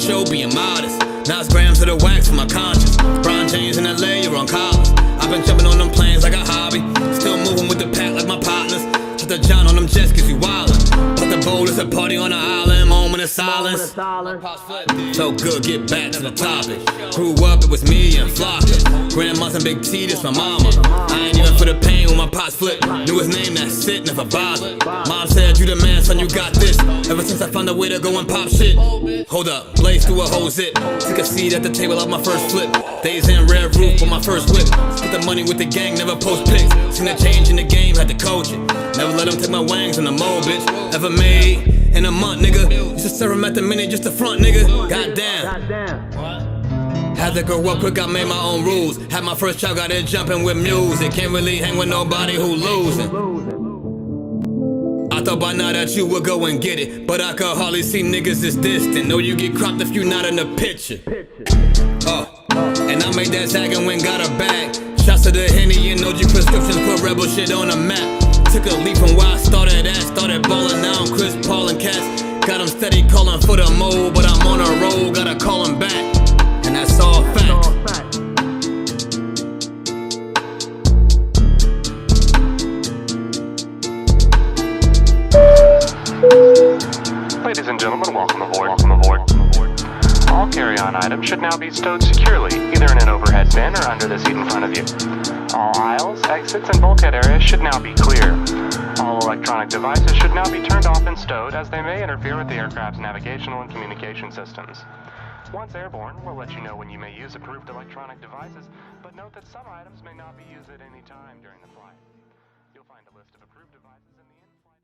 show, being modest. Now it's grams of the wax for my conscience. Brian James in LA, you're on college. I've been jumping on them planes like a hobby. Still moving with the pack like my partners. Put the John on them jets cause you wildin'. But the bowl is a party on the island, moment of silence. So good, get back to the topic. Grew up, it was me and Flocka. Grandma's and Big T, this my mama. I ain't even for the pain when my pops flipped. Knew his name, that's it, never bothered. Mom said, you the man, son, you got this. Ever since I found a way to go and pop shit. Hold up, blaze through a whole zip. Took a seat at the table of my first flip. Days in red roof on my first whip. Split the money with the gang, never post pics. Seen a change in the game, had to coach it. Never let them take my wangs in the mold, bitch. Ever made in a month, nigga. Used to serve him at the minute, just the front, nigga. Goddamn. Had to grow up quick, I made my own rules. Had my first child, got it jumping with music. Can't really hang with nobody who losing. I thought by now that you would go and get it, but I could hardly see niggas this distant. Know you get cropped if you not in the picture. And I made that tag and went got a bag. Shots to the Henny and OG prescriptions, put rebel shit on the map. Took a leap from where I started at. Started ballin' now, Chris Paul and Cats. Got him steady calling for the mold, but I'm on a roll, gotta call him back. And that's all fact. Ladies and gentlemen, welcome aboard. All carry-on items should now be stowed securely, either in an overhead bin or under the seat in front of you. All aisles, exits, and bulkhead areas should now be clear. All electronic devices should now be turned off and stowed, as they may interfere with the aircraft's navigational and communication systems. Once airborne, we'll let you know when you may use approved electronic devices, but note that some items may not be used at any time during the flight. You'll find a list of approved devices in the in-flight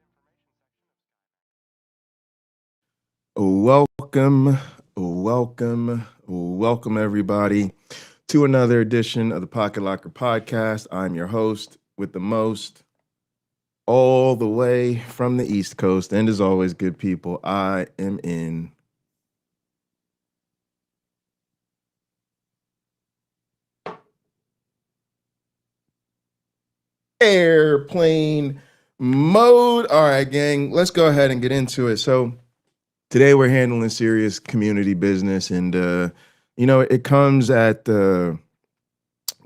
information section. Welcome everybody to another edition of the Pocket Locker Podcast. I'm your host with the most, all the way from the East Coast, and as always, good people, I am in airplane mode. All right, gang, let's go ahead and get into it. So today we're handling serious community business, and it comes at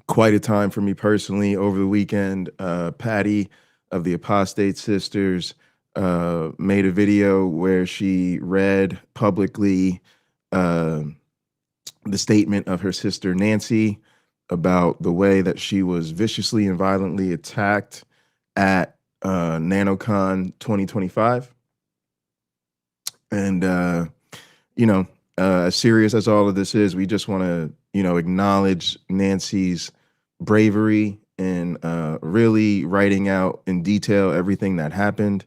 quite a time for me personally. Over the weekend, Patty of the Apostate Sisters made a video where she read publicly the statement of her sister Nancy about the way that she was viciously and violently attacked at NanoCon 2025. And, as serious as all of this is, we just want to, acknowledge Nancy's bravery in really writing out in detail everything that happened,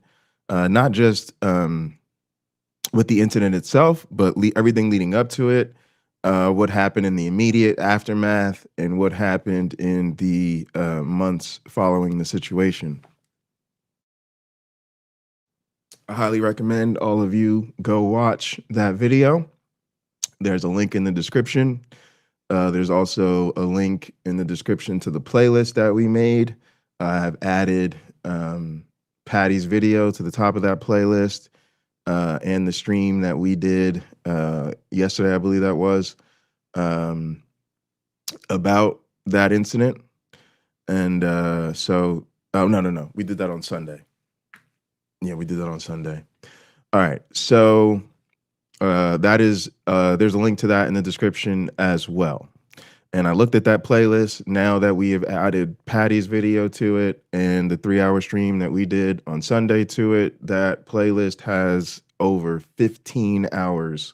not just with the incident itself, but everything leading up to it, what happened in the immediate aftermath, and what happened in the months following the situation. I highly recommend all of you go watch that video. There's a link in the description. There's also a link in the description to the playlist that we made. I've added Patty's video to the top of that playlist and the stream that we did yesterday, I believe that was, about that incident. And no, we did that on Sunday. Yeah, we did that on Sunday. All right, so there's a link to that in the description as well. And I looked at that playlist now that we have added Patty's video to it and the 3-hour stream that we did on Sunday to it. That playlist has over 15 hours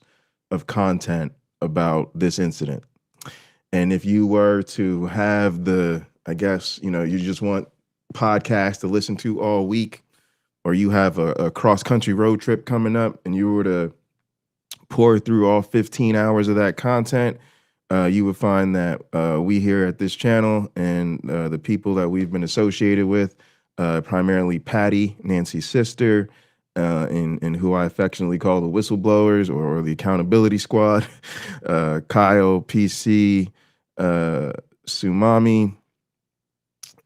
of content about this incident. And if you were to have you just want podcasts to listen to all week, or you have a cross-country road trip coming up and you were to pour through all 15 hours of that content, you would find that we here at this channel and the people that we've been associated with, primarily Patty, Nancy's sister, and who I affectionately call the whistleblowers or the accountability squad, Kyle, PC, Sumami,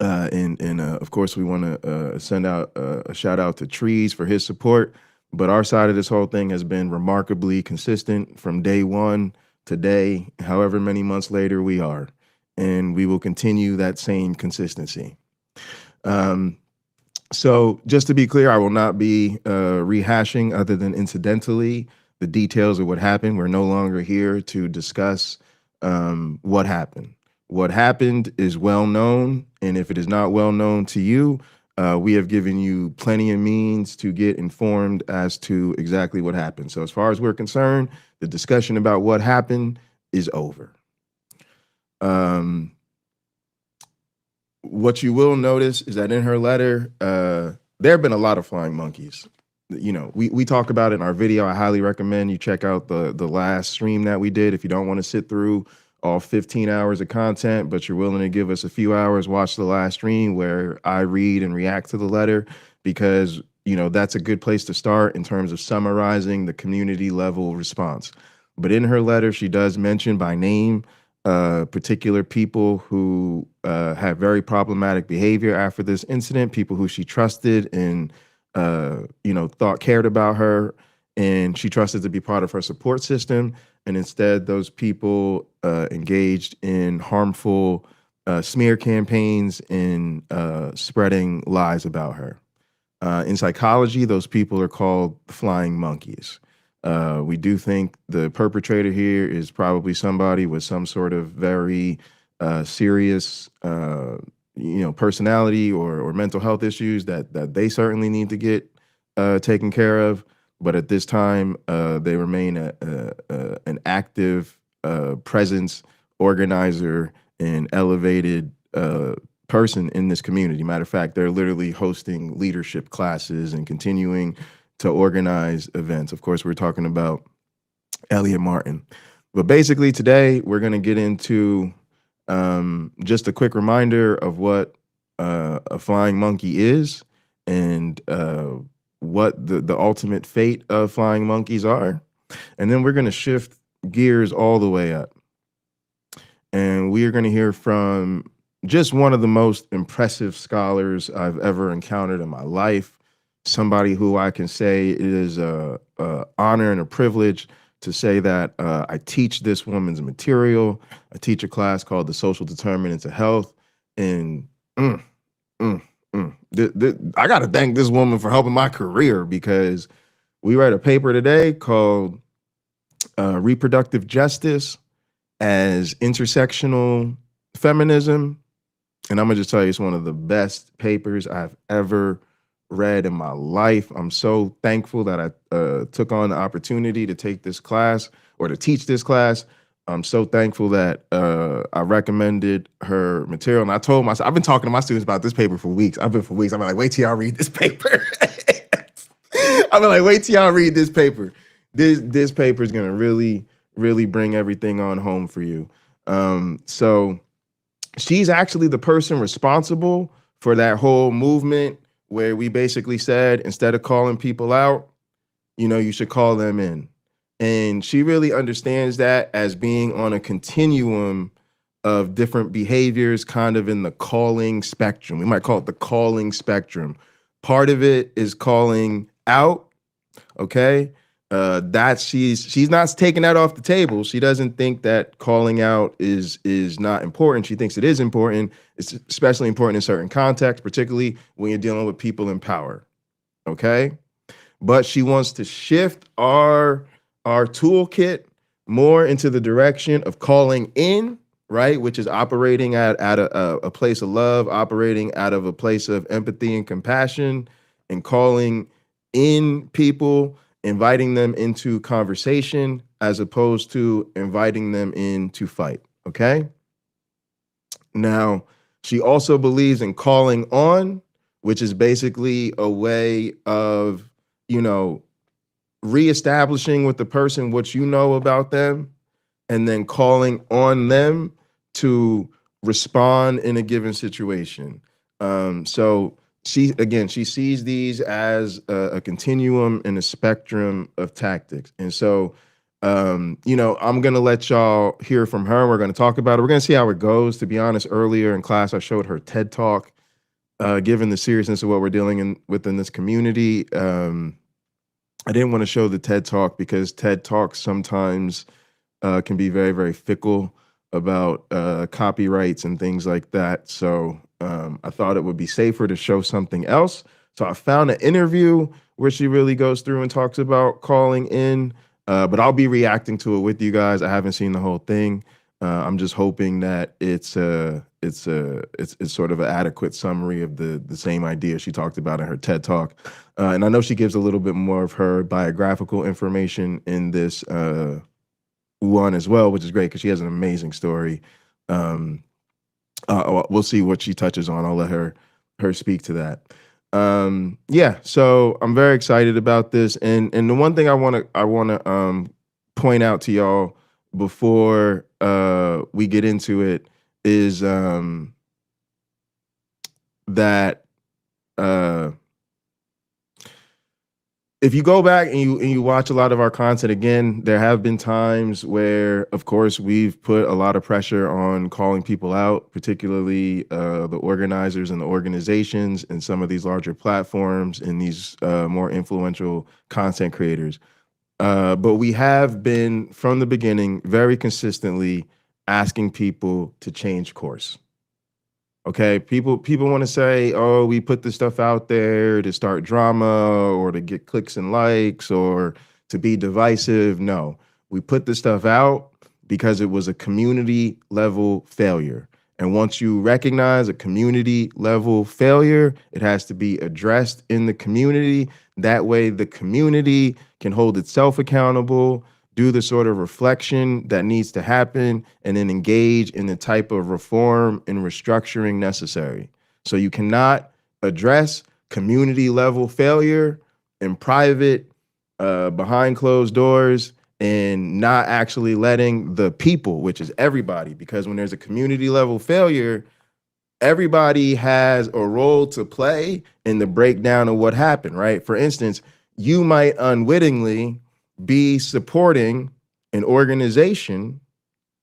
and of course we want to send out a shout out to Trees for his support. But our side of this whole thing has been remarkably consistent from day one to day, however many months later we are. And we will continue that same consistency. So just to be clear, I will not be rehashing other than incidentally the details of what happened. We're no longer here to discuss what happened. What happened is well known, and if it is not well known to you, we have given you plenty of means to get informed as to exactly what happened. So as far as we're concerned, the discussion about what happened is over. What you will notice is that in her letter, there have been a lot of flying monkeys. You know, we talk about it in our video. I highly recommend you check out the last stream that we did. If you don't want to sit through all 15 hours of content, but you're willing to give us a few hours, watch the last stream where I read and react to the letter, because, you know, that's a good place to start in terms of summarizing the community level response. But in her letter, she does mention by name particular people who had very problematic behavior after this incident, people who she trusted and, you know, thought cared about her, and she trusted to be part of her support system. And instead, those people engaged in harmful smear campaigns and spreading lies about her. In psychology, those people are called flying monkeys. We do think the perpetrator here is probably somebody with some sort of very serious, you know, personality or mental health issues that they certainly need to get taken care of. But at this time, they remain an active presence, organizer, and elevated person in this community. Matter of fact, they're literally hosting leadership classes and continuing to organize events. Of course, we're talking about Elliot Martin. But basically today, we're going to get into just a quick reminder of what a flying monkey is and what the ultimate fate of flying monkeys are. And then we're going to shift gears all the way up. And we are going to hear from just one of the most impressive scholars I've ever encountered in my life. Somebody who I can say it is a honor and a privilege to say that I teach this woman's material. I teach a class called The Social Determinants of Health. And I got to thank this woman for helping my career, because we read a paper today called Reproductive Justice as Intersectional Feminism. And I'm going to just tell you, it's one of the best papers I've ever read in my life. I'm so thankful that I took on the opportunity to take this class or to teach this class. I'm so thankful that I recommended her material. And I told myself, I've been talking to my students about this paper for weeks. I'm like, wait till y'all read this paper. Wait till y'all read this paper. This paper is going to really, really bring everything on home for you. So she's actually the person responsible for that whole movement where we basically said, instead of calling people out, you know, you should call them in. And she really understands that as being on a continuum of different behaviors, kind of in the calling spectrum. We might call it the calling spectrum. Part of it is calling out, okay? That she's not taking that off the table. She doesn't think that calling out is not important. She thinks it is important. It's especially important in certain contexts, particularly when you're dealing with people in power, okay? But she wants to shift our toolkit more into the direction of calling in, right? Which is operating at a place of love, operating out of a place of empathy and compassion, and calling in people, inviting them into conversation as opposed to inviting them in to fight, okay? Now, she also believes in calling on, which is basically a way of, you know, reestablishing with the person what you know about them, and then calling on them to respond in a given situation. So she sees these as a continuum and a spectrum of tactics. And so, you know, I'm going to let y'all hear from her. We're going to talk about it. We're going to see how it goes. To be honest, earlier in class, I showed her TED Talk, given the seriousness of what we're dealing with in this community. I didn't want to show the TED Talk because TED Talks sometimes can be very, very fickle about copyrights and things like that. So I thought it would be safer to show something else. So I found an interview where she really goes through and talks about calling in, but I'll be reacting to it with you guys. I haven't seen the whole thing. I'm just hoping that it's sort of an adequate summary of the same idea she talked about in her TED Talk. And I know she gives a little bit more of her biographical information in this one as well, which is great because she has an amazing story. We'll see what she touches on. I'll let her speak to that. Yeah, so I'm very excited about this. And the one thing I want to point out to y'all before we get into it is that if you go back and you watch a lot of our content again, there have been times where, of course, we've put a lot of pressure on calling people out, particularly the organizers and the organizations and some of these larger platforms and these more influential content creators. But we have been, from the beginning, very consistently asking people to change course. Okay, people want to say, oh, we put this stuff out there to start drama or to get clicks and likes or to be divisive. No, we put this stuff out because it was a community level failure. And once you recognize a community level failure, it has to be addressed in the community. That way the community can hold itself accountable, do the sort of reflection that needs to happen, and then engage in the type of reform and restructuring necessary. So you cannot address community level failure in private, behind closed doors, and not actually letting the people, which is everybody, because when there's a community level failure, everybody has a role to play in the breakdown of what happened, right? For instance, you might unwittingly be supporting an organization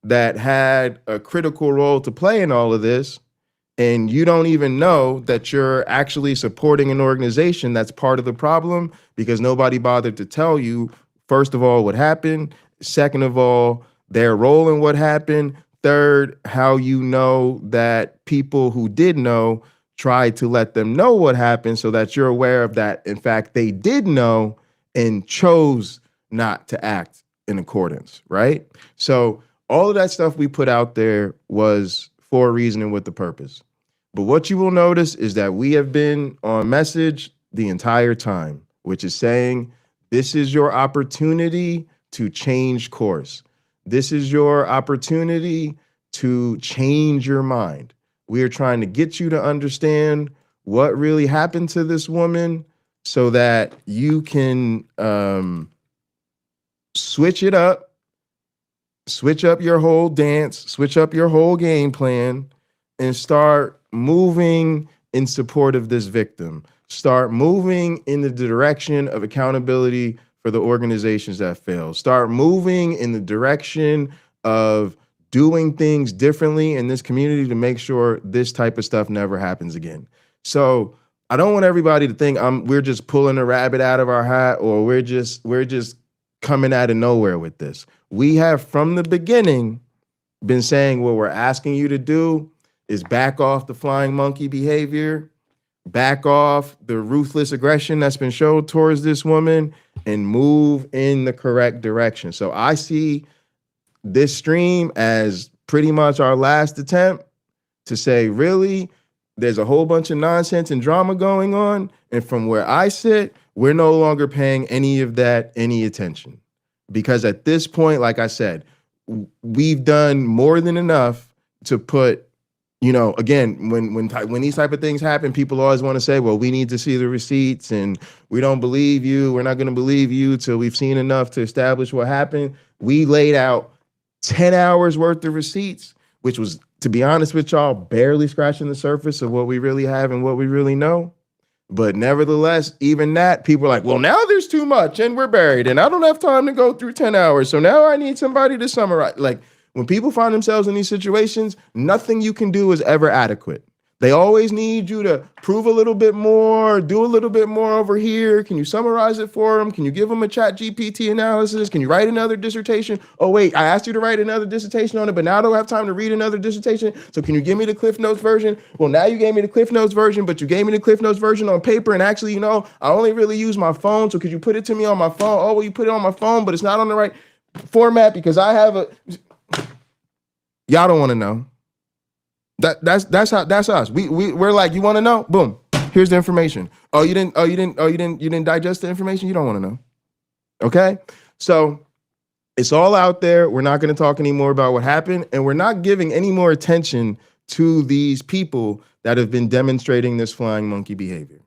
that had a critical role to play in all of this, and you don't even know that you're actually supporting an organization that's part of the problem because nobody bothered to tell you, first of all, what happened, second of all, their role in what happened, third, how you know that people who did know tried to let them know what happened so that you're aware of that. In fact, they did know and chose not to act in accordance, right? So all of that stuff we put out there was for a reason and with the purpose. But what you will notice is that we have been on message the entire time, which is saying this is your opportunity to change course. This is your opportunity to change your mind. We are trying to get you to understand what really happened to this woman so that you can switch it up, switch up your whole dance, switch up your whole game plan, and start moving in support of this victim. Start moving in the direction of accountability for the organizations that failed. Start moving in the direction of doing things differently in this community to make sure this type of stuff never happens again. So I don't want everybody to think we're just pulling a rabbit out of our hat or we're just coming out of nowhere with this. We have from the beginning been saying what we're asking you to do is back off the flying monkey behavior, back off the ruthless aggression that's been shown towards this woman, and move in the correct direction. So I see this stream as pretty much our last attempt to say, really, there's a whole bunch of nonsense and drama going on. And from where I sit, we're no longer paying any of that any attention. Because at this point, like I said, we've done more than enough to put, again, when these type of things happen, people always want to say, well, we need to see the receipts and we don't believe you. We're not going to believe you till we've seen enough to establish what happened. We laid out 10 hours worth of receipts, which was, to be honest with y'all, barely scratching the surface of what we really have and what we really know. But nevertheless, even that, people are like, well, now there's too much and we're buried and I don't have time to go through 10 hours. So now I need somebody to summarize. Like, when people find themselves in these situations, nothing you can do is ever adequate. They always need you to prove a little bit more, do a little bit more over here. Can you summarize it for them? Can you give them a chat GPT analysis? Can you write another dissertation? Oh, wait, I asked you to write another dissertation on it, but now I don't have time to read another dissertation. So can you give me the Cliff Notes version? Well, now you gave me the Cliff Notes version, but you gave me the Cliff Notes version on paper. And actually, I only really use my phone. So could you put it to me on my phone? Oh, well, you put it on my phone, but it's not on the right format because I have a... Y'all don't want to know. That's us. We're like, you want to know? Boom. Here's the information. You didn't digest the information? You don't want to know. Okay? So it's all out there. We're not going to talk anymore about what happened, and we're not giving any more attention to these people that have been demonstrating this flying monkey behavior,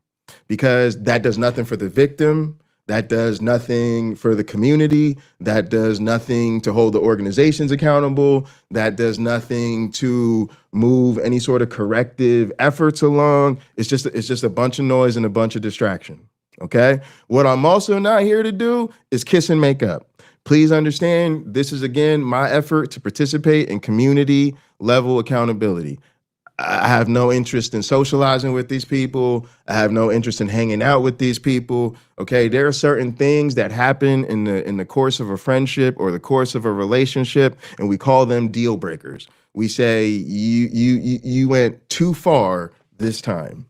because that does nothing for the victim. That does nothing for the community. That does nothing to hold the organizations accountable. That does nothing to move any sort of corrective efforts along. It's just a bunch of noise and a bunch of distraction. Okay? What I'm also not here to do is kiss and make up. Please understand, this is, again, my effort to participate in community level accountability. I have no interest in socializing with these people. I have no interest in hanging out with these people. Okay, there are certain things that happen in the course of a friendship or the course of a relationship, and we call them deal breakers. We say you went too far this time,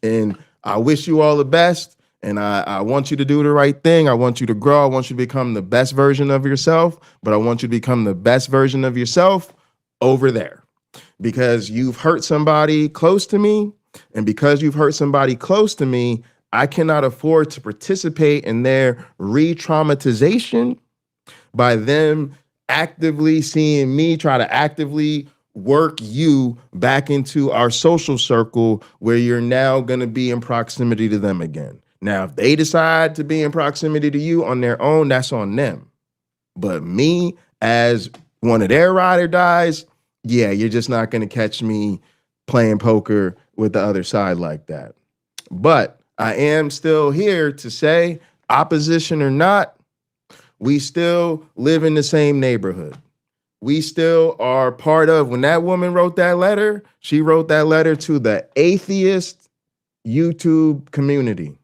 and I wish you all the best. And I want you to do the right thing. I want you to grow. I want you to become the best version of yourself. But I want you to become the best version of yourself over there. Because you've hurt somebody close to me, and because you've hurt somebody close to me, I cannot afford to participate in their re-traumatization by them actively seeing me try to actively work you back into our social circle where you're now going to be in proximity to them again. Now, if they decide to be in proximity to you on their own, that's on them. But me, as one of their ride or dies, yeah, you're just not going to catch me playing poker with the other side like that. But I am still here to say, opposition or not, we still live in the same neighborhood. We still are part of, when that woman wrote that letter, she wrote that letter to the atheist YouTube community.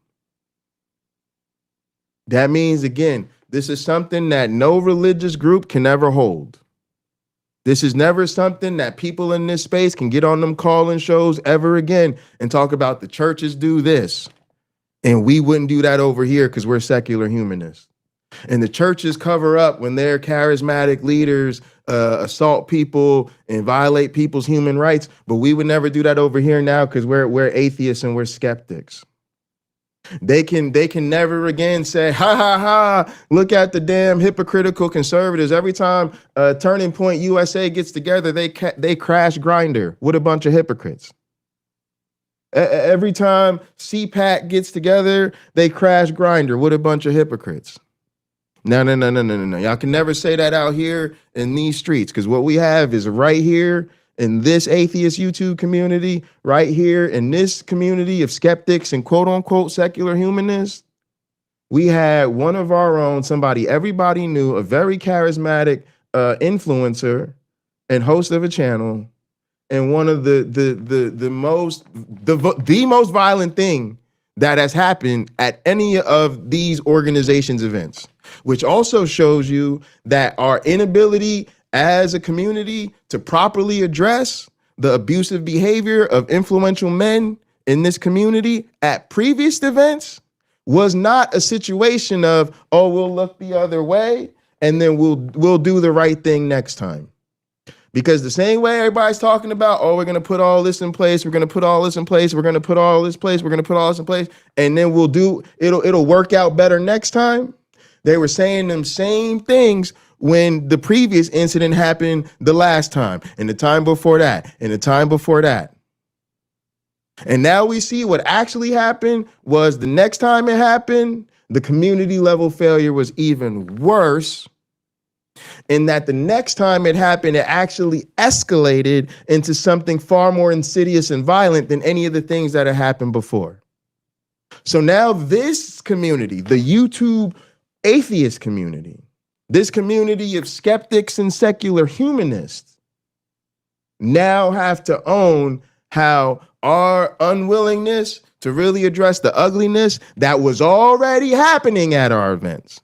That means, again, this is something that no religious group can ever hold. This is never something that people in this space can get on them call-in shows ever again and talk about the churches do this. And we wouldn't do that over here because we're secular humanists. And the churches cover up when their charismatic leaders assault people and violate people's human rights. But we would never do that over here now because we're atheists and we're skeptics. They can never again say, ha, ha, ha, look at the damn hypocritical conservatives. Every time Turning Point USA gets together, they crash Grindr. What a bunch of hypocrites. Every time CPAC gets together, they crash Grindr. What a bunch of hypocrites. No. Y'all can never say that out here in these streets, because what we have is right here in this atheist YouTube community, right here in this community of skeptics and quote unquote secular humanists, we had one of our own, somebody everybody knew, a very charismatic influencer and host of a channel, and one of the most violent thing that has happened at any of these organizations' events, which also shows you that our inability as a community to properly address the abusive behavior of influential men in this community at previous events was not a situation of, oh, we'll look the other way and then we'll do the right thing next time. Because the same way everybody's talking about, oh, we're going to put all this in place, we're going to put all this in place, we're going to put all this place, we're going to put all this in place, and then it'll work out better next time. They were saying them same things when the previous incident happened the last time, and the time before that, and the time before that. And now we see what actually happened was the next time it happened, the community level failure was even worse. In that the next time it happened, it actually escalated into something far more insidious and violent than any of the things that had happened before. So now this community, the YouTube atheist community, this community of skeptics and secular humanists, now have to own how our unwillingness to really address the ugliness that was already happening at our events,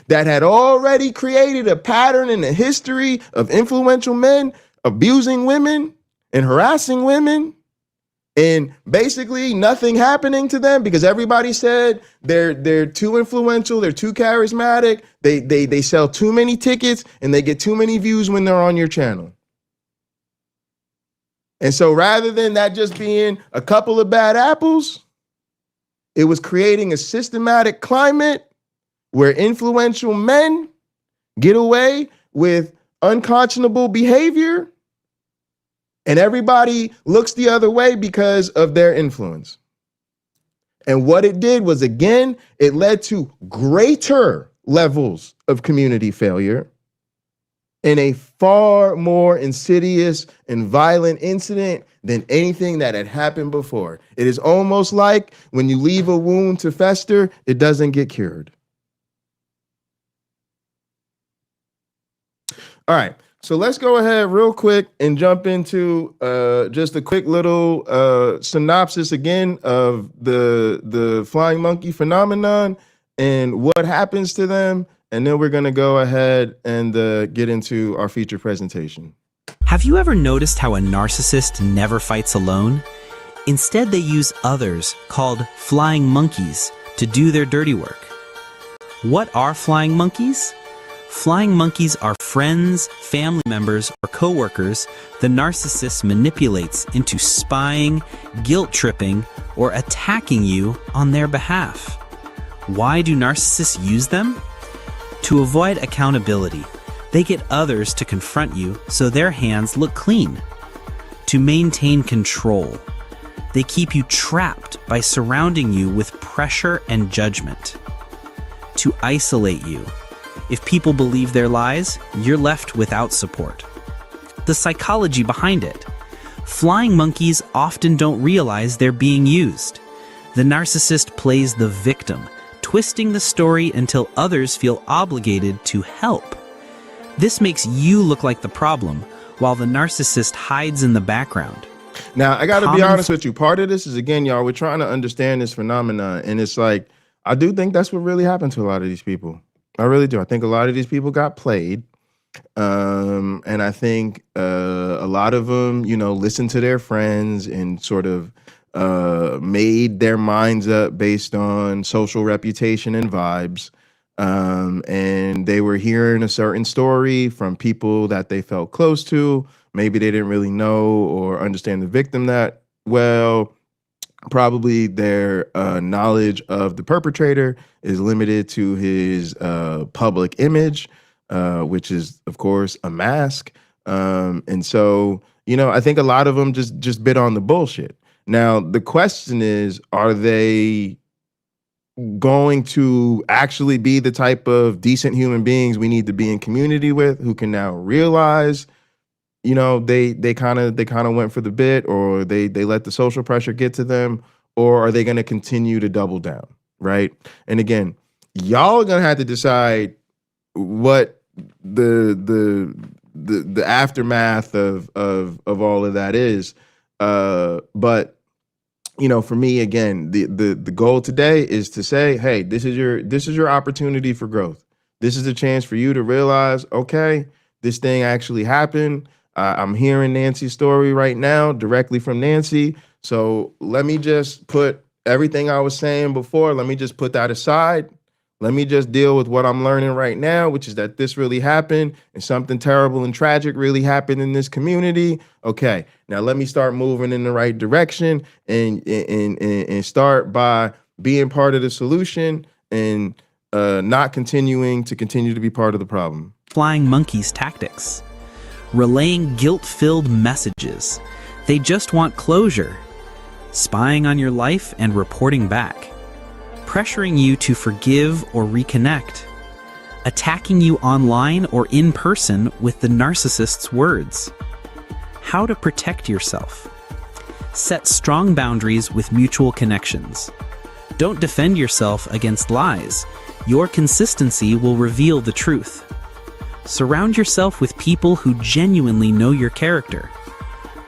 that had already created a pattern in the history of influential men abusing women and harassing women, and basically nothing happening to them because everybody said they're too influential, they're too charismatic, they sell too many tickets, and they get too many views when they're on your channel. And so rather than that just being a couple of bad apples, it was creating a systematic climate where influential men get away with unconscionable behavior, and everybody looks the other way because of their influence. And what it did was, again, it led to greater levels of community failure in a far more insidious and violent incident than anything that had happened before. It is almost like when you leave a wound to fester, it doesn't get cured. All right. So let's go ahead real quick and jump into just a quick little synopsis again of the flying monkey phenomenon and what happens to them. And then we're going to go ahead and get into our feature presentation. Have you ever noticed how a narcissist never fights alone? Instead, they use others, called flying monkeys, to do their dirty work. What are flying monkeys? Flying monkeys are friends, family members, or coworkers the narcissist manipulates into spying, guilt-tripping, or attacking you on their behalf. Why do narcissists use them? To avoid accountability, they get others to confront you so their hands look clean. To maintain control, they keep you trapped by surrounding you with pressure and judgment. To isolate you, if people believe their lies, you're left without support. The psychology behind it. Flying monkeys often don't realize they're being used. The narcissist plays the victim, twisting the story until others feel obligated to help. This makes you look like the problem, while the narcissist hides in the background. Now, I got to be honest with you. Part of this is, again, y'all, we're trying to understand this phenomenon. And it's like, I do think that's what really happened to a lot of these people. I really do. I think a lot of these people got played. And I think a lot of them, listened to their friends and sort of made their minds up based on social reputation and vibes. And they were hearing a certain story from people that they felt close to. Maybe they didn't really know or understand the victim that well. Probably their knowledge of the perpetrator is limited to his public image, which is, of course, a mask. And so, I think a lot of them just bit on the bullshit. Now, the question is, are they going to actually be the type of decent human beings we need to be in community with, who can now realize, they kind of went for the bit, or they let the social pressure get to them, or are they going to continue to double down, right? And again, y'all are going to have to decide what the aftermath of all of that is. But for me, again, the goal today is to say, hey, this is your opportunity for growth. This is a chance for you to realize, okay, this thing actually happened. I'm hearing Nancy's story right now directly from Nancy. So let me just put everything I was saying before, let me just put that aside. Let me just deal with what I'm learning right now, which is that this really happened and something terrible and tragic really happened in this community. Okay, now let me start moving in the right direction and start by being part of the solution and not continue to be part of the problem. Flying monkeys tactics. Relaying guilt-filled messages. They just want closure. Spying on your life and reporting back. Pressuring you to forgive or reconnect. Attacking you online or in person with the narcissist's words. How to protect yourself. Set strong boundaries with mutual connections. Don't defend yourself against lies. Your consistency will reveal the truth. Surround yourself with people who genuinely know your character.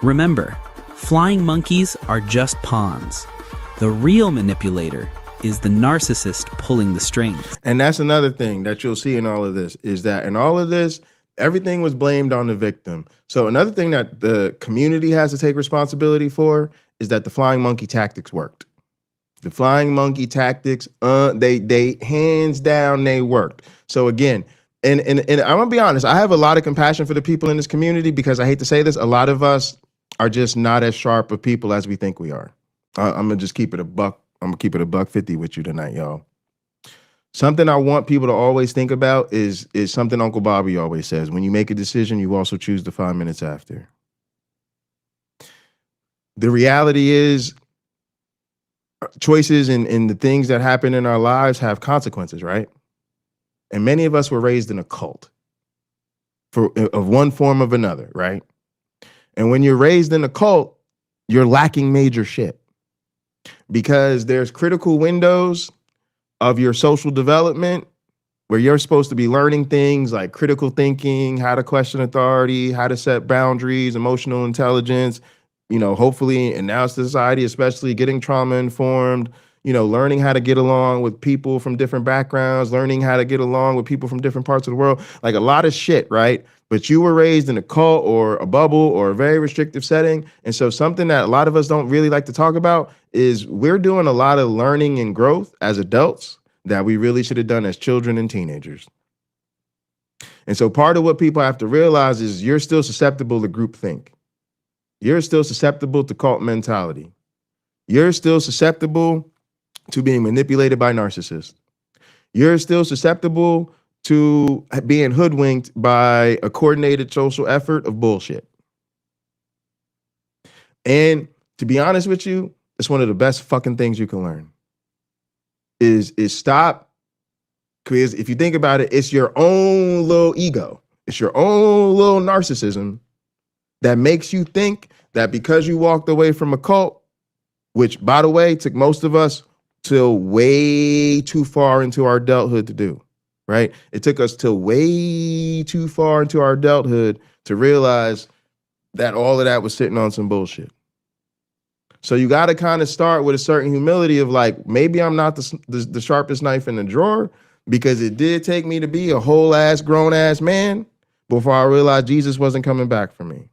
Remember, Flying monkeys are just pawns. The real manipulator is the narcissist pulling the strings. And that's another thing that you'll see in all of this, is that in all of this, everything was blamed on the victim. So another thing that the community has to take responsibility for is that the flying monkey tactics worked. The flying monkey tactics, they hands down, they worked. So again, and I'm gonna be honest, I have a lot of compassion for the people in this community, because I hate to say this, a lot of us are just not as sharp of people as we think we are. I'm gonna just keep it a buck. I'm gonna keep it a $1.50 with you tonight, y'all. Something I want people to always think about is something Uncle Bobby always says: when you make a decision, you also choose the 5 minutes after. The reality is, choices and the things that happen in our lives have consequences, right? And many of us were raised in a cult of one form or another, right? And when you're raised in a cult, you're lacking major shit, because there's critical windows of your social development where you're supposed to be learning things like critical thinking, how to question authority, how to set boundaries, emotional intelligence, hopefully in now society, especially getting trauma informed, learning how to get along with people from different backgrounds, learning how to get along with people from different parts of the world, like a lot of shit, right? But you were raised in a cult or a bubble or a very restrictive setting. And so something that a lot of us don't really like to talk about is we're doing a lot of learning and growth as adults that we really should have done as children and teenagers. And so part of what people have to realize is you're still susceptible to groupthink. You're still susceptible to cult mentality. You're still susceptible to being manipulated by narcissists. You're still susceptible to being hoodwinked by a coordinated social effort of bullshit. And to be honest with you, it's one of the best fucking things you can learn is stop. Because if you think about it, it's your own little ego. It's your own little narcissism that makes you think that because you walked away from a cult, which, by the way, took most of us till way too far into our adulthood to do, right? It took us till way too far into our adulthood to realize that all of that was sitting on some bullshit. So you got to kind of start with a certain humility of like, maybe I'm not the sharpest knife in the drawer, because it did take me to be a whole ass grown ass man before I realized Jesus wasn't coming back for me.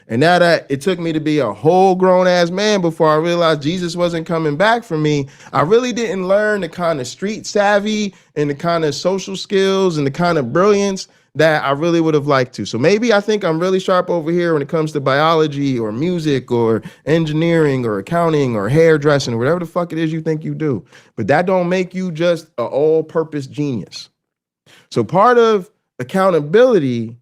And now that it took me to be a whole grown ass man before I realized Jesus wasn't coming back for me, I really didn't learn the kind of street savvy and the kind of social skills and the kind of brilliance that I really would have liked to. So maybe I think I'm really sharp over here when it comes to biology or music or engineering or accounting or hairdressing or whatever the fuck it is you think you do. But that don't make you just an all-purpose genius. So part of accountability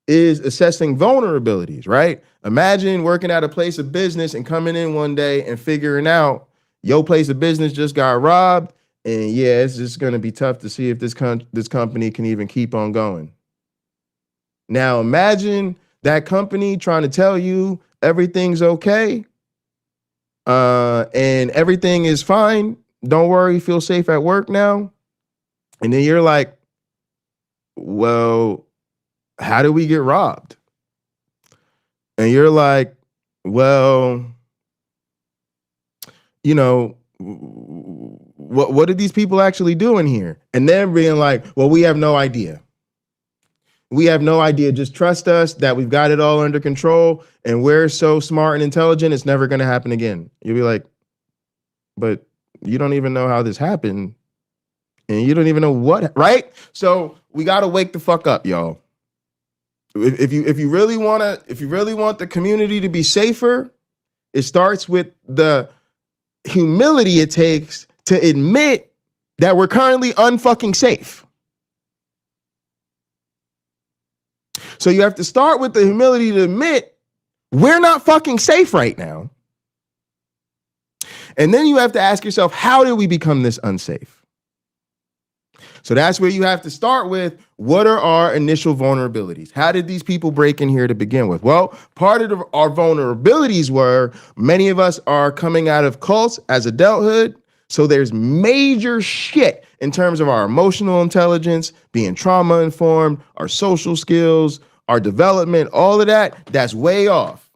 is assessing vulnerabilities, right? Imagine working at a place of business and coming in one day and figuring out your place of business just got robbed, and yeah, it's just going to be tough to see if this company can even keep on going. Now imagine that company trying to tell you everything's okay, and everything is fine. Don't worry, feel safe at work now. And then you're like, well, how did we get robbed? And you're like, well, what did these people actually do in here? And they're being like, well, we have no idea. We have no idea. Just trust us that we've got it all under control and we're so smart and intelligent, it's never going to happen again. You'll be like, but you don't even know how this happened. And you don't even know what, right? So we got to wake the fuck up, y'all. If you really want the community to be safer, it starts with the humility it takes to admit that we're currently unfucking safe. So you have to start with the humility to admit we're not fucking safe right now. And then you have to ask yourself, how did we become this unsafe? So that's where you have to start with, what are our initial vulnerabilities? How did these people break in here to begin with? Well, part of our vulnerabilities were many of us are coming out of cults as adulthood. So there's major shit in terms of our emotional intelligence, being trauma informed, our social skills, our development, all of that, that's way off.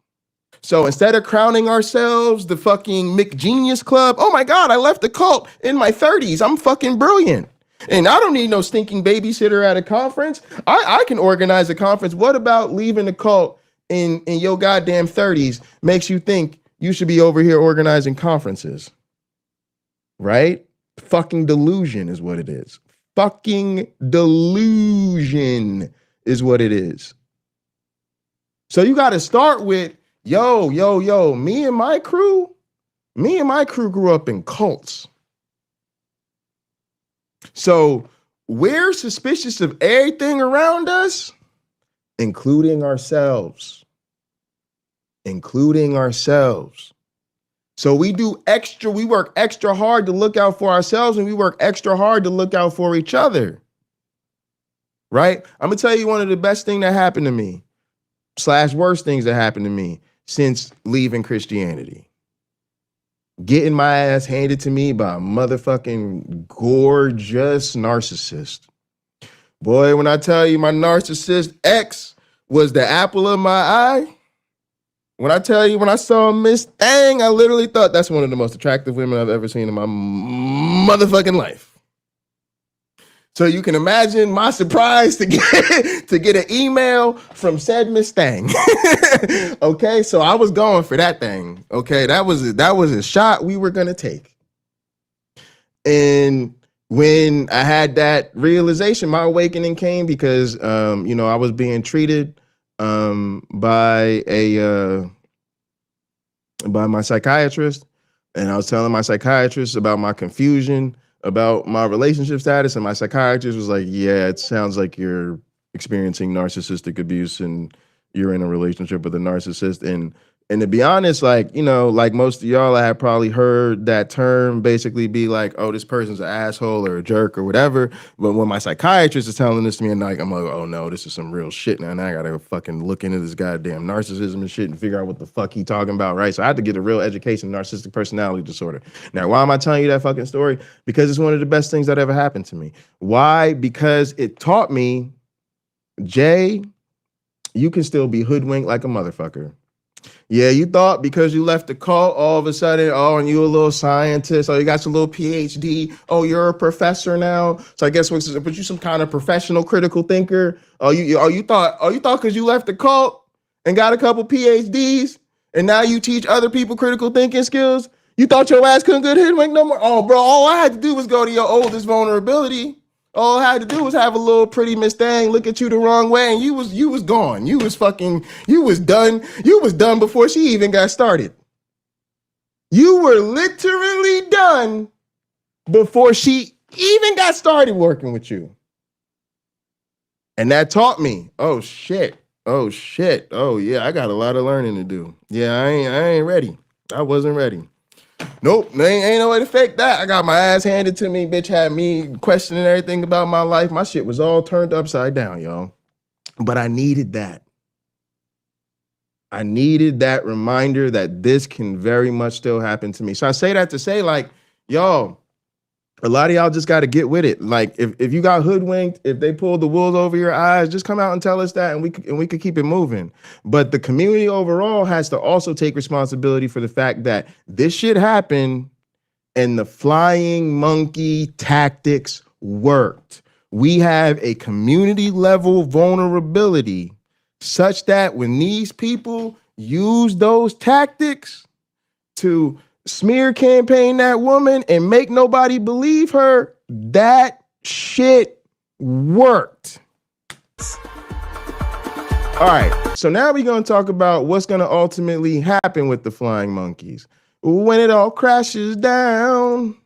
So instead of crowning ourselves the fucking McGenius Club, oh my God, I left the cult in my 30s. I'm fucking brilliant. And I don't need no stinking babysitter at a conference. I can organize a conference. What about leaving the cult in your goddamn 30s makes you think you should be over here organizing conferences? Right? Fucking delusion is what it is. Fucking delusion is what it is. So you got to start with, yo, me and my crew grew up in cults. So we're suspicious of everything around us, including ourselves. So we work extra hard to look out for ourselves, and we work extra hard to look out for each other. Right? I'm gonna tell you one of the best things that happened to me, / worst things that happened to me since leaving Christianity. Getting my ass handed to me by a motherfucking gorgeous narcissist. Boy, when I tell you my narcissist ex was the apple of my eye, when I tell you when I saw Miss Thang, I literally thought that's one of the most attractive women I've ever seen in my motherfucking life. So you can imagine my surprise to get an email from said Miss Thang. Okay, so I was going for that thing. Okay, that was a shot we were gonna take. And when I had that realization, my awakening came because I was being treated by my psychiatrist, and I was telling my psychiatrist about my confusion about my relationship status, and my psychiatrist was like, yeah, it sounds like you're experiencing narcissistic abuse and you're in a relationship with a narcissist. And to be honest, like most of y'all, I have probably heard that term basically be like, oh, this person's an asshole or a jerk or whatever. But when my psychiatrist is telling this to me, and I'm like, oh no, this is some real shit now. And I gotta fucking look into this goddamn narcissism and shit and figure out what the fuck he talking about, right? So I had to get a real education, narcissistic personality disorder. Now, why am I telling you that fucking story? Because it's one of the best things that ever happened to me. Why? Because it taught me, Jay, you can still be hoodwinked like a motherfucker. Yeah, you thought because you left the cult, all of a sudden, and you a little scientist, you got your little PhD, you're a professor now. So I guess put you some kind of professional critical thinker. You thought because you left the cult and got a couple PhDs and now you teach other people critical thinking skills, you thought your ass couldn't get hoodwinked no more? Oh, bro, all I had to do was go to your oldest vulnerability. All I had to do was have a little pretty Miss Thang look at you the wrong way, and you was gone. You was done. You was done before she even got started. You were literally done before she even got started working with you. And that taught me, oh shit. Oh yeah, I got a lot of learning to do. Yeah, I ain't ready. I wasn't ready. Nope, ain't no way to fake that. I got my ass handed to me. Bitch had me questioning everything about my life. My shit was all turned upside down, y'all. But I needed that. I needed that reminder that this can very much still happen to me. So I say that to say, like, y'all, a lot of y'all just got to get with it. Like, if you got hoodwinked, if they pulled the wool over your eyes, just come out and tell us that, and we could keep it moving. But the community overall has to also take responsibility for the fact that this shit happened and the flying monkey tactics worked. We have a community level vulnerability such that when these people use those tactics to smear campaign that woman and make nobody believe her, that shit worked. All right, so now we're going to talk about what's going to ultimately happen with the flying monkeys when it all crashes down.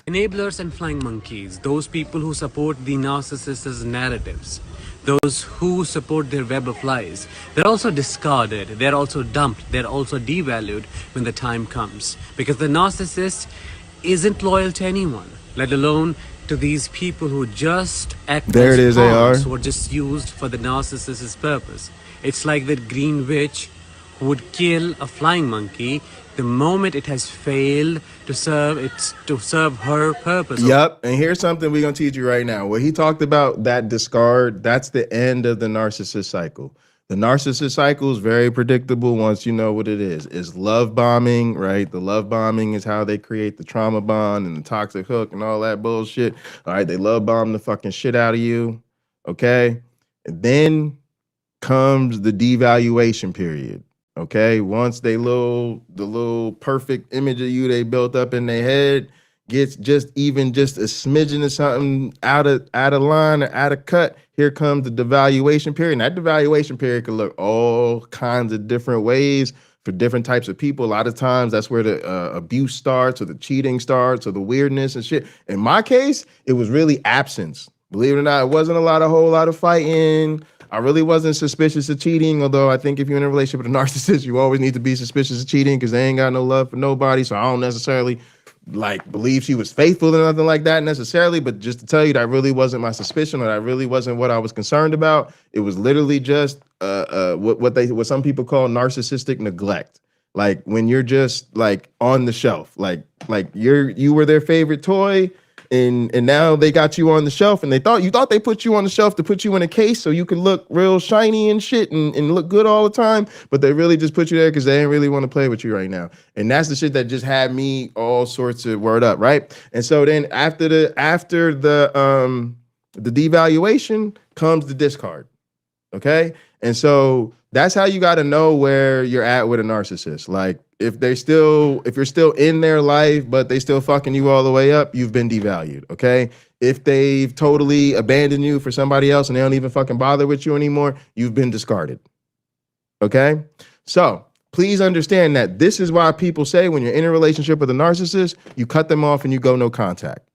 Enablers and flying monkeys, those people who support the narcissist's narratives, those who support their web of lies, they're also discarded, they're also dumped, they're also devalued when the time comes. Because the narcissist isn't loyal to anyone, let alone to these people who just act as pawns, who are just used for the narcissist's purpose. It's like that green witch who would kill a flying monkey the moment it has failed to serve her purpose. Yep, and here's something we're gonna teach you right now. What he talked about, that discard, that's the end of the narcissist cycle. The narcissist cycle is very predictable once you know what it is. It's love bombing, right? The love bombing is how they create the trauma bond and the toxic hook and all that bullshit. All right, they love bomb the fucking shit out of you, okay? And then comes the devaluation period, okay? Once the little perfect image of you they built up in their head gets just a smidgen of something out of line or out of cut, here comes the devaluation period. And that devaluation period can look all kinds of different ways for different types of people. A lot of times that's where the abuse starts or the cheating starts or the weirdness and shit. In my case, it was really absence. Believe it or not, it wasn't a whole lot of fighting. I really wasn't suspicious of cheating, although I think if you're in a relationship with a narcissist, you always need to be suspicious of cheating because they ain't got no love for nobody. So I don't necessarily believe she was faithful or nothing like that necessarily, but just to tell you that really wasn't my suspicion, or that really wasn't what I was concerned about. It was literally just what some people call narcissistic neglect. Like when you're just like on the shelf, like you were their favorite toy, and now they got you on the shelf, and you thought they put you on the shelf to put you in a case so you could look real shiny and shit and look good all the time, but they really just put you there because they didn't really want to play with you right now. And that's the shit that just had me all sorts of word up, right? And so then after the devaluation comes the discard, okay? And so that's how you got to know where you're at with a narcissist. Like if you're still in their life, but they still fucking you all the way up, you've been devalued, okay? If they've totally abandoned you for somebody else and they don't even fucking bother with you anymore, you've been discarded, okay? So please understand that this is why people say when you're in a relationship with a narcissist, you cut them off and you go no contact.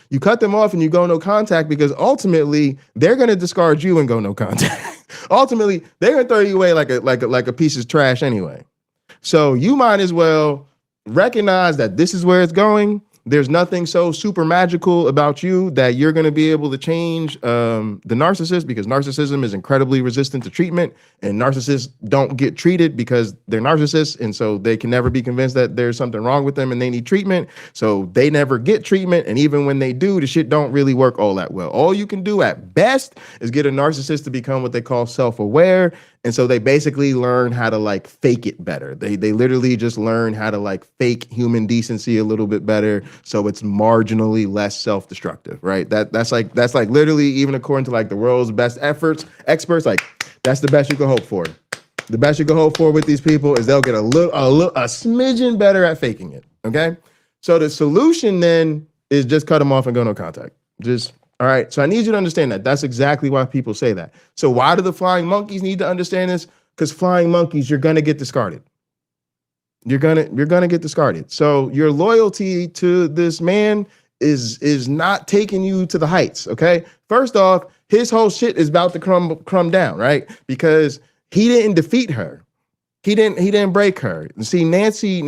You cut them off and you go no contact because ultimately they're going to discard you and go no contact. Ultimately, they're going to throw you away like a piece of trash anyway. So you might as well recognize that this is where it's going. There's nothing so super magical about you that you're going to be able to change the narcissist, because narcissism is incredibly resistant to treatment, and narcissists don't get treated because they're narcissists, and so they can never be convinced that there's something wrong with them and they need treatment, so they never get treatment, and even when they do, the shit don't really work all that well. All you can do at best is get a narcissist to become what they call self-aware, and so they basically learn how to like fake it better. They literally just learn how to like fake human decency a little bit better, so it's marginally less self-destructive, right? That's like literally, even according to like the world's best experts, like that's the best you can hope for. The best you can hope for with these people is they'll get a smidgen better at faking it. Okay, so the solution then is just cut them off and go no contact. All right, so I need you to understand that. That's exactly why people say that. So why do the flying monkeys need to understand this? Because flying monkeys, you're gonna get discarded. You're gonna get discarded. So your loyalty to this man is not taking you to the heights. Okay, first off, his whole shit is about to crumb down, right? Because he didn't defeat her. He didn't break her. See, Nancy,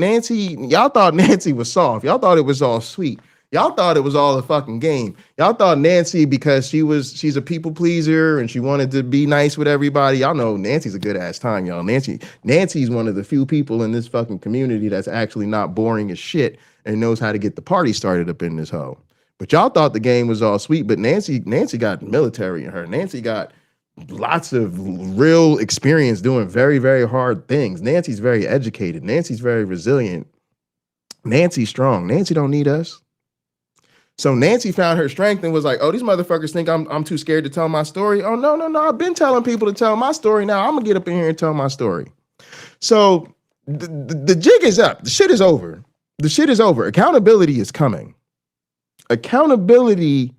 y'all thought Nancy was soft. Y'all thought it was all sweet. Y'all thought it was all a fucking game. Y'all thought Nancy, because she's a people pleaser and she wanted to be nice with everybody. Y'all know Nancy's a good ass time, y'all. Nancy's one of the few people in this fucking community that's actually not boring as shit and knows how to get the party started up in this hoe. But y'all thought the game was all sweet, but Nancy got military in her. Nancy got lots of real experience doing very, very hard things. Nancy's very educated. Nancy's very resilient. Nancy's strong. Nancy don't need us. So Nancy found her strength and was like, oh, these motherfuckers think I'm too scared to tell my story. Oh, no. I've been telling people to tell my story. Now I'm going to get up in here and tell my story. So the jig is up. The shit is over. The shit is over. Accountability is coming. Accountability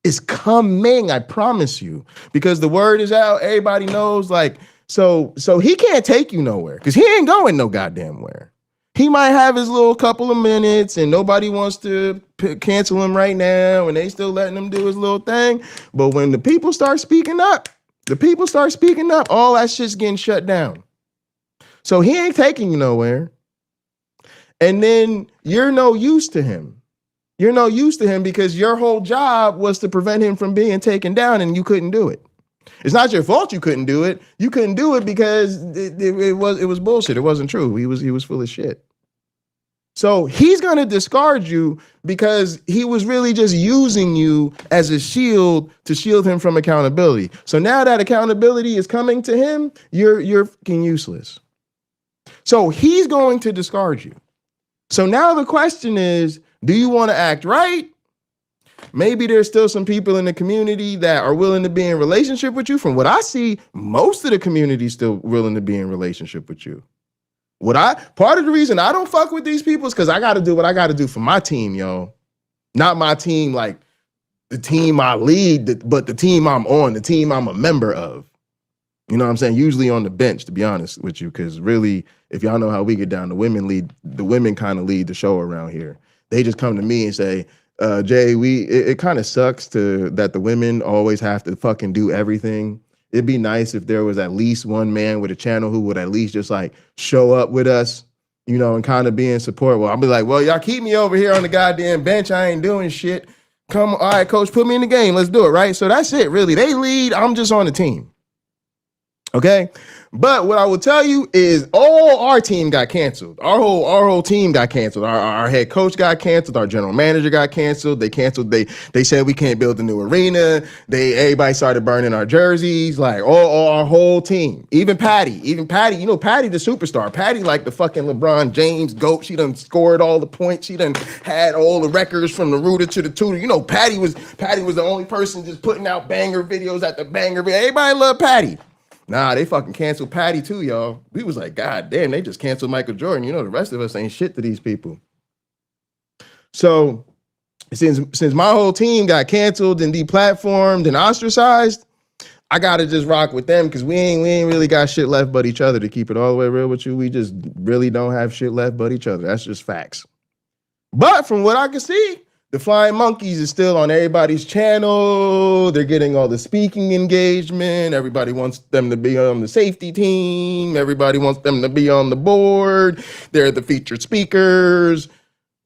is coming, I promise you. Because the word is out. Everybody knows, like, so he can't take you nowhere because he ain't going no goddamn where. He might have his little couple of minutes and nobody wants to cancel him right now and they still letting him do his little thing. But when the people start speaking up, all that shit's getting shut down. So he ain't taking you nowhere. And then you're no use to him. You're no use to him because your whole job was to prevent him from being taken down and you couldn't do it. It's not your fault you couldn't do it. You couldn't do it because it was bullshit. It wasn't true. He was full of shit. So he's going to discard you because he was really just using you as a shield to shield him from accountability. So now that accountability is coming to him, you're fucking useless. So he's going to discard you. So now the question is, do you want to act right? Maybe there's still some people in the community that are willing to be in relationship with you. From what I see, most of the community is still willing to be in relationship with you. Part of the reason I don't fuck with these people is because I got to do what I got to do for my team, yo. Not my team, like the team I lead, but the team I'm on, the team I'm a member of. You know what I'm saying? Usually on the bench, to be honest with you, because really, if y'all know how we get down, the women kind of lead the show around here. They just come to me and say, Jay, it kind of sucks that the women always have to fucking do everything. It'd be nice if there was at least one man with a channel who would at least just like show up with us, you know, and kind of be in support. Well, I'll be like, well, y'all keep me over here on the goddamn bench. I ain't doing shit. Come on. All right, coach, put me in the game. Let's do it. Right. So that's it. Really. They lead. I'm just on the team. Okay. But what I will tell you is all our team got canceled. Our whole team got canceled. Our head coach got canceled. Our general manager got canceled. They canceled. They said we can't build a new arena. Everybody started burning our jerseys. Like all our whole team. Even Patty. You know, Patty the superstar. Patty like the fucking LeBron James GOAT. She done scored all the points. She done had all the records from the rooter to the tutor. You know, Patty was the only person just putting out banger videos at the banger video. Everybody love Patty. Nah, they fucking canceled Patty too, y'all. We was like, God damn, they just canceled Michael Jordan. You know, the rest of us ain't shit to these people. So since my whole team got canceled and deplatformed and ostracized, I gotta just rock with them because we ain't really got shit left but each other. To keep it all the way real with you, we just really don't have shit left but each other. That's just facts. But from what I can see, the Flying Monkeys is still on everybody's channel. They're getting all the speaking engagement. Everybody wants them to be on the safety team. Everybody wants them to be on the board. They're the featured speakers.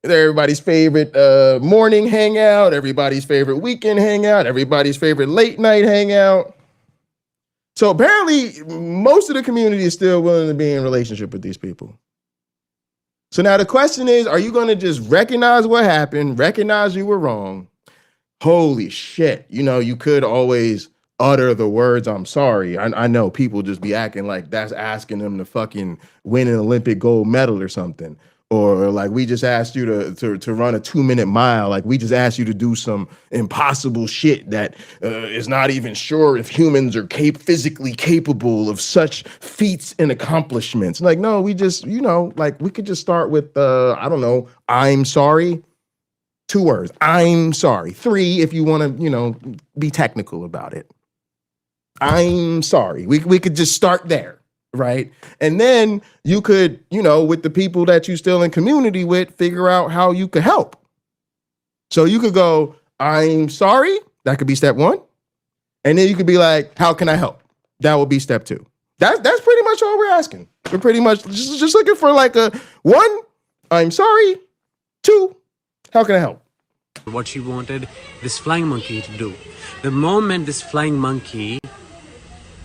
They're everybody's favorite morning hangout, everybody's favorite weekend hangout, everybody's favorite late night hangout. So apparently, most of the community is still willing to be in relationship with these people. So now the question is, are you going to just recognize what happened, recognize you were wrong? Holy shit. You know, you could always utter the words, I'm sorry. I know people just be acting like that's asking them to fucking win an Olympic gold medal or something. Or like we just asked you to run a 2-minute mile. Like we just asked you to do some impossible shit that is not even sure if humans are physically capable of such feats and accomplishments. Like, no, we just, you know, like we could just start with, I don't know, I'm sorry. 2 words. I'm sorry. 3 if you want to, you know, be technical about it. I'm sorry. We could just start there. Right. And then you could, you know, with the people that you still in community with, figure out how you could help. So you could go, I'm sorry. That could be step 1. And then you could be like, how can I help? That would be step 2. That's pretty much all we're asking. We're pretty much just looking for like a 1, I'm sorry. 2, how can I help? What she wanted this flying monkey to do. The moment this flying monkey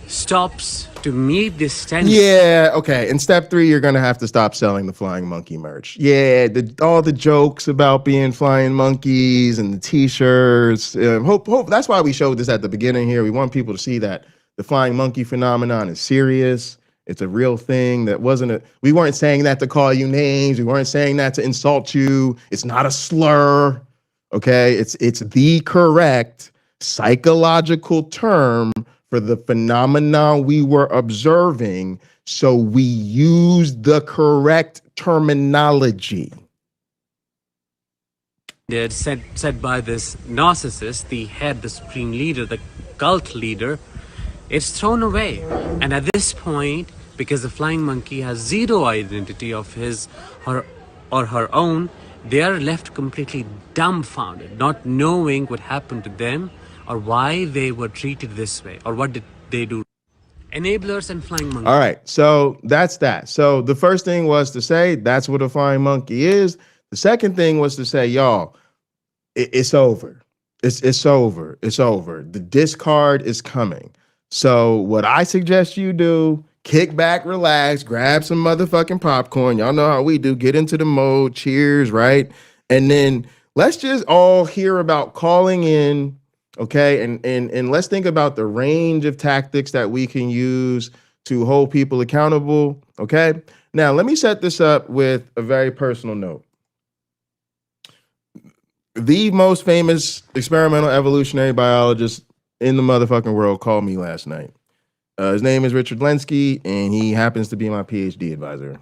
stops to meet this standard. Yeah, okay. In step 3, you're gonna have to stop selling the flying monkey merch. Yeah, all the jokes about being flying monkeys and the t-shirts. Hope that's why we showed this at the beginning here. We want people to see that the flying monkey phenomenon is serious. It's a real thing. We weren't saying that to call you names. We weren't saying that to insult you. It's not a slur. Okay, it's the correct psychological term for the phenomenon we were observing, so we use the correct terminology. They're said by this narcissist, the head, the supreme leader, the cult leader, it's thrown away. And at this point, because the flying monkey has zero identity of his or her own, they are left completely dumbfounded, not knowing what happened to them or why they were treated this way, or what did they do. Enablers and flying monkeys. All right, so that's that. So the first thing was to say that's what a flying monkey is. The second thing was to say, y'all, it's over. It's over. It's over. The discard is coming. So what I suggest you do, kick back, relax, grab some motherfucking popcorn. Y'all know how we do. Get into the mode. Cheers, right? And then let's just all hear about calling in, okay? And let's think about the range of tactics that we can use to hold people accountable, okay? Now, let me set this up with a very personal note. The most famous experimental evolutionary biologist in the motherfucking world called me last night. His name is Richard Lenski, and he happens to be my PhD advisor.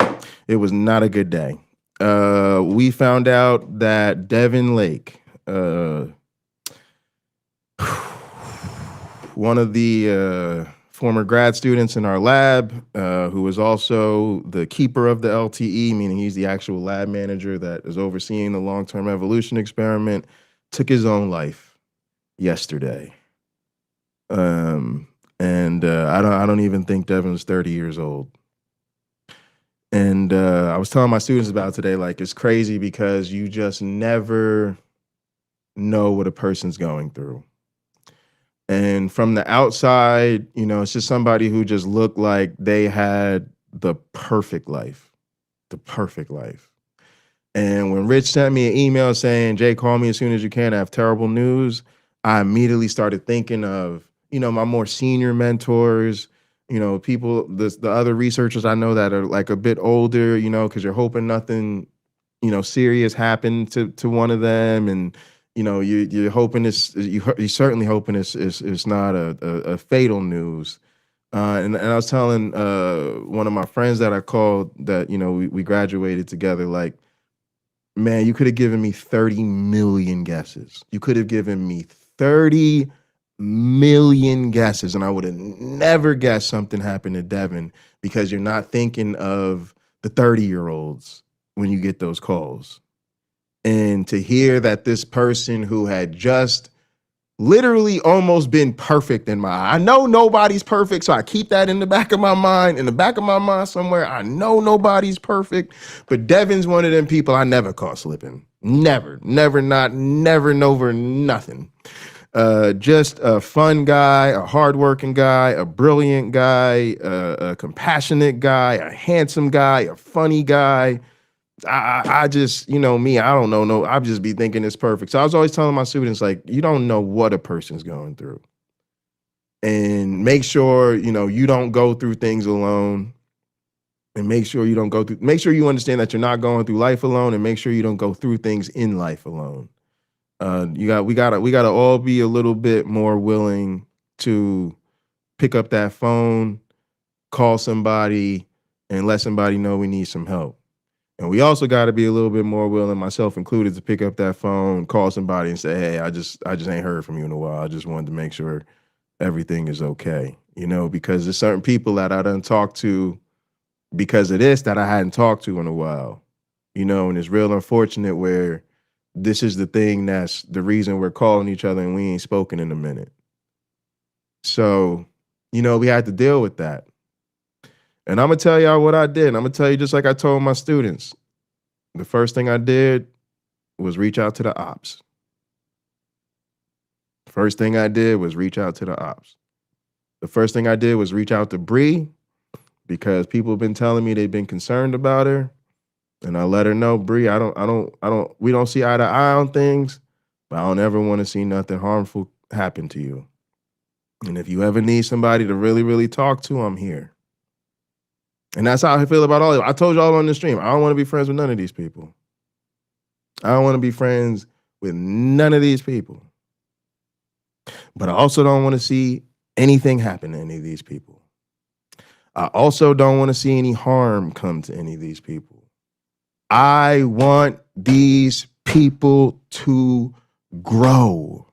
It was not a good day. We found out that Devin Lake, one of the former grad students in our lab, who was also the keeper of the LTE, meaning he's the actual lab manager that is overseeing the long-term evolution experiment, took his own life yesterday. I don't even think Devin's 30 years old. And I was telling my students about it today, like, it's crazy because you just never know what a person's going through. And from the outside, you know, it's just somebody who just looked like they had the perfect life. And when Rich sent me an email saying, Jay, call me as soon as you can, I have terrible news, I immediately started thinking of, you know, my more senior mentors, you know, people, the other researchers I know that are like a bit older, you know, because you're hoping nothing, you know, serious happened to one of them. And, you know, you're hoping you're certainly hoping it's not a fatal news. And I was telling one of my friends that I called that, you know, we graduated together, like, man, you could have given me 30 million guesses. You could have given me 30 million guesses, and I would have never guessed something happened to Devin, because you're not thinking of the 30-year-olds when you get those calls. And to hear that this person who had just literally almost been perfect in my eye. I know nobody's perfect, so I keep that in the back of my mind. In the back of my mind somewhere, I know nobody's perfect, but Devin's one of them people I never caught slipping. Never, nothing. Just a fun guy, a hardworking guy, a brilliant guy, a compassionate guy, a handsome guy, a funny guy. I just, you know, me, I don't know. No, I'll just be thinking it's perfect. So I was always telling my students, like, you don't know what a person's going through. And make sure, you know, you don't go through things alone. And make sure you understand that you're not going through life alone, and make sure you don't go through things in life alone. We gotta all be a little bit more willing to pick up that phone, call somebody, and let somebody know we need some help. And we also got to be a little bit more willing, myself included, to pick up that phone, call somebody, and say, "Hey, I just ain't heard from you in a while. I just wanted to make sure everything is okay." You know, because there's certain people that I done talked to because of this that I hadn't talked to in a while. You know, and it's real unfortunate where this is the thing that's the reason we're calling each other and we ain't spoken in a minute. So, you know, we had to deal with that. And I'm going to tell y'all what I did. I'm going to tell you just like I told my students. The first thing I did was reach out to the ops. First thing I did was reach out to the ops. The first thing I did was reach out to Bree, because people have been telling me they've been concerned about her. And I let her know, Bree, we don't see eye to eye on things, but I don't ever want to see nothing harmful happen to you. And if you ever need somebody to really, really talk to, I'm here. And that's how I feel about all of it. I told y'all on the stream, I don't want to be friends with none of these people. I don't want to be friends with none of these people. But I also don't want to see anything happen to any of these people. I also don't want to see any harm come to any of these people. I want these people to grow.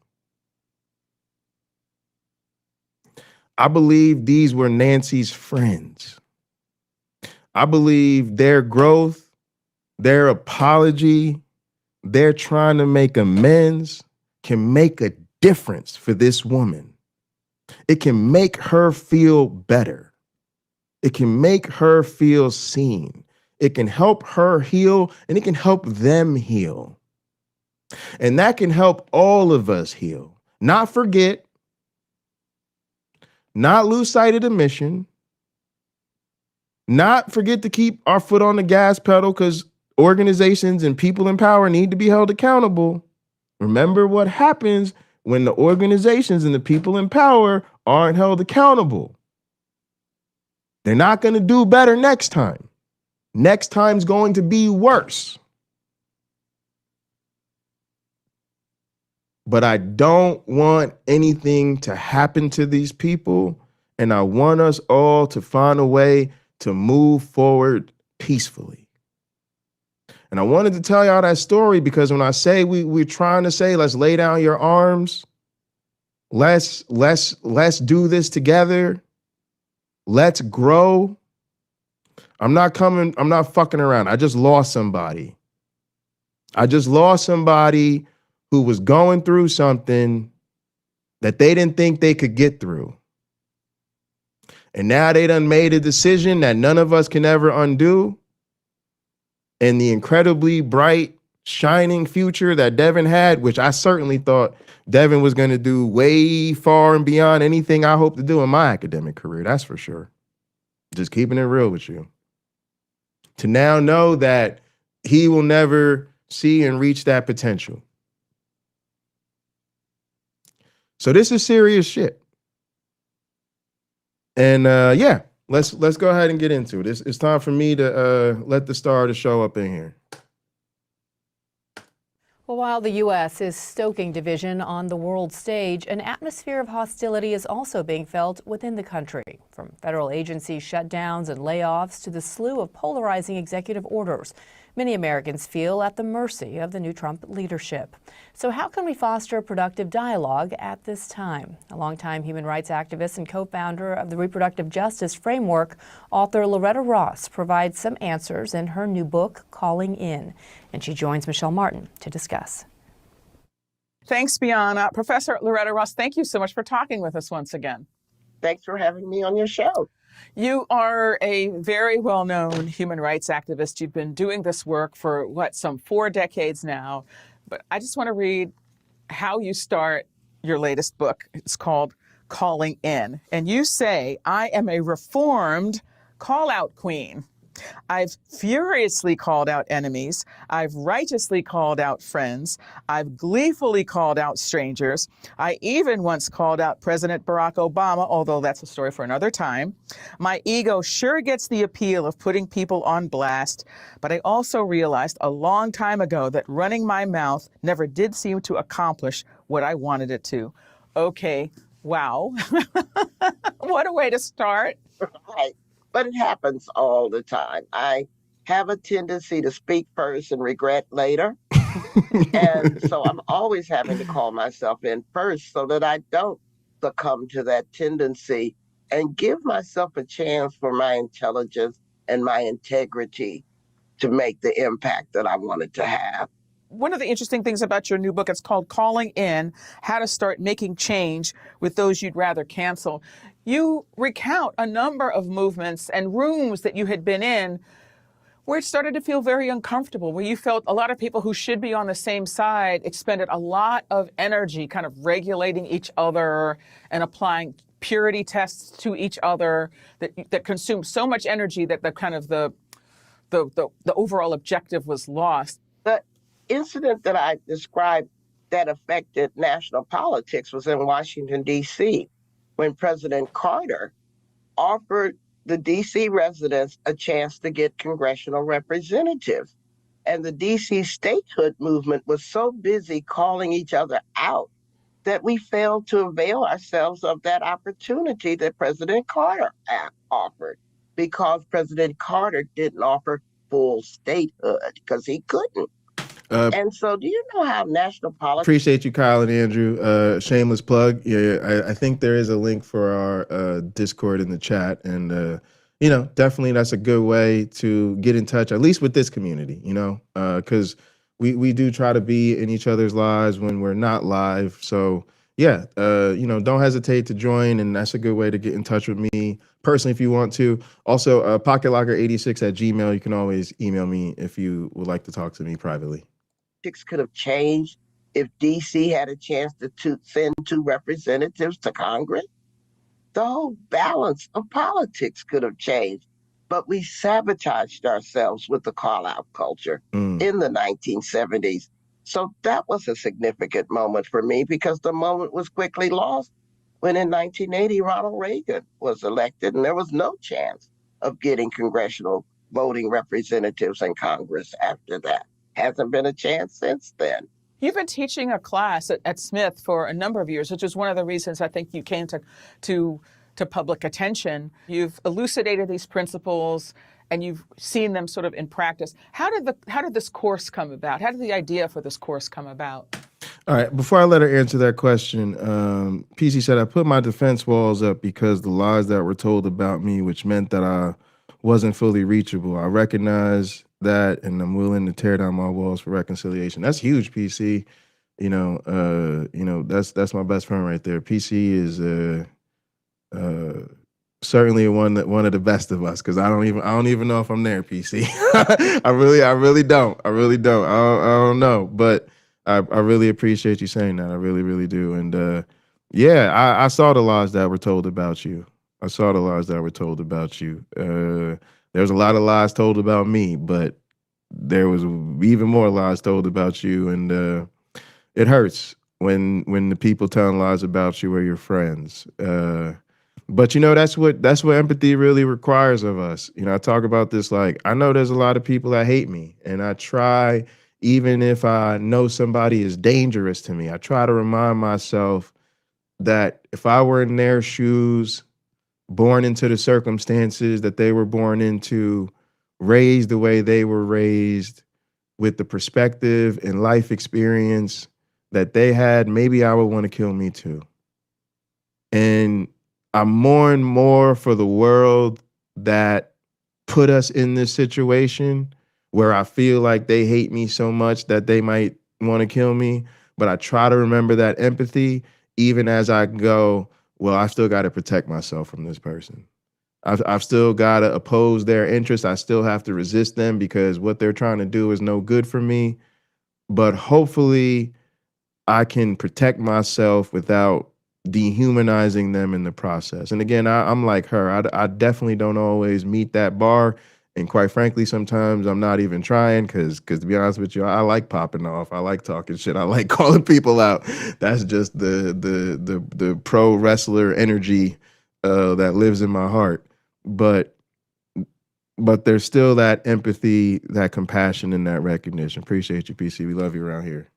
I believe these were Nancy's friends. I believe their growth, their apology, their trying to make amends can make a difference for this woman. It can make her feel better. It can make her feel seen. It can help her heal, and it can help them heal. And that can help all of us heal. Not forget, not lose sight of the mission, not forget to keep our foot on the gas pedal, because organizations and people in power need to be held accountable. Remember what happens when the organizations and the people in power aren't held accountable. They're not going to do better next time. Next time's going to be worse. But I don't want anything to happen to these people, and I want us all to find a way to move forward peacefully. And I wanted to tell y'all that story because when I say we're trying to say, let's lay down your arms, let's do this together, let's grow. I'm not fucking around. I just lost somebody. Who was going through something that they didn't think they could get through. And now they done made a decision that none of us can ever undo. And the incredibly bright, shining future that Devin had, which I certainly thought Devin was going to do way far and beyond anything I hope to do in my academic career. That's for sure. Just keeping it real with you. To now know that he will never see and reach that potential. So this is serious shit. And yeah, let's go ahead and get into it. It's time for me to let the star of the show up in here. Well, while the U.S. is stoking division on the world stage, an atmosphere of hostility is also being felt within the country, from federal agency shutdowns and layoffs to the slew of polarizing executive orders. Many Americans feel at the mercy of the new Trump leadership. So how can we foster productive dialogue at this time? A longtime human rights activist and co-founder of the Reproductive Justice Framework, author Loretta Ross provides some answers in her new book, Calling In. And she joins Michelle Martin to discuss. Thanks, Bianna. Professor Loretta Ross, thank you so much for talking with us once again. Thanks for having me on your show. You are a very well-known human rights activist. You've been doing this work for, some 4 decades now. But I just want to read how you start your latest book. It's called Calling In. And you say, I am a reformed call-out queen. I've furiously called out enemies. I've righteously called out friends. I've gleefully called out strangers. I even once called out President Barack Obama, although that's a story for another time. My ego sure gets the appeal of putting people on blast, but I also realized a long time ago that running my mouth never did seem to accomplish what I wanted it to. Okay, wow. What a way to start. Right. But it happens all the time. I have a tendency to speak first and regret later. And so I'm always having to call myself in first so that I don't succumb to that tendency and give myself a chance for my intelligence and my integrity to make the impact that I wanted to have. One of the interesting things about your new book, it's called Calling In, How to Start Making Change with Those You'd Rather Cancel. You recount a number of movements and rooms that you had been in where it started to feel very uncomfortable, where you felt a lot of people who should be on the same side expended a lot of energy kind of regulating each other and applying purity tests to each other that consumed so much energy that the overall objective was lost. The incident that I described that affected national politics was in Washington, D.C., when President Carter offered the D.C. residents a chance to get congressional representatives. And the D.C. statehood movement was so busy calling each other out that we failed to avail ourselves of that opportunity that President Carter offered, because President Carter didn't offer full statehood because he couldn't. And so do you know how national politics... Appreciate you, Kyle and Andrew. Shameless plug. Yeah, I think there is a link for our Discord in the chat. And, definitely that's a good way to get in touch, at least with this community, because we do try to be in each other's lives when we're not live. So, yeah, don't hesitate to join. And that's a good way to get in touch with me personally if you want to. Also, pocketlocker86@gmail. You can always email me if you would like to talk to me privately. Could have changed if D.C. had a chance to send 2 representatives to Congress. The whole balance of politics could have changed. but we sabotaged ourselves with the call-out culture in the 1970s. So that was a significant moment for me because the moment was quickly lost when in 1980 Ronald Reagan was elected and there was no chance of getting congressional voting representatives in Congress after that. Hasn't been a chance since then. You've been teaching a class at Smith for a number of years, which is one of the reasons I think you came to public attention. You've elucidated these principles and you've seen them sort of in practice. How did this course come about? How did the idea for this course come about? All right, before I let her answer that question, PC said, I put my defense walls up because the lies that were told about me, which meant that I wasn't fully reachable. I recognize that, and I'm willing to tear down my walls for reconciliation. That's huge, PC. That's my best friend right there. PC is certainly one of the best of us, because I don't even know if I'm there, PC. I really don't. I don't know, but I really appreciate you saying that. I really, really do. And I saw the lies that were told about you. There's a lot of lies told about me, but there was even more lies told about you, and it hurts when the people telling lies about you are your friends. But that's what empathy really requires of us. I talk about this, like, I know there's a lot of people that hate me, and I try, even if I know somebody is dangerous to me, I try to remind myself that if I were in their shoes, born into the circumstances that they were born into, raised the way they were raised, with the perspective and life experience that they had, maybe I would want to kill me too. And I mourn more for the world that put us in this situation where I feel like they hate me so much that they might want to kill me. But I try to remember that empathy even as I go, well, I still got to protect myself from this person. I've still got to oppose their interests. I still have to resist them because what they're trying to do is no good for me. But hopefully I can protect myself without dehumanizing them in the process. And again, I'm like her. I definitely don't always meet that bar. And quite frankly, sometimes I'm not even trying because to be honest with you, I like popping off. I like talking shit. I like calling people out. That's just the pro wrestler energy that lives in my heart. But there's still that empathy, that compassion, and that recognition. Appreciate you, PC. We love you around here.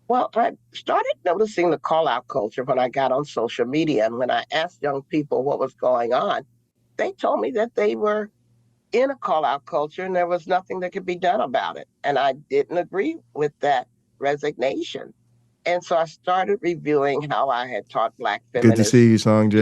Well, I started noticing the call-out culture when I got on social media. And when I asked young people what was going on, they told me that they were in a call-out culture and there was nothing that could be done about it. And I didn't agree with that resignation. And so I started reviewing how I had taught Black feminists Good to see you, Song J.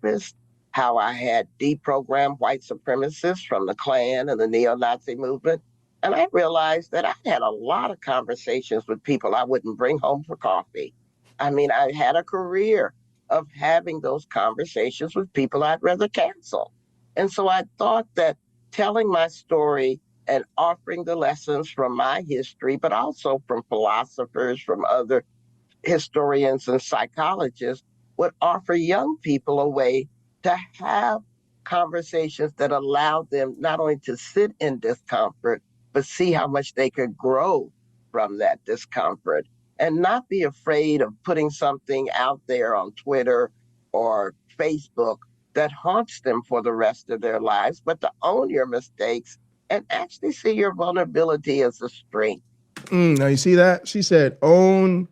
racists, how I had deprogrammed white supremacists from the Klan and the neo-Nazi movement. And I realized that I had a lot of conversations with people I wouldn't bring home for coffee. I mean, I had a career of having those conversations with people I'd rather cancel. And so I thought that telling my story and offering the lessons from my history, but also from philosophers, from other historians and psychologists, would offer young people a way to have conversations that allowed them not only to sit in discomfort, but see how much they could grow from that discomfort and not be afraid of putting something out there on Twitter or Facebook that haunts them for the rest of their lives, but to own your mistakes and actually see your vulnerability as a strength. Now you see that? She said, own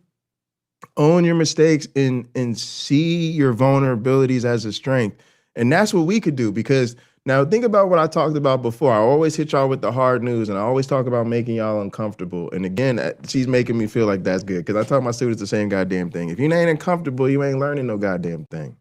your mistakes and see your vulnerabilities as a strength. And that's what we could do, because now think about what I talked about before. I always hit y'all with the hard news, and I always talk about making y'all uncomfortable. And again, she's making me feel like that's good, because I tell my students the same goddamn thing. If you ain't uncomfortable, you ain't learning no goddamn thing.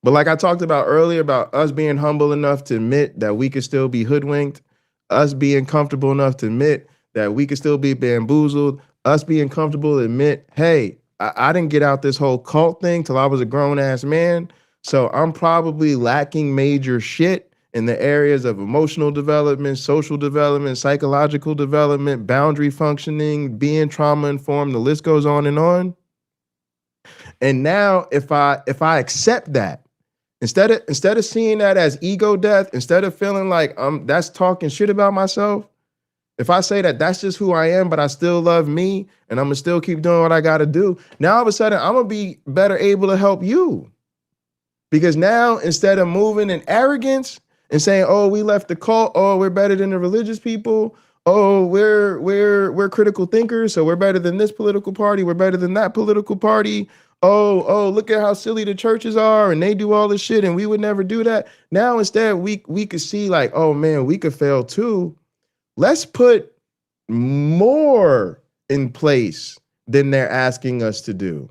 But like I talked about earlier, about us being humble enough to admit that we could still be hoodwinked, us being comfortable enough to admit that we could still be bamboozled, us being comfortable to admit, hey, I didn't get out this whole cult thing till I was a grown-ass man, so I'm probably lacking major shit in the areas of emotional development, social development, psychological development, boundary functioning, being trauma-informed, the list goes on. And now if I accept that, Instead of seeing that as ego death, instead of feeling like that's talking shit about myself, if I say that that's just who I am, but I still love me and I'm gonna still keep doing what I gotta do, now all of a sudden I'm gonna be better able to help you. Because now instead of moving in arrogance and saying, oh, we left the cult, oh, we're better than the religious people, oh, we're critical thinkers, so we're better than this political party, we're better than that political party. Oh, look at how silly the churches are and they do all this shit and we would never do that. Now instead we could see like, oh man, we could fail too. Let's put more in place than they're asking us to do.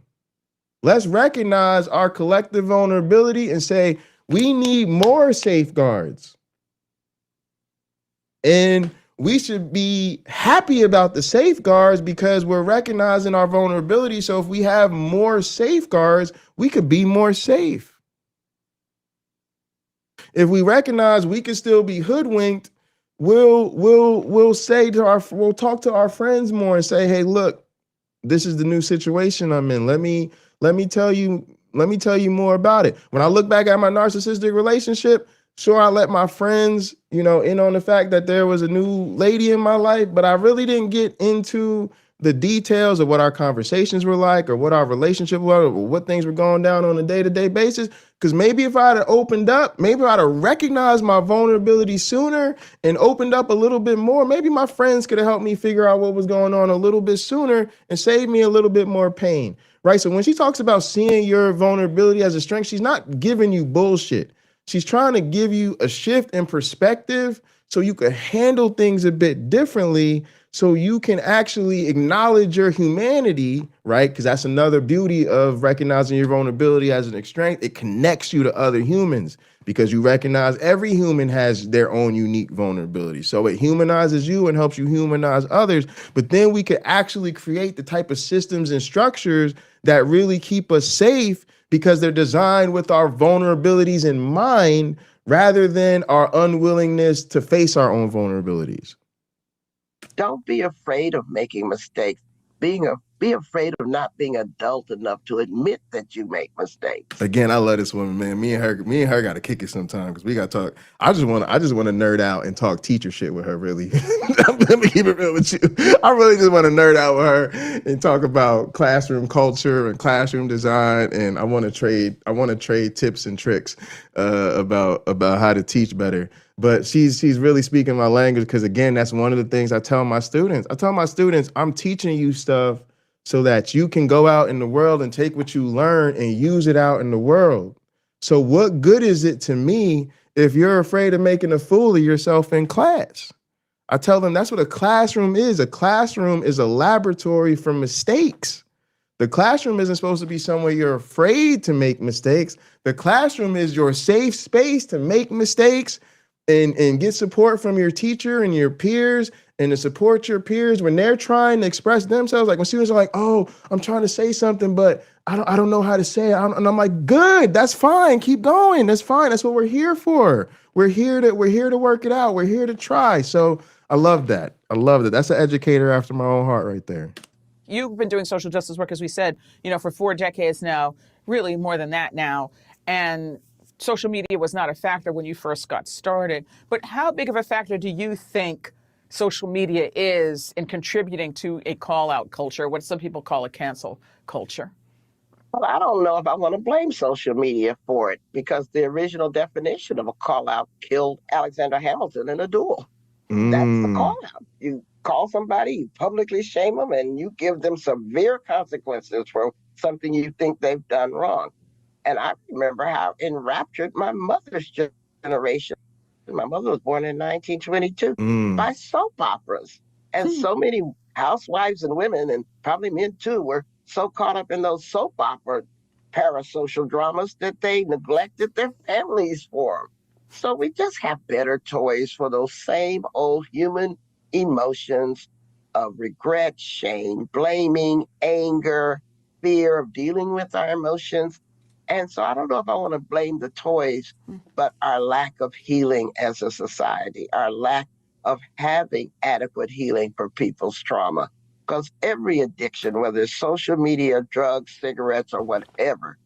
Let's recognize our collective vulnerability and say, we need more safeguards. And we should be happy about the safeguards because we're recognizing our vulnerability. So if we have more safeguards, we could be more safe. If we recognize we can still be hoodwinked, we'll talk to our friends more and say, hey, look, this is the new situation I'm in. Let me tell you more about it. When I look back at my narcissistic relationship, sure, I let my friends, in on the fact that there was a new lady in my life, but I really didn't get into the details of what our conversations were like or what our relationship was or what things were going down on a day-to-day basis. Because maybe if I'd have opened up, maybe I'd have recognized my vulnerability sooner and opened up a little bit more. Maybe my friends could have helped me figure out what was going on a little bit sooner and saved me a little bit more pain, right? So when she talks about seeing your vulnerability as a strength, she's not giving you bullshit. She's trying to give you a shift in perspective so you could handle things a bit differently, so you can actually acknowledge your humanity, right? Because that's another beauty of recognizing your vulnerability as a strength. It connects you to other humans because you recognize every human has their own unique vulnerability. So it humanizes you and helps you humanize others. But then we could actually create the type of systems and structures that really keep us safe because they're designed with our vulnerabilities in mind rather than our unwillingness to face our own vulnerabilities. Don't be afraid of making mistakes. Be afraid of not being adult enough to admit that you make mistakes. Again, I love this woman, man. Me and her got to kick it sometime because we got to talk. I just want to nerd out and talk teacher shit with her. Really, let me keep it real with you. I really just want to nerd out with her and talk about classroom culture and classroom design. And I want to trade tips and tricks about how to teach better. But she's really speaking my language because, again, that's one of the things I tell my students. I'm teaching you stuff so that you can go out in the world and take what you learn and use it out in the world. So what good is it to me if you're afraid of making a fool of yourself in class? I tell them that's what a classroom is. A classroom is a laboratory for mistakes. The classroom isn't supposed to be somewhere you're afraid to make mistakes. The classroom is your safe space to make mistakes and get support from your teacher and your peers and to support your peers when they're trying to express themselves. Like when students are like, oh, I'm trying to say something, but I don't know how to say it. And I'm like, good, that's fine. Keep going. That's fine. That's what we're here for. We're here to work it out. We're here to try. So I love that. That's an educator after my own heart right there. You've been doing social justice work, as we said, for 4 decades now, really more than that now. And social media was not a factor when you first got started. But how big of a factor do you think social media is in contributing to a call-out culture, what some people call a cancel culture? Well, I don't know if I want to blame social media for it because the original definition of a call-out killed Alexander Hamilton in a duel. That's the call-out. You call somebody, you publicly shame them, and you give them severe consequences for something you think they've done wrong. And I remember how enraptured my mother's generation. My mother was born in 1922 by soap operas. And so many housewives and women, and probably men too, were so caught up in those soap opera parasocial dramas that they neglected their families for them. So we just have better toys for those same old human emotions of regret, shame, blaming, anger, fear of dealing with our emotions. And so I don't know if I want to blame the toys, but our lack of healing as a society, our lack of having adequate healing for people's trauma. Because every addiction, whether it's social media, drugs, cigarettes, or whatever,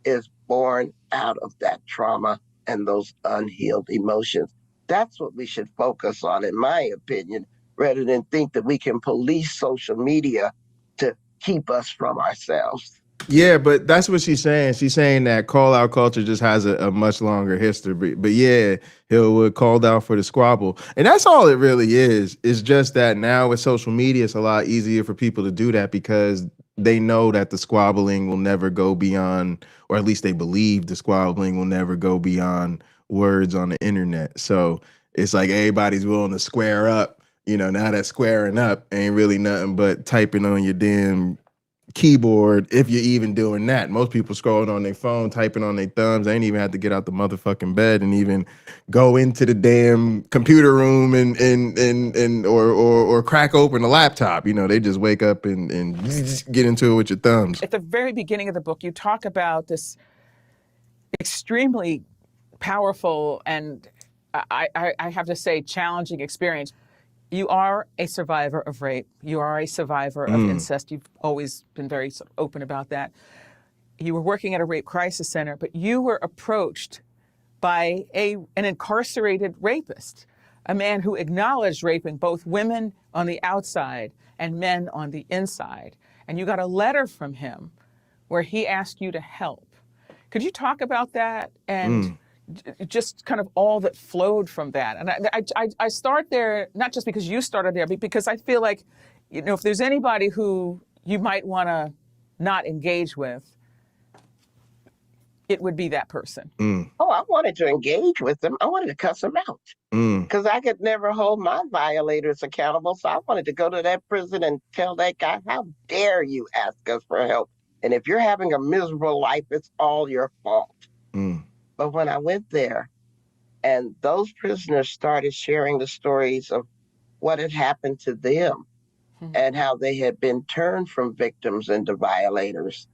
is born out of that trauma and those unhealed emotions. That's what we should focus on, in my opinion, rather than think that we can police social media to keep us from ourselves. Yeah, but that's what she's saying. She's saying that call out culture just has a much longer history. But yeah, he'll call out for the squabble. And that's all it really is. It's just that now with social media, it's a lot easier for people to do that because they know that the squabbling will never go beyond, or at least they believe the squabbling will never go beyond words on the internet. So it's like everybody's willing to square up. You know, now that squaring up ain't really nothing but typing on your damn keyboard, if you're even doing that. Most people scrolling on their phone, typing on their thumbs. They ain't even have to get out the motherfucking bed and even go into the damn computer room or crack open a laptop. You know, they just wake up and get into it with your thumbs. At the very beginning of the book, you talk about this extremely powerful and I have to say challenging experience. You are a survivor of rape. You are a survivor of incest. You've always been very sort of open about that. You were working at a rape crisis center, but you were approached by an incarcerated rapist, a man who acknowledged raping both women on the outside and men on the inside. And you got a letter from him where he asked you to help. Could you talk about that and just kind of all that flowed from that? And I start there, not just because you started there, but because I feel like, you know, if there's anybody who you might want to not engage with, it would be that person. Oh, I wanted to engage with them. I wanted to cuss them out because I could never hold my violators accountable. So I wanted to go to that prison and tell that guy, how dare you ask us for help? And if you're having a miserable life, it's all your fault. But when I went there and those prisoners started sharing the stories of what had happened to them and how they had been turned from victims into violators,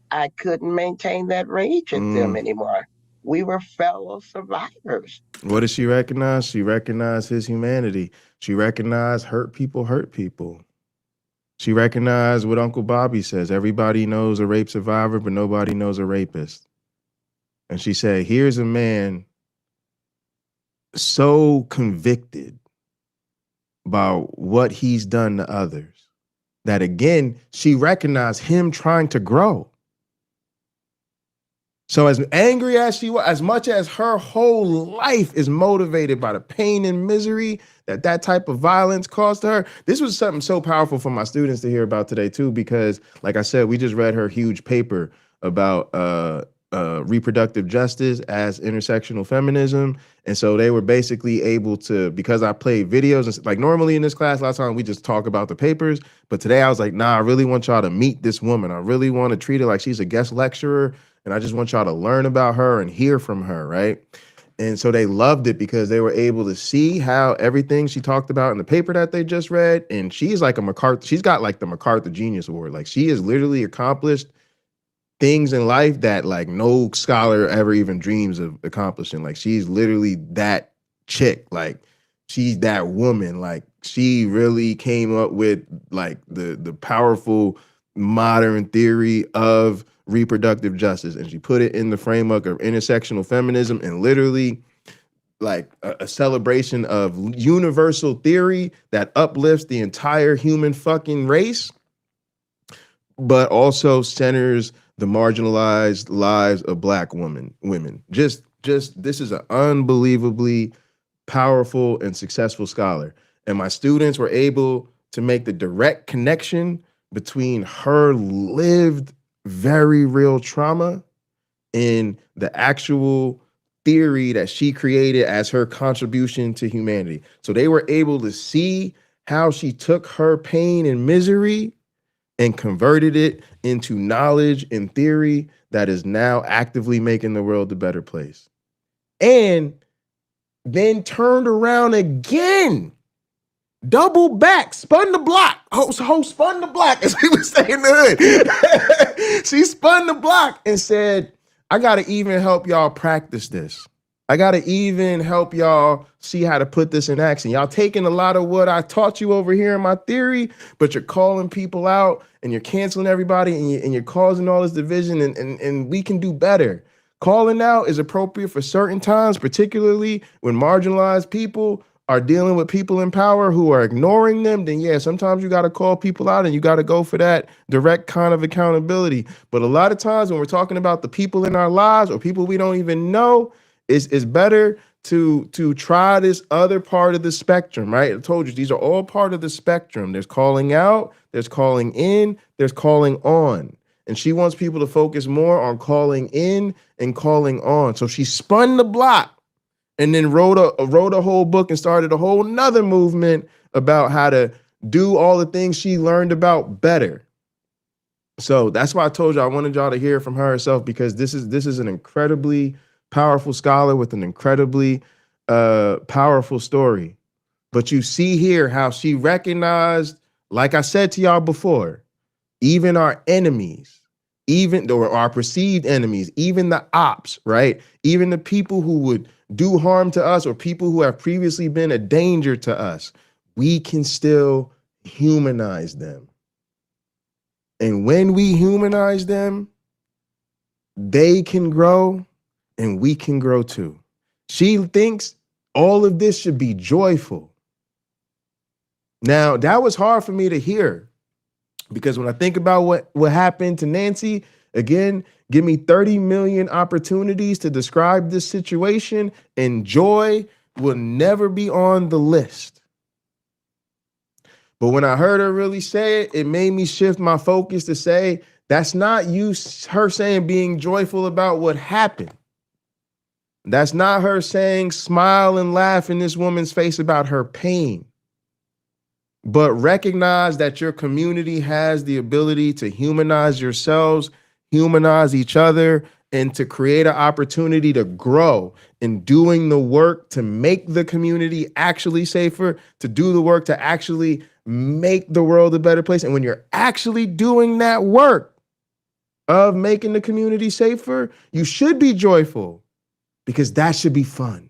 I couldn't maintain that rage at them anymore. We were fellow survivors. What did she recognize? She recognized his humanity. She recognized hurt people hurt people. She recognized what Uncle Bobby says. Everybody knows a rape survivor, but nobody knows a rapist. And she said, here's a man so convicted about what he's done to others that, again, she recognized him trying to grow. So as angry as she was, as much as her whole life is motivated by the pain and misery that type of violence caused her, this was something so powerful for my students to hear about today too, because like I said, we just read her huge paper about reproductive justice as intersectional feminism. And so they were basically able to, because I played videos, and like normally in this class, a lot of times we just talk about the papers, but today I was like, nah, I really want y'all to meet this woman. I really want to treat her like she's a guest lecturer. And I just want y'all to learn about her and hear from her, right? And so they loved it because they were able to see how everything she talked about in the paper that they just read. And she's like she's got like the MacArthur Genius Award. Like she has literally accomplished things in life that like no scholar ever even dreams of accomplishing. Like she's literally that chick. Like she's that woman. Like she really came up with like the powerful modern theory of reproductive justice, and she put it in the framework of intersectional feminism, and literally like a celebration of universal theory that uplifts the entire human fucking race, but also centers the marginalized lives of Black women. Just this is an unbelievably powerful and successful scholar, and my students were able to make the direct connection between her lived very real trauma in the actual theory that she created as her contribution to humanity. So they were able to see how she took her pain and misery and converted it into knowledge and theory that is now actively making the world a better place. And then turned around again, double back, spun the block. Spun the block, as we would say in the hood. She spun the block and said, I got to even help y'all practice this. I got to even help y'all see how to put this in action. Y'all taking a lot of what I taught you over here in my theory, but you're calling people out and you're canceling everybody and you're causing all this division, and we can do better. Calling out is appropriate for certain times, particularly when marginalized people are dealing with people in power who are ignoring them. Then yeah, sometimes you got to call people out and you got to go for that direct kind of accountability. But a lot of times when we're talking about the people in our lives or people we don't even know, it's better to try this other part of the spectrum, right? I told you, these are all part of the spectrum. There's calling out, there's calling in, there's calling on. And she wants people to focus more on calling in and calling on. So she spun the block and then wrote a whole book and started a whole nother movement about how to do all the things she learned about better. So that's why I told you I wanted y'all to hear from her herself, because this is an incredibly powerful scholar with an incredibly powerful story. But you see here how she recognized, like I said to y'all before, even our enemies, even or our perceived enemies, even the ops, right? Even the people who would do harm to us or people who have previously been a danger to us, we can still humanize them. And when we humanize them, they can grow and we can grow too. She thinks all of this should be joyful. Now, that was hard for me to hear, because when I think about what happened to Nancy, again, give me 30 million opportunities to describe this situation, and joy will never be on the list. But when I heard her really say it, it made me shift my focus to say, that's not her saying being joyful about what happened. That's not her saying smile and laugh in this woman's face about her pain. But recognize that your community has the ability to humanize yourselves, humanize each other, and to create an opportunity to grow in doing the work to make the community actually safer, to do the work to actually make the world a better place. And when you're actually doing that work of making the community safer, you should be joyful, because that should be fun.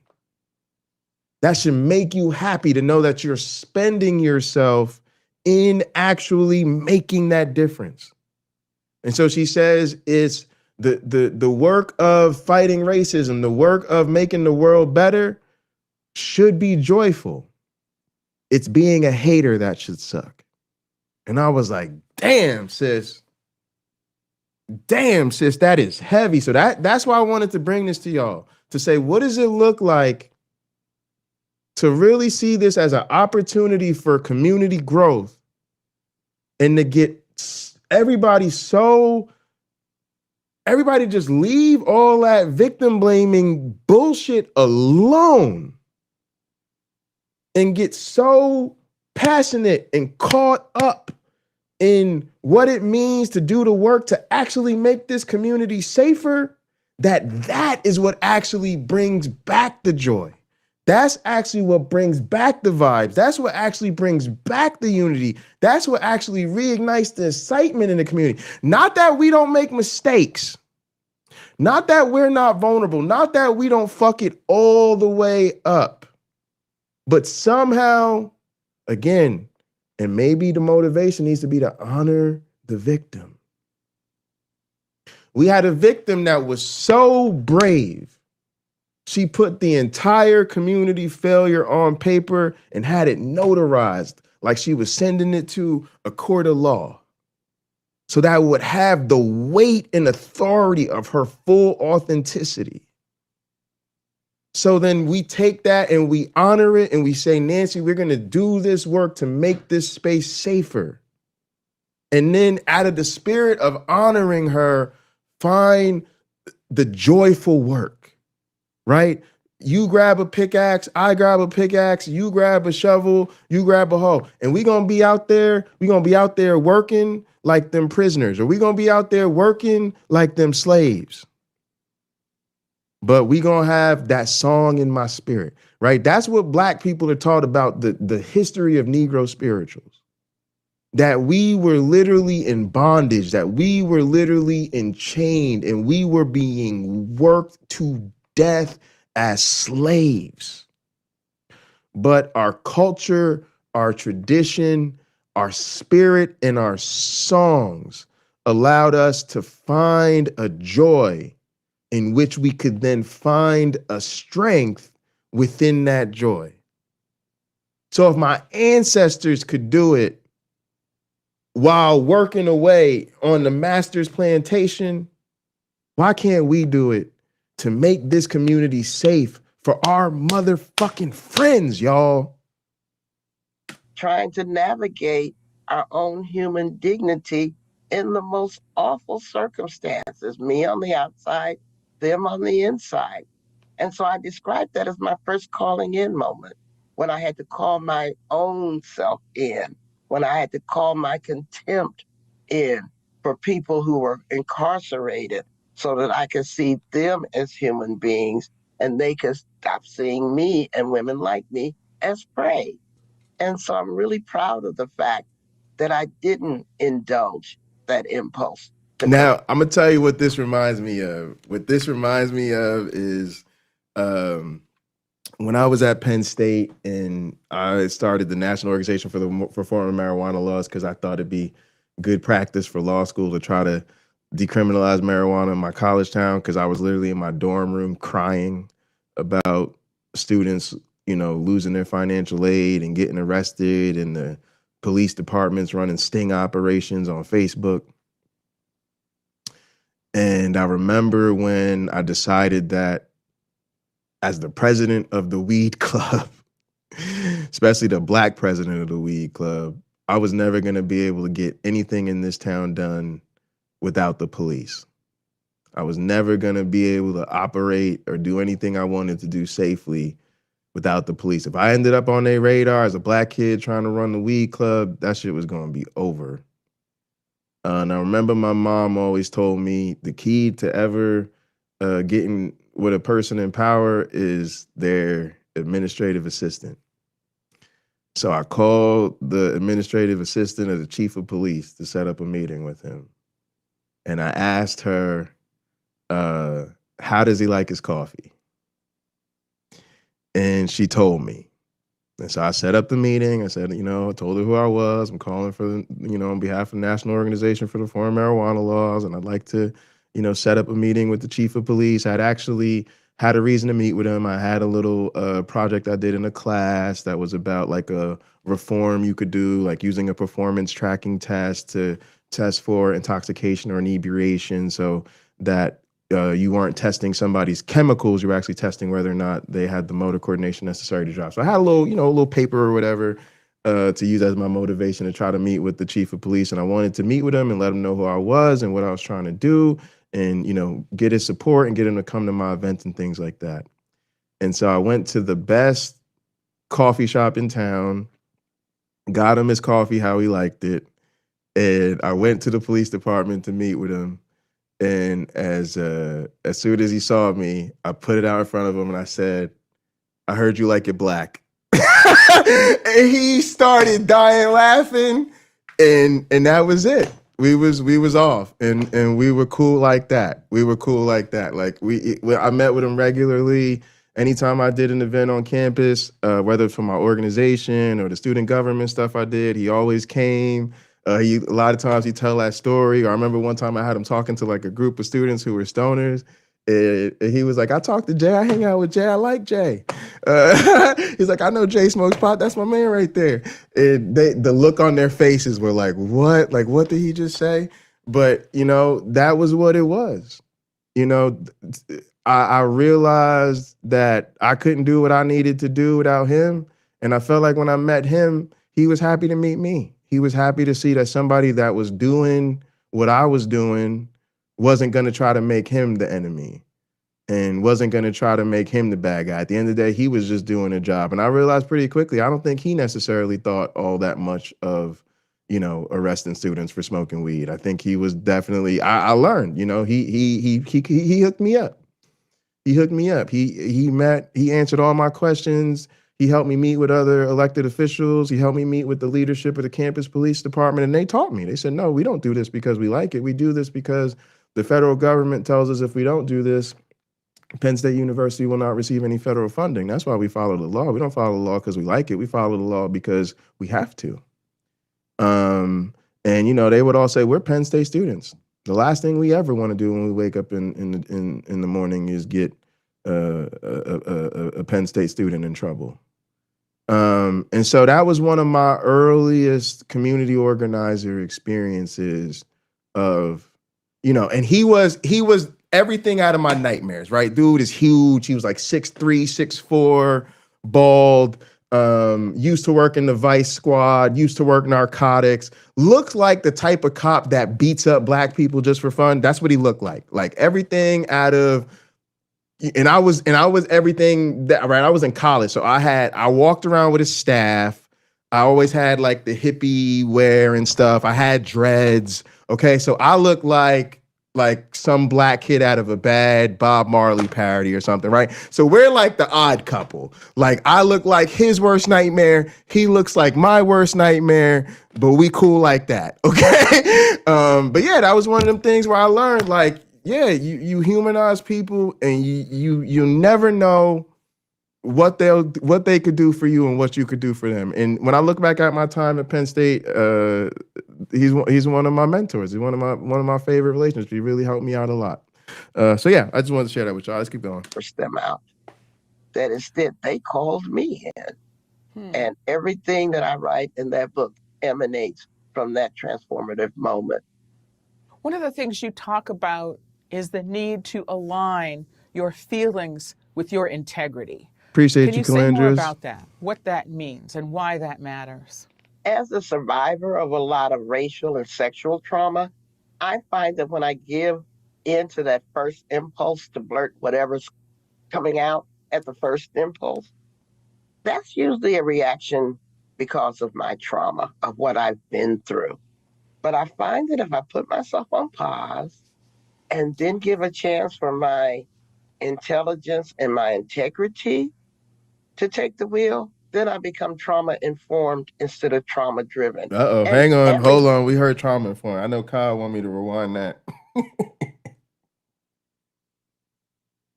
That should make you happy to know that you're spending yourself in actually making that difference. And so she says it's the work of fighting racism, the work of making the world better should be joyful. It's being a hater that should suck. And I was like, damn, sis. Damn, sis, that is heavy. So that's why I wanted to bring this to y'all, to say, what does it look like to really see this as an opportunity for community growth and to get everybody just leave all that victim blaming bullshit alone and get so passionate and caught up in what it means to do the work to actually make this community safer, that is what actually brings back the joy. That's actually what brings back the vibes. That's what actually brings back the unity. That's what actually reignites the excitement in the community. Not that we don't make mistakes. Not that we're not vulnerable. Not that we don't fuck it all the way up. But somehow, again, and maybe the motivation needs to be to honor the victim. We had a victim that was so brave. She put the entire community failure on paper and had it notarized like she was sending it to a court of law, so that it would have the weight and authority of her full authenticity. So then we take that and we honor it and we say, Nancy, we're going to do this work to make this space safer. And then out of the spirit of honoring her, find the joyful work, right? You grab a pickaxe, I grab a pickaxe, you grab a shovel, you grab a hoe. And we're going to be out there, working like them prisoners, or we're going to be out there working like them slaves. But we gonna have that song in my spirit, right? That's what Black people are taught about the history of Negro spirituals. That we were literally in bondage, that we were literally enchained, and we were being worked to death as slaves. But our culture, our tradition, our spirit, and our songs allowed us to find a joy in which we could then find a strength within that joy. So if my ancestors could do it while working away on the master's plantation, why can't we do it to make this community safe for our motherfucking friends, y'all? Trying to navigate our own human dignity in the most awful circumstances, me on the outside, them on the inside. And so I described that as my first calling in moment, when I had to call my own self in, when I had to call my contempt in for people who were incarcerated so that I could see them as human beings and they could stop seeing me and women like me as prey. And so I'm really proud of the fact that I didn't indulge that impulse. Now, I'm going to tell you what this reminds me of. What this reminds me of is when I was at Penn State and I started the National Organization for the Reform of Marijuana Laws because I thought it'd be good practice for law school to try to decriminalize marijuana in my college town, because I was literally in my dorm room crying about students, you know, losing their financial aid and getting arrested, and the police departments running sting operations on Facebook. And I remember when I decided that as the president of the weed club, especially the Black president of the weed club, I was never going to be able to get anything in this town done without the police. I was never going to be able to operate or do anything I wanted to do safely without the police. If I ended up on their radar as a Black kid trying to run the weed club, that shit was going to be over. And I remember my mom always told me the key to ever getting with a person in power is their administrative assistant. So I called the administrative assistant of the chief of police to set up a meeting with him. And I asked her, how does he like his coffee? And she told me. And so I set up the meeting. I said, I told her who I was. I'm calling for, on behalf of the National Organization for the Reform of Marijuana Laws. And I'd like to, set up a meeting with the chief of police. I'd actually had a reason to meet with him. I had a little project I did in a class that was about like a reform you could do, like using a performance tracking test to test for intoxication or inebriation, so that you weren't testing somebody's chemicals, you were actually testing whether or not they had the motor coordination necessary to drive. So I had a little paper or whatever to use as my motivation to try to meet with the chief of police. And I wanted to meet with him and let him know who I was and what I was trying to do, and, get his support and get him to come to my events and things like that. And so I went to the best coffee shop in town, got him his coffee how he liked it, and I went to the police department to meet with him. And as soon as he saw me, I put it out in front of him and I said, "I heard you like it black." And he started dying laughing, and that was it. We was off, and we were cool like that. Like I met with him regularly. Anytime I did an event on campus, whether for my organization or the student government stuff I did, he always came. A lot of times he tell that story. Or I remember one time I had him talking to like a group of students who were stoners. And he was like, "I talked to Jay. I hang out with Jay. I like Jay." He's like, "I know Jay smokes pot. That's my man right there." And the look on their faces were like, "What? Like, what did he just say?" But, that was what it was. I realized that I couldn't do what I needed to do without him. And I felt like when I met him, he was happy to meet me. He was happy to see that somebody that was doing what I was doing wasn't going to try to make him the enemy and wasn't going to try to make him the bad guy. At the end of the day, he was just doing a job. And I realized pretty quickly, I don't think he necessarily thought all that much of, arresting students for smoking weed. I think he was definitely, I learned, he hooked me up. He hooked me up. He answered all my questions. He helped me meet with other elected officials. He helped me meet with the leadership of the campus police department. And they taught me. They said, "No, we don't do this because we like it. We do this because the federal government tells us if we don't do this, Penn State University will not receive any federal funding. That's why we follow the law. We don't follow the law because we like it. We follow the law because we have to. And you know, they would all say, we're Penn State students. The last thing we ever want to do when we wake up in the morning is get a Penn State student in trouble. And so that was one of my earliest community organizer experiences of, you know, and he was everything out of my nightmares, right? Dude is huge. He was like 6'3", 6'4", bald, used to work in the Vice Squad, used to work narcotics, looked like the type of cop that beats up black people just for fun. That's what he looked like everything out of, and I was everything that, right? I was in college. So I walked around with his staff. I always had like the hippie wear and stuff. I had dreads. Okay. So I looked like some black kid out of a bad Bob Marley parody or something, right? So we're like the odd couple. Like I look like his worst nightmare. He looks like my worst nightmare, but we cool like that. Okay. But yeah, that was one of them things where I learned like, yeah, you humanize people and you never know what they could do for you and what you could do for them. And when I look back at my time at Penn State, he's one of my mentors. He's one of my favorite relationships. He really helped me out a lot. So yeah, I just wanted to share that with y'all. Let's keep going. Push them out. That instead they called me in. And everything that I write in that book emanates from that transformative moment. One of the things you talk about is the need to align your feelings with your integrity. Appreciate Can you say more about that, what that means and why that matters? As a survivor of a lot of racial and sexual trauma, I find that when I give in to that first impulse to blurt whatever's coming out at the first impulse, that's usually a reaction because of my trauma, of what I've been through. But I find that if I put myself on pause and then give a chance for my intelligence and my integrity to take the wheel, then I become trauma-informed instead of trauma-driven. Uh-oh, hang on, hold on. We heard trauma-informed. I know Kyle want me to rewind that.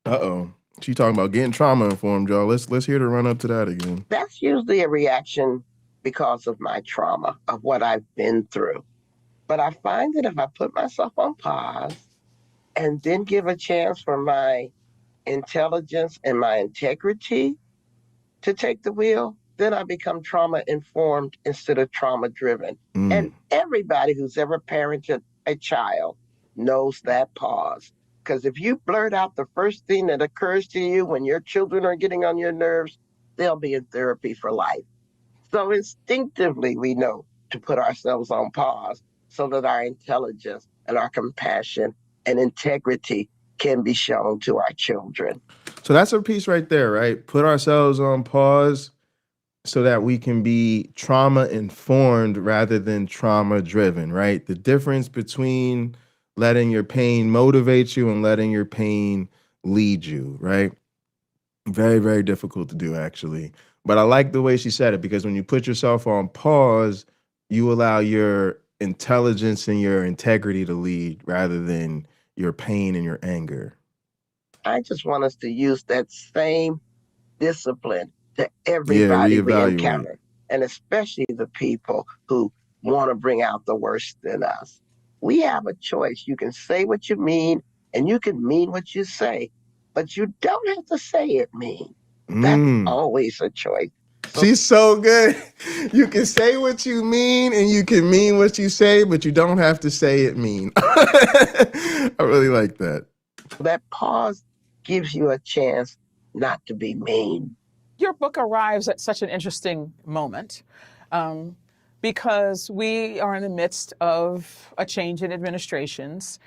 Uh-oh. She talking about getting trauma-informed, y'all. Let's hear the run up to that again. That's usually a reaction because of my trauma, of what I've been through. But I find that if I put myself on pause and then give a chance for my intelligence and my integrity to take the wheel, then I become trauma-informed instead of trauma-driven. And everybody who's ever parented a child knows that pause. Because if you blurt out the first thing that occurs to you when your children are getting on your nerves, they'll be in therapy for life. So instinctively, we know to put ourselves on pause so that our intelligence and our compassion and integrity can be shown to our children. So that's a piece right there, right? Put ourselves on pause so that we can be trauma-informed rather than trauma-driven, right? The difference between letting your pain motivate you and letting your pain lead you, right? Very, very difficult to do, actually. But I like the way she said it, because when you put yourself on pause, you allow your intelligence and your integrity to lead rather than your pain and your anger. I just want us to use that same discipline to everybody we encounter, and especially the people who want to bring out the worst in us. We have a choice. You can say what you mean, and you can mean what you say, but you don't have to say it mean. That's always a choice. She's so good. You can say what you mean and you can mean what you say, but you don't have to say it mean. I really like that. That pause gives you a chance not to be mean. Your book arrives at such an interesting moment because we are in the midst of a change in administrations.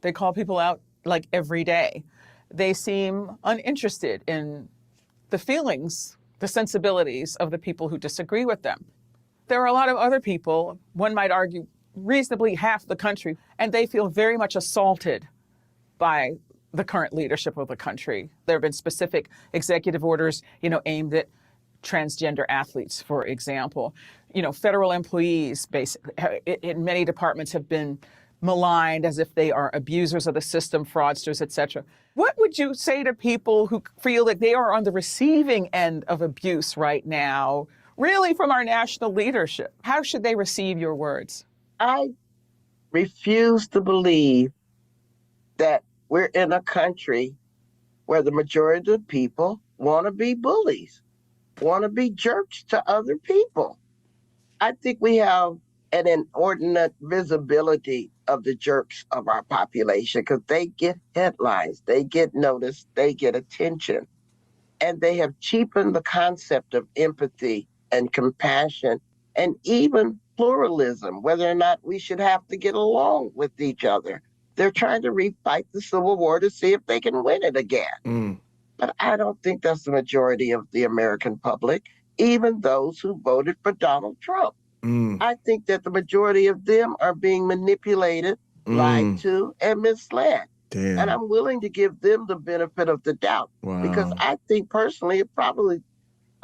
They call people out like every day. They seem uninterested in the feelings, the sensibilities of the people who disagree with them. There are a lot of other people, one might argue reasonably half the country, and they feel very much assaulted by the current leadership of the country. There have been specific executive orders, aimed at transgender athletes, for example. Federal employees, basically, in many departments have been maligned as if they are abusers of the system, fraudsters, etc. What would you say to people who feel that they are on the receiving end of abuse right now, really from our national leadership? How should they receive your words? I refuse to believe that we're in a country where the majority of people want to be bullies, want to be jerks to other people. I think we have an inordinate visibility of the jerks of our population because they get headlines, they get noticed, they get attention. And they have cheapened the concept of empathy and compassion and even pluralism, whether or not we should have to get along with each other. They're trying to refight the Civil War to see if they can win it again. But I don't think that's the majority of the American public, even those who voted for Donald Trump. I think that the majority of them are being manipulated, lied to, and misled. Damn. And I'm willing to give them the benefit of the doubt because I think personally, a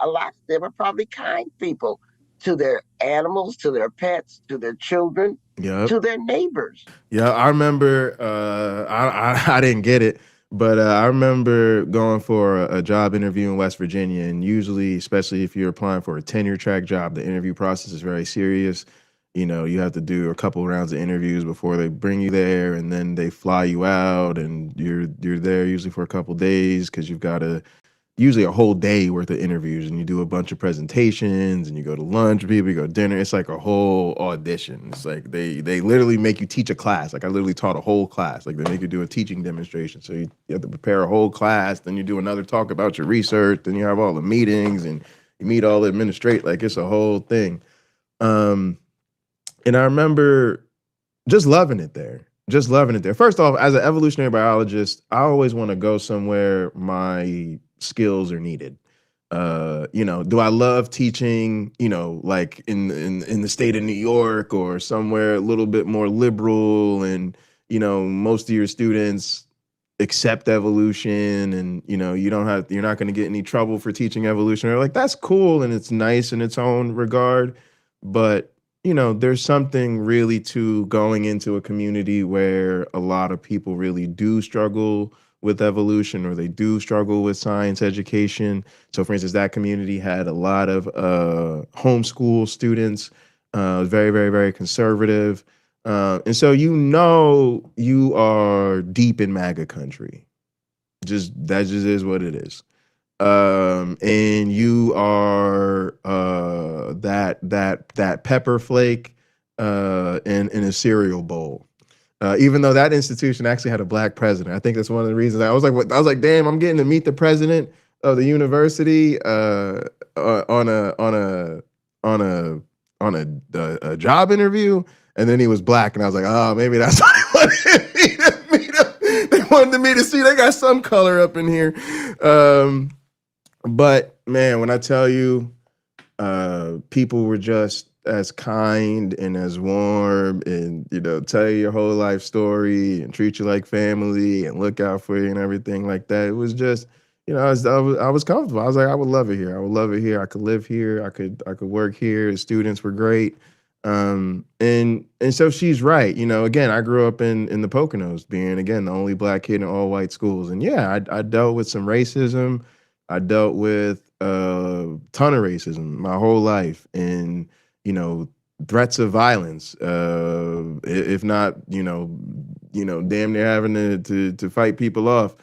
lot of them are probably kind people to their animals, to their pets, to their children, to their neighbors. Yeah, I remember, I didn't get it, but I remember going for a job interview in West Virginia, and usually, especially if you're applying for a tenure track job, the interview process is very serious. You know, you have to do a couple rounds of interviews before they bring you there, and then they fly you out, and you're there usually for a couple days because you've got usually a whole day worth of interviews, and you do a bunch of presentations, and you go to lunch with people, you go to dinner. It's like a whole audition. It's like they literally make you teach a class. Like I literally taught a whole class. Like they make you do a teaching demonstration. So you have to prepare a whole class, then you do another talk about your research, then you have all the meetings, and you meet all the administrators. Like it's a whole thing. And I remember just loving it there. Just loving it there. First off, as an evolutionary biologist, I always want to go somewhere my skills are needed. You know, do I love teaching, you know, like in the state of New York or somewhere a little bit more liberal, and, you know, most of your students accept evolution, and, you know, you're not going to get any trouble for teaching evolution. Like that's cool and it's nice in its own regard, but you know, there's something really to going into a community where a lot of people really do struggle with evolution, or they do struggle with science education. So for instance, that community had a lot of homeschool students, very, very, very conservative. And so, you know, you are deep in MAGA country. That just is what it is. And you are that pepper flake in a cereal bowl. Even though that institution actually had a black president. I think that's one of the reasons I was like, damn, I'm getting to meet the president of the university on a job interview, and then he was black, and I was like, oh, maybe that's why they wanted me to meet him. They wanted me to see they got some color up in here. But man, when I tell you, people were just as kind and as warm, and, you know, tell you your whole life story and treat you like family and look out for you and everything like that. It was just, you know, I was comfortable. I was like, I would love it here. I would love it here. I could live here. I could work here. The students were great. And so she's right. You know, again, I grew up in the Poconos, being, again, the only black kid in all white schools. And yeah, I dealt with some racism. I dealt with a ton of racism my whole life, and, you know, threats of violence, if not, you know, damn near having to fight people off,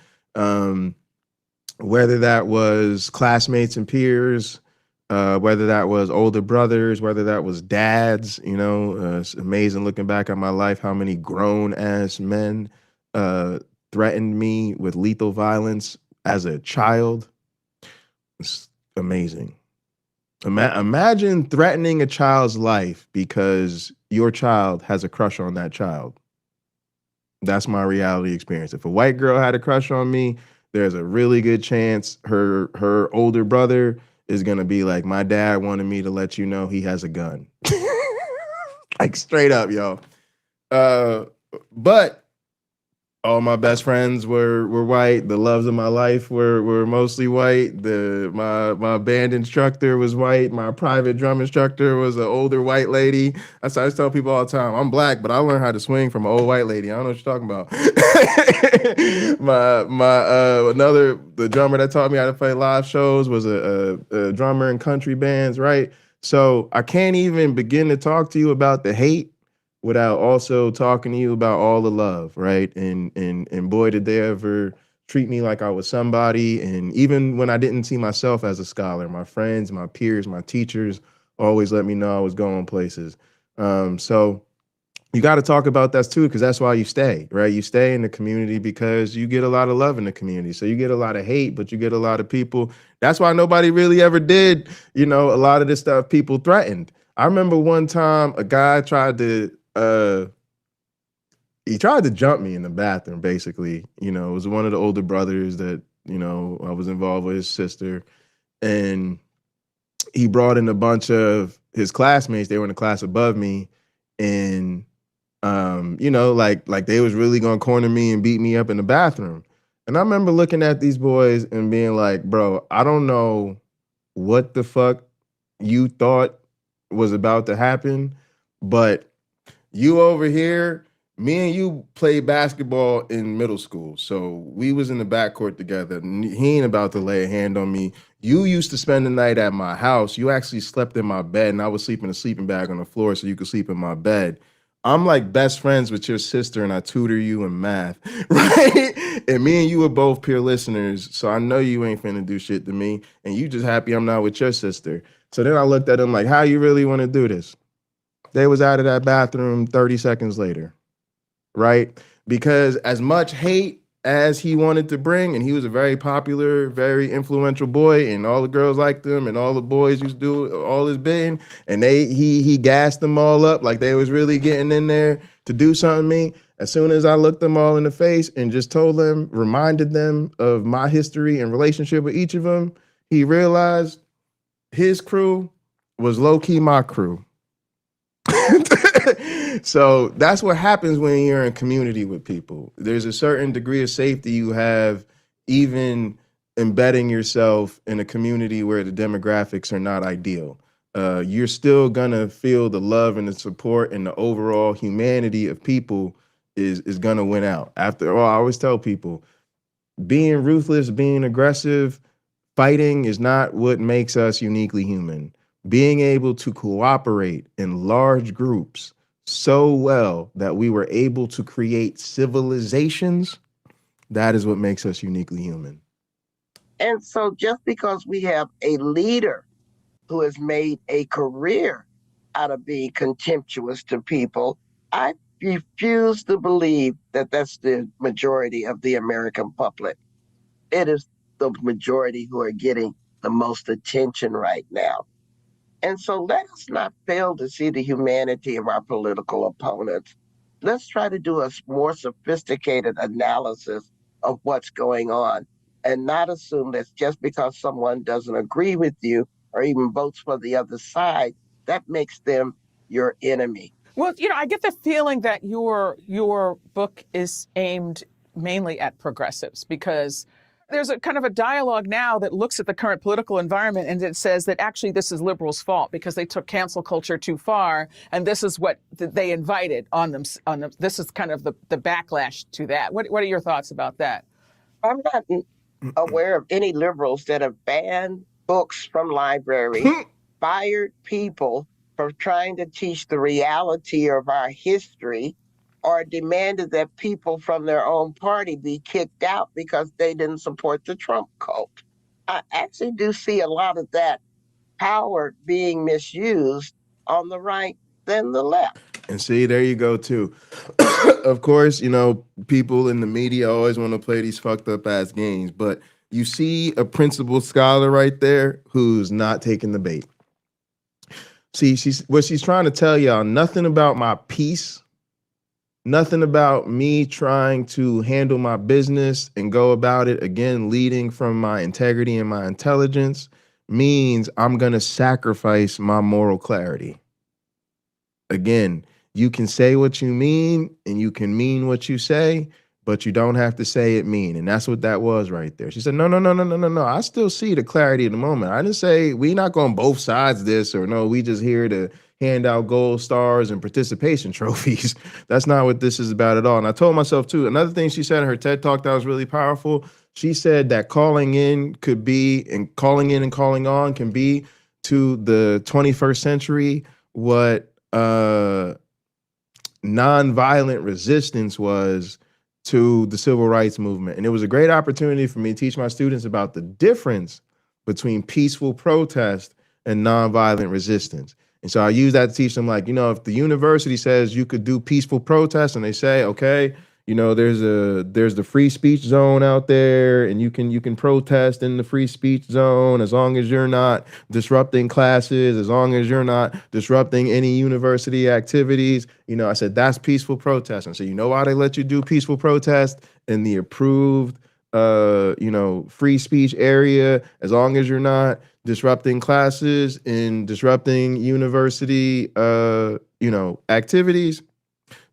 whether that was classmates and peers, whether that was older brothers, whether that was dads. You know, it's amazing looking back at my life how many grown ass men threatened me with lethal violence as a child. It's amazing. Imagine threatening a child's life because your child has a crush on that child. That's my reality experience. If a white girl had a crush on me, there's a really good chance her older brother is going to be like, my dad wanted me to let you know he has a gun. Like straight up, y'all. But all my best friends were white. The loves of my life were mostly white. My band instructor was white. My private drum instructor was an older white lady. That's I tell people all the time. I'm black, but I learned how to swing from an old white lady. I don't know what you're talking about. The drummer that taught me how to play live shows was a drummer in country bands, right? So I can't even begin to talk to you about the hate without also talking to you about all the love, right? And boy, did they ever treat me like I was somebody. And even when I didn't see myself as a scholar, my friends, my peers, my teachers always let me know I was going places. So you got to talk about that too, because that's why you stay, right? You stay in the community because you get a lot of love in the community. So you get a lot of hate, but you get a lot of people. That's why nobody really ever did, a lot of this stuff people threatened. I remember one time a guy tried to jump me in the bathroom, basically. It was one of the older brothers that, I was involved with his sister. And he brought in a bunch of his classmates. They were in the class above me. And, like they was really going to corner me and beat me up in the bathroom. And I remember looking at these boys and being like, bro, I don't know what the fuck you thought was about to happen, but you over here, me and you played basketball in middle school. So we was in the backcourt together. He ain't about to lay a hand on me. You used to spend the night at my house. You actually slept in my bed, and I was sleeping in a sleeping bag on the floor so you could sleep in my bed. I'm like best friends with your sister, and I tutor you in math, right? And me and you are both peer listeners, so I know you ain't finna do shit to me, and you just happy I'm not with your sister. So then I looked at him like, how you really want to do this? They was out of that bathroom 30 seconds later, right? Because as much hate as he wanted to bring, and he was a very popular, very influential boy, and all the girls liked him, and all the boys used to do all his bidding, and he gassed them all up like they was really getting in there to do something to me. As soon as I looked them all in the face and just told them, reminded them of my history and relationship with each of them, he realized his crew was low-key my crew. So that's what happens when you're in community with people. There's a certain degree of safety you have, even embedding yourself in a community where the demographics are not ideal. You're still gonna feel the love and the support, and the overall humanity of people is gonna win out. After all, I always tell people, being ruthless, being aggressive, fighting is not what makes us uniquely human. Being able to cooperate in large groups so well that we were able to create civilizations, that is what makes us uniquely human. And so just because we have a leader who has made a career out of being contemptuous to people, I refuse to believe that that's the majority of the American public. It is the majority who are getting the most attention right now. And so let us not fail to see the humanity of our political opponents. Let's try to do a more sophisticated analysis of what's going on and not assume that just because someone doesn't agree with you or even votes for the other side, that makes them your enemy. Well, I get the feeling that your book is aimed mainly at progressives, because there's a kind of a dialogue now that looks at the current political environment and it says that actually this is liberals' fault because they took cancel culture too far, and this is what they invited on them. This is kind of the backlash to that. What are your thoughts about that? I'm not aware of any liberals that have banned books from libraries, fired people for trying to teach the reality of our history, or demanded that people from their own party be kicked out because they didn't support the Trump cult. I actually do see a lot of that power being misused on the right than the left. And see, there you go too. Of course, people in the media always want to play these fucked up ass games, but you see a principled scholar right there who's not taking the bait. See, she's trying to tell y'all, nothing about my peace, nothing about me trying to handle my business and go about it, again, leading from my integrity and my intelligence, means I'm going to sacrifice my moral clarity. Again, you can say what you mean and you can mean what you say, but you don't have to say it mean. And that's what that was right there. She said, no, no, no, no, no, no, no. I still see the clarity of the moment. I didn't say we not going both sides of this, or no, we just here to hand out gold stars and participation trophies. That's not what this is about at all. And I told myself too, another thing she said in her TED talk that was really powerful, she said that calling in could be, and calling in and calling on can be to the 21st century what nonviolent resistance was to the civil rights movement. And it was a great opportunity for me to teach my students about the difference between peaceful protest and nonviolent resistance. And so I use that to teach them, like, you know, if the university says you could do peaceful protest and they say, okay, you know, there's the free speech zone out there, and you can protest in the free speech zone as long as you're not disrupting classes, as long as you're not disrupting any university activities. You know, I said that's peaceful protest. And so, you know why they let you do peaceful protest in the approved free speech area, as long as you're not disrupting classes and disrupting university activities?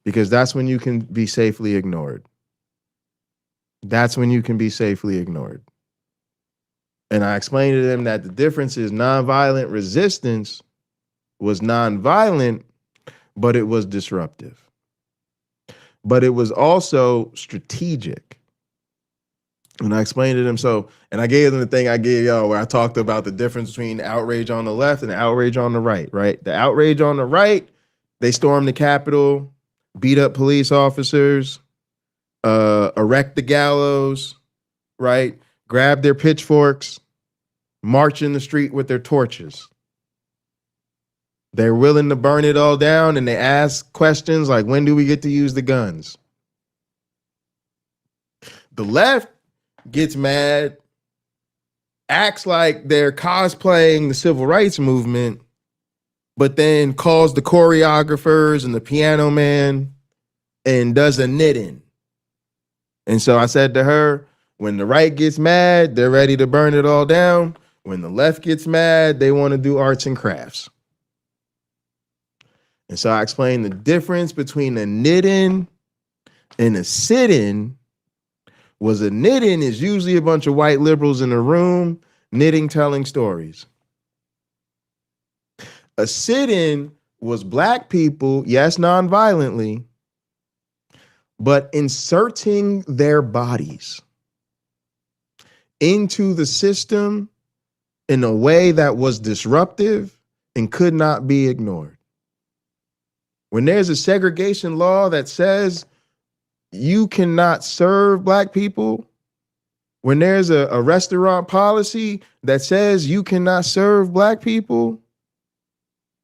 Because that's when you can be safely ignored. That's when you can be safely ignored. And I explained to them that the difference is nonviolent resistance was nonviolent, but it was disruptive. But it was also strategic. And I explained to them and I gave them the thing I gave y'all where I talked about the difference between outrage on the left and outrage on the right, right? The outrage on the right, they stormed the Capitol, beat up police officers, erect the gallows, right? Grab their pitchforks, march in the street with their torches. They're willing to burn it all down, and they ask questions like, when do we get to use the guns? The left gets mad, acts like they're cosplaying the civil rights movement, but then calls the choreographers and the piano man and does a knit-in. And so I said to her, when the right gets mad, they're ready to burn it all down. When the left gets mad, they want to do arts and crafts. And so I explained the difference between a knit-in and a sit-in. Was a knit-in is usually a bunch of white liberals in a room knitting, telling stories. A sit-in was black people, yes, non-violently, but inserting their bodies into the system in a way that was disruptive and could not be ignored. When there's a segregation law that says you cannot serve black people, when there's a restaurant policy that says you cannot serve black people,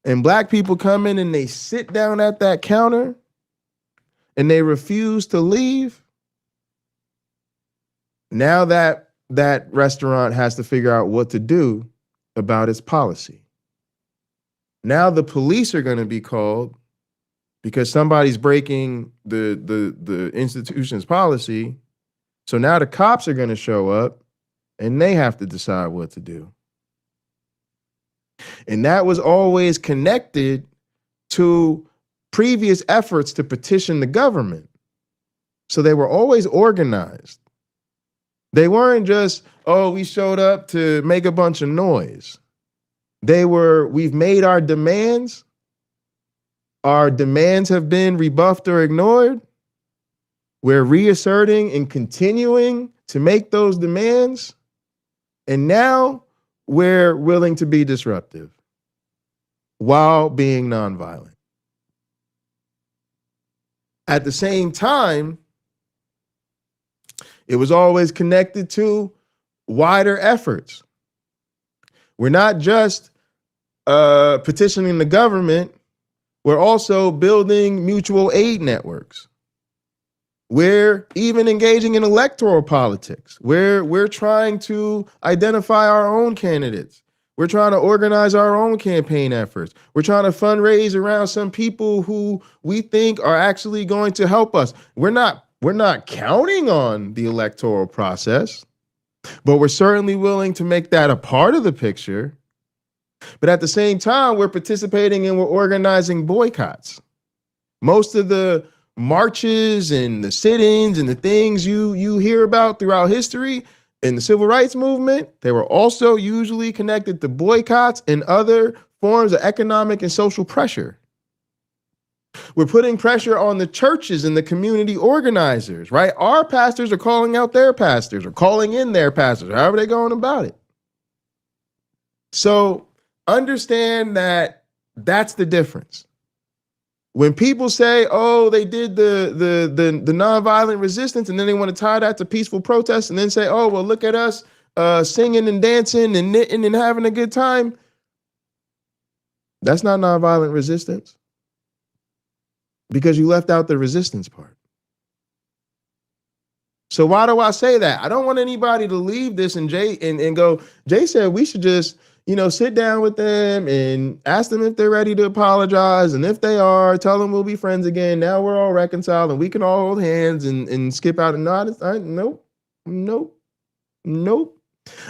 and black people come in and they sit down at that counter and they refuse to leave, now that restaurant has to figure out what to do about its policy. Now the police are going to be called because somebody's breaking the institution's policy. So now the cops are going to show up and they have to decide what to do. And that was always connected to previous efforts to petition the government. So they were always organized. They weren't just, oh, we showed up to make a bunch of noise. They were, we've made our demands. Our demands have been rebuffed or ignored. We're reasserting and continuing to make those demands. And now we're willing to be disruptive while being nonviolent. At the same time, it was always connected to wider efforts. We're not just petitioning the government, we're also building mutual aid networks. We're even engaging in electoral politics. We're trying to identify our own candidates. We're trying to organize our own campaign efforts. We're trying to fundraise around some people who we think are actually going to help us. We're not counting on the electoral process, but we're certainly willing to make that a part of the picture. But at the same time, we're participating and we're organizing boycotts. Most of the marches and the sit-ins and the things you hear about throughout history in the civil rights movement, they were also usually connected to boycotts and other forms of economic and social pressure. We're putting pressure on the churches and the community organizers, right? Our pastors are calling out their pastors or calling in their pastors, however they're going about it. So understand that that's the difference. When people say, oh, they did the nonviolent resistance, and then they want to tie that to peaceful protest, and then say, oh, well, look at us singing and dancing and knitting and having a good time. That's not nonviolent resistance, because you left out the resistance part. So why do I say that? I don't want anybody to leave this and go, Jay said we should just, sit down with them and ask them if they're ready to apologize. And if they are, tell them we'll be friends again. Now we're all reconciled and we can all hold hands and skip out and nod. Nope.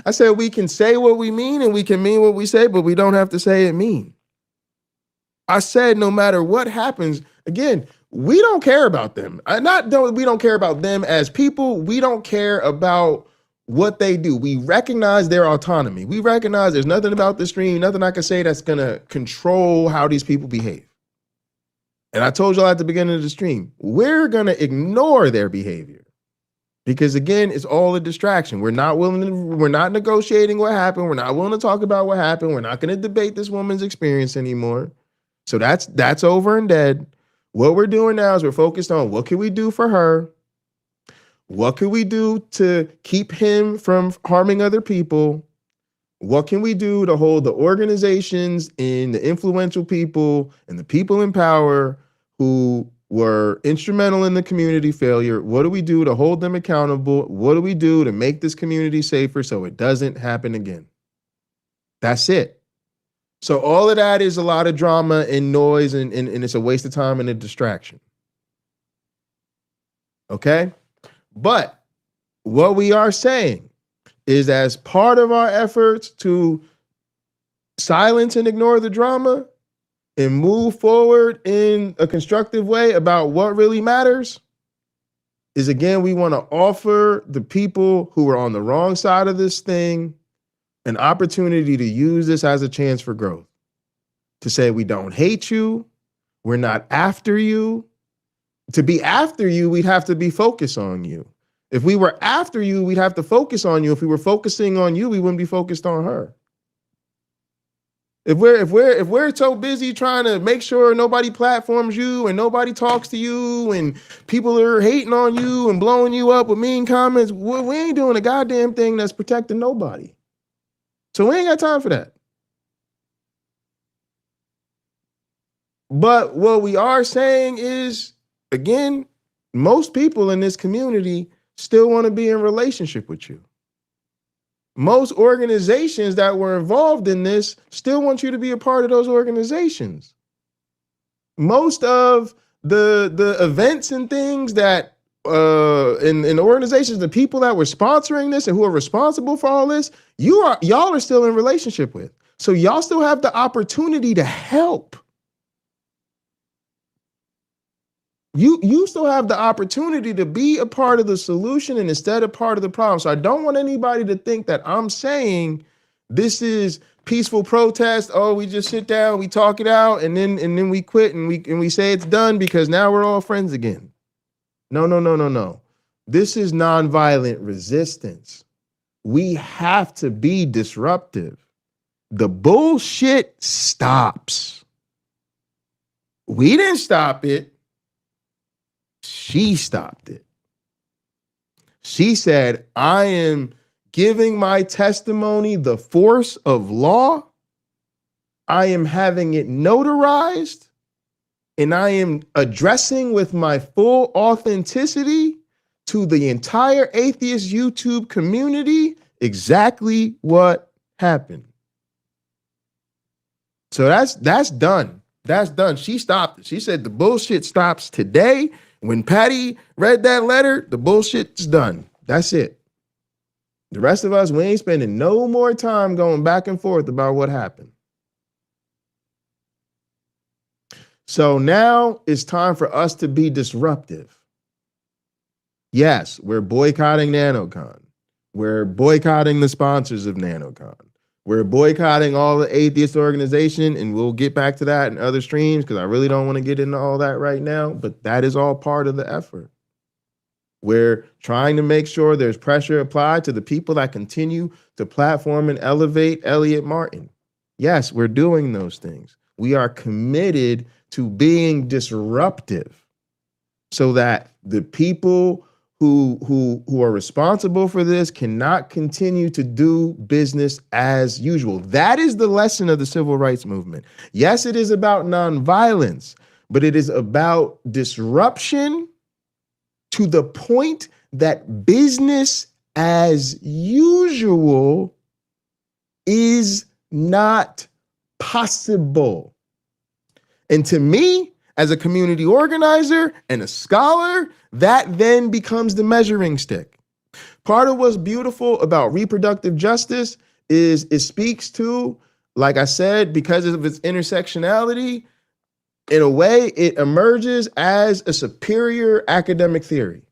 I said we can say what we mean and we can mean what we say, but we don't have to say it mean. I said no matter what happens, again, we don't care about them. We don't care about them as people. We don't care about what they do. We recognize their autonomy. We recognize there's nothing about the stream, nothing I can say that's going to control how these people behave. And I told y'all at the beginning of the stream, we're going to ignore their behavior because, again, it's all a distraction. We're not negotiating what happened. We're not willing to talk about what happened. We're not going to debate this woman's experience anymore. So that's over and dead. What we're doing now is we're focused on what can we do for her? What can we do to keep him from harming other people? What can we do to hold the organizations and the influential people and the people in power who were instrumental in the community failure? What do we do to hold them accountable? What do we do to make this community safer so it doesn't happen again? That's it. So all of that is a lot of drama and noise, and it's a waste of time and a distraction. Okay? But what we are saying is, as part of our efforts to silence and ignore the drama and move forward in a constructive way about what really matters, is, again, we want to offer the people who are on the wrong side of this thing an opportunity to use this as a chance for growth. To say, we don't hate you, we're not after you. To be after you, we'd have to be focused on you. If we were after you, we'd have to focus on you. If we were focusing on you, we wouldn't be focused on her. If we're so busy trying to make sure nobody platforms you and nobody talks to you and people are hating on you and blowing you up with mean comments, we ain't doing a goddamn thing that's protecting nobody. So we ain't got time for that. But what we are saying is, again, most people in this community still want to be in relationship with you. Most organizations that were involved in this still want you to be a part of those organizations. Most of the events and things that in organizations, the people that were sponsoring this and who are responsible for all this, y'all are still in relationship with. So y'all still have the opportunity to help. You still have the opportunity to be a part of the solution and instead of part of the problem. So I don't want anybody to think that I'm saying this is peaceful protest. Oh, we just sit down, we talk it out, and then we quit and we say it's done because now we're all friends again. No. This is nonviolent resistance. We have to be disruptive. The bullshit stops. We didn't stop it. She stopped it. She said, I am giving my testimony the force of law. I am having it notarized, and I am addressing with my full authenticity to the entire atheist YouTube community exactly what happened. So that's done. That's done. She stopped it. She said the bullshit stops today. When Patty read that letter, the bullshit's done. That's it. The rest of us, we ain't spending no more time going back and forth about what happened. So now it's time for us to be disruptive. Yes, we're boycotting NanoCon. We're boycotting the sponsors of NanoCon. We're boycotting all the atheist organization, and we'll get back to that in other streams because I really don't want to get into all that right now, but that is all part of the effort. We're trying to make sure there's pressure applied to the people that continue to platform and elevate Elliot Martin. Yes, we're doing those things. We are committed to being disruptive so that the people who are responsible for this cannot continue to do business as usual. That is the lesson of the civil rights movement. Yes, it is about nonviolence, but it is about disruption to the point that business as usual is not possible. And to me, as a community organizer and a scholar, that then becomes the measuring stick. Part of what's beautiful about reproductive justice is it speaks to, like I said, because of its intersectionality, in a way, it emerges as a superior academic theory.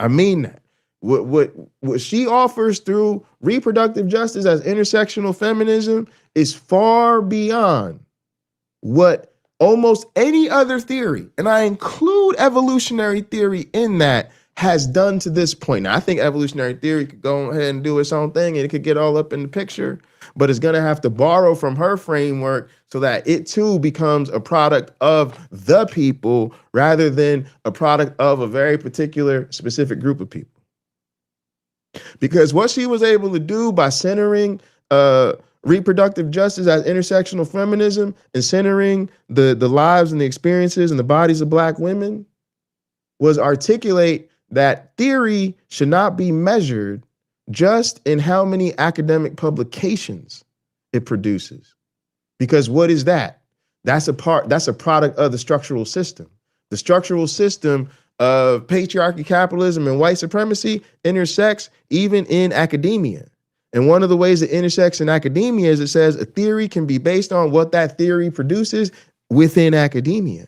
I mean that. What she offers through reproductive justice as intersectional feminism is far beyond what almost any other theory, and I include evolutionary theory in that, has done to this point. Now, I think evolutionary theory could go ahead and do its own thing and it could get all up in the picture, but it's going to have to borrow from her framework so that it too becomes a product of the people rather than a product of a very particular specific group of people. Because what she was able to do by centering reproductive justice as intersectional feminism and centering the lives and the experiences and the bodies of Black women was articulate that theory should not be measured just in how many academic publications it produces. Because what is that? That's a product of the structural system. The structural system of patriarchy, capitalism, and white supremacy intersects even in academia. And one of the ways it intersects in academia is it says a theory can be based on what that theory produces within academia.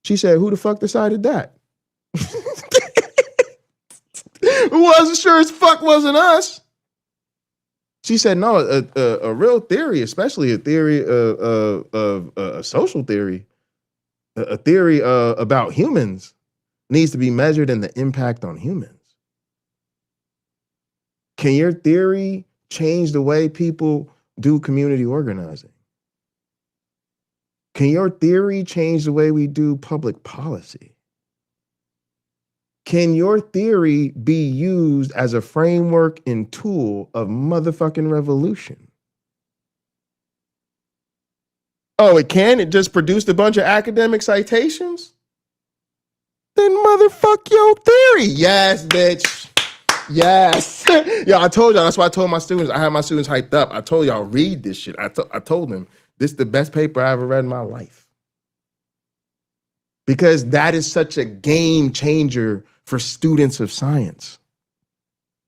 She said, who the fuck decided that? It wasn't sure as fuck wasn't us. She said, no, a real theory, especially a theory of a social theory, a theory about humans needs to be measured in the impact on humans. Can your theory change the way people do community organizing? Can your theory change the way we do public policy? Can your theory be used as a framework and tool of motherfucking revolution? Oh, it can? It just produced a bunch of academic citations? Then motherfuck your theory. Yes, bitch. Yes. Yeah, I told y'all. That's why I told my students. I had my students hyped up. I told y'all, read this shit. I told them, this is the best paper I ever read in my life. Because that is such a game changer for students of science.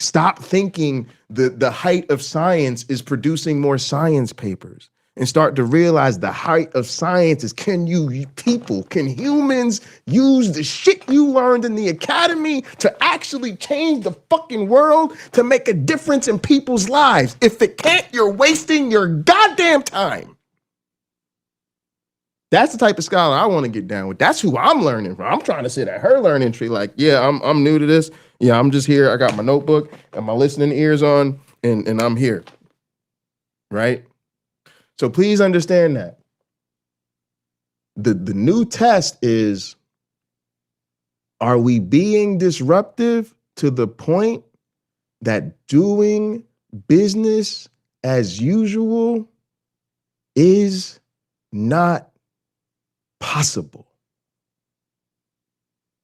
Stop thinking the height of science is producing more science papers and start to realize the height of science is can humans use the shit you learned in the academy to actually change the fucking world to make a difference in people's lives? If it can't, you're wasting your goddamn time. That's the type of scholar I want to get down with. That's who I'm learning from. I'm trying to sit at her learning tree like, yeah, I'm new to this. Yeah, I'm just here. I got my notebook and my listening ears on, and I'm here. Right? So please understand that. The new test is, are we being disruptive to the point that doing business as usual is not possible?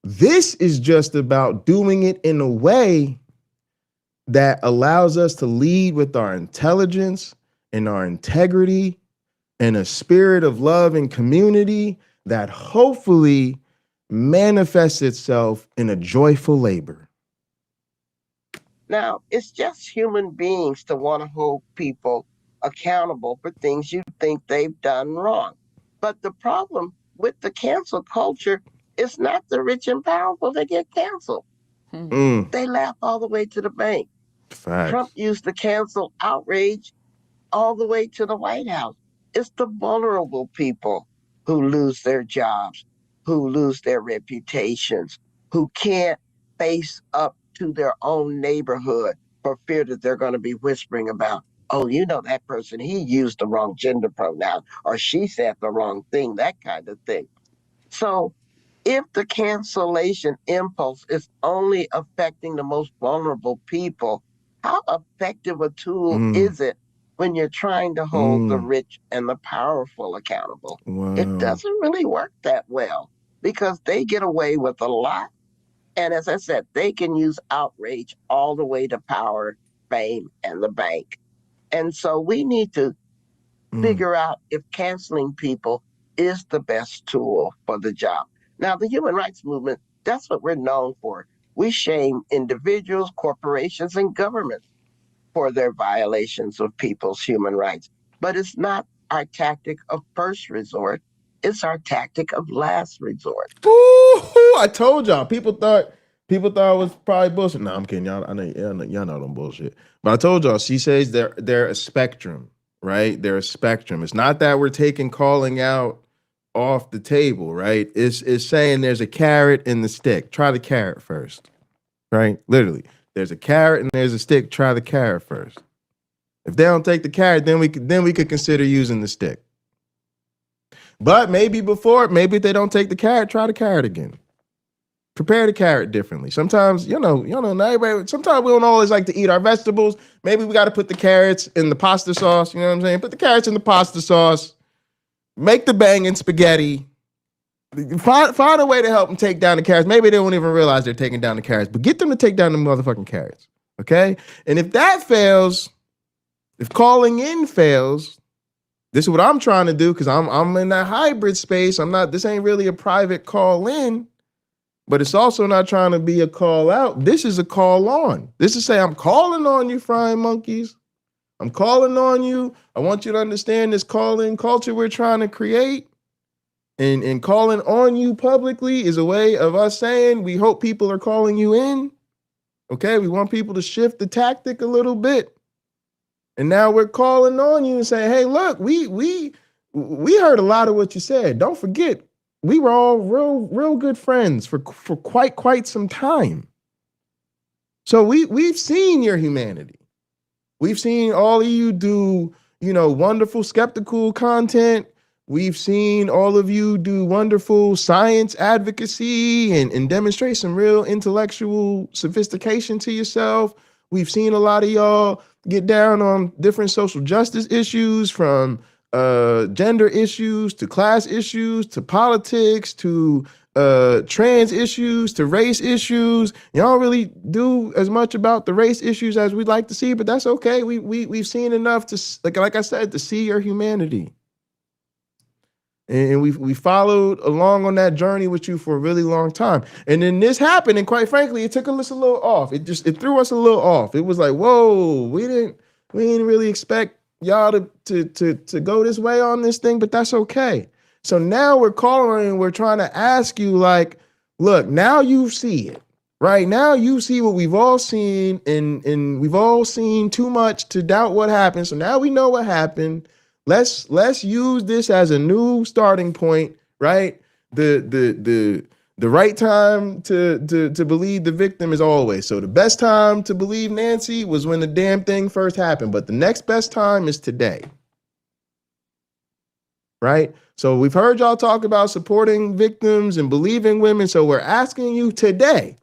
This is just about doing it in a way that allows us to lead with our intelligence and our integrity and a spirit of love and community that hopefully manifests itself in a joyful labor. Now, it's just human beings to want to hold people accountable for things you think they've done wrong. But the problem with the cancel culture, it's not the rich and powerful that get canceled. They laugh all the way to the bank. Facts. Trump used to cancel outrage all the way to the White House. It's the vulnerable people who lose their jobs, who lose their reputations, who can't face up to their own neighborhood for fear that they're going to be whispering about, oh, you know, that person, he used the wrong gender pronoun, or she said the wrong thing, that kind of thing. So if the cancellation impulse is only affecting the most vulnerable people, how effective a tool is it when you're trying to hold the rich and the powerful accountable? Wow. It doesn't really work that well because they get away with a lot. And as I said, they can use outrage all the way to power, fame, and the bank. And so we need to figure out if canceling people is the best tool for the job. Now, the human rights movement, that's what we're known for. We shame individuals, corporations, and governments for their violations of people's human rights. But it's not our tactic of first resort. It's our tactic of last resort. Ooh, I told y'all. People thought it was probably bullshit. No, I'm kidding. Y'all know them bullshit. But I told y'all, she says they're a spectrum, right? They're a spectrum. It's not that we're taking calling out off the table, right? It's saying there's a carrot and the stick. Try the carrot first, right? Literally, there's a carrot and there's a stick. Try the carrot first. If they don't take the carrot, then we could consider using the stick. But maybe if they don't take the carrot, try the carrot again. Prepare the carrot differently. Sometimes, not everybody, sometimes we don't always like to eat our vegetables. Maybe we got to put the carrots in the pasta sauce. You know what I'm saying? Put the carrots in the pasta sauce. Make the banging spaghetti. Find a way to help them take down the carrots. Maybe they won't even realize they're taking down the carrots, but get them to take down the motherfucking carrots. Okay? And if that fails, if calling in fails, this is what I'm trying to do because I'm in that hybrid space. This ain't really a private call in, but it's also not trying to be a call out. This is a call on. This is say, I'm calling on you, frying monkeys. I'm calling on you. I want you to understand this call-in culture we're trying to create. And calling on you publicly is a way of us saying we hope people are calling you in. Okay, we want people to shift the tactic a little bit. And now we're calling on you and saying, hey, look, we heard a lot of what you said. Don't forget, we were all real good friends for quite some time. So we've seen your humanity. We've seen all of you do, wonderful skeptical content. We've seen all of you do wonderful science advocacy and demonstrate some real intellectual sophistication to yourself. We've seen a lot of y'all get down on different social justice issues, from gender issues to class issues to politics to trans issues to race issues. Y'all don't really do as much about the race issues as we'd like to see, but that's okay. We've seen enough to, like I said, to see your humanity. And we followed along on that journey with you for a really long time. And then this happened, and quite frankly, it took us a little off. It threw us a little off. It was like, whoa, we didn't really expect y'all to go this way on this thing, but that's okay. So now we're calling and we're trying to ask you, like, look, now you see it, right? Now you see what we've all seen, and we've all seen too much to doubt what happened. So now we know what happened. Let's use this as a new starting point, right? The right time to believe the victim is always. So the best time to believe Nancy was when the damn thing first happened, but the next best time is today. Right? So we've heard y'all talk about supporting victims and believing women. So we're asking you today.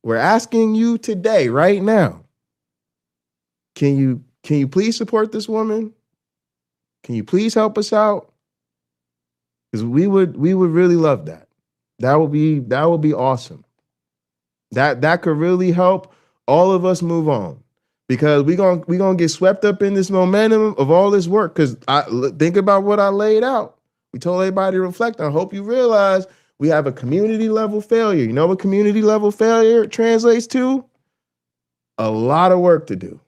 We're asking you today, right now. Can you please support this woman? Can you please help us out? Because we would really love that. That would be awesome. That could really help all of us move on. Because we gonna get swept up in this momentum of all this work. Because think about what I laid out. We told everybody to reflect. I hope you realize we have a community level failure. You know what community level failure translates to? A lot of work to do.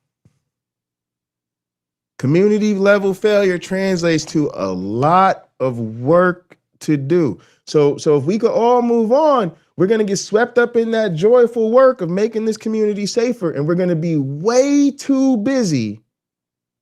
Community level failure translates to a lot of work to do. So if we could all move on, we're going to get swept up in that joyful work of making this community safer. And we're going to be way too busy.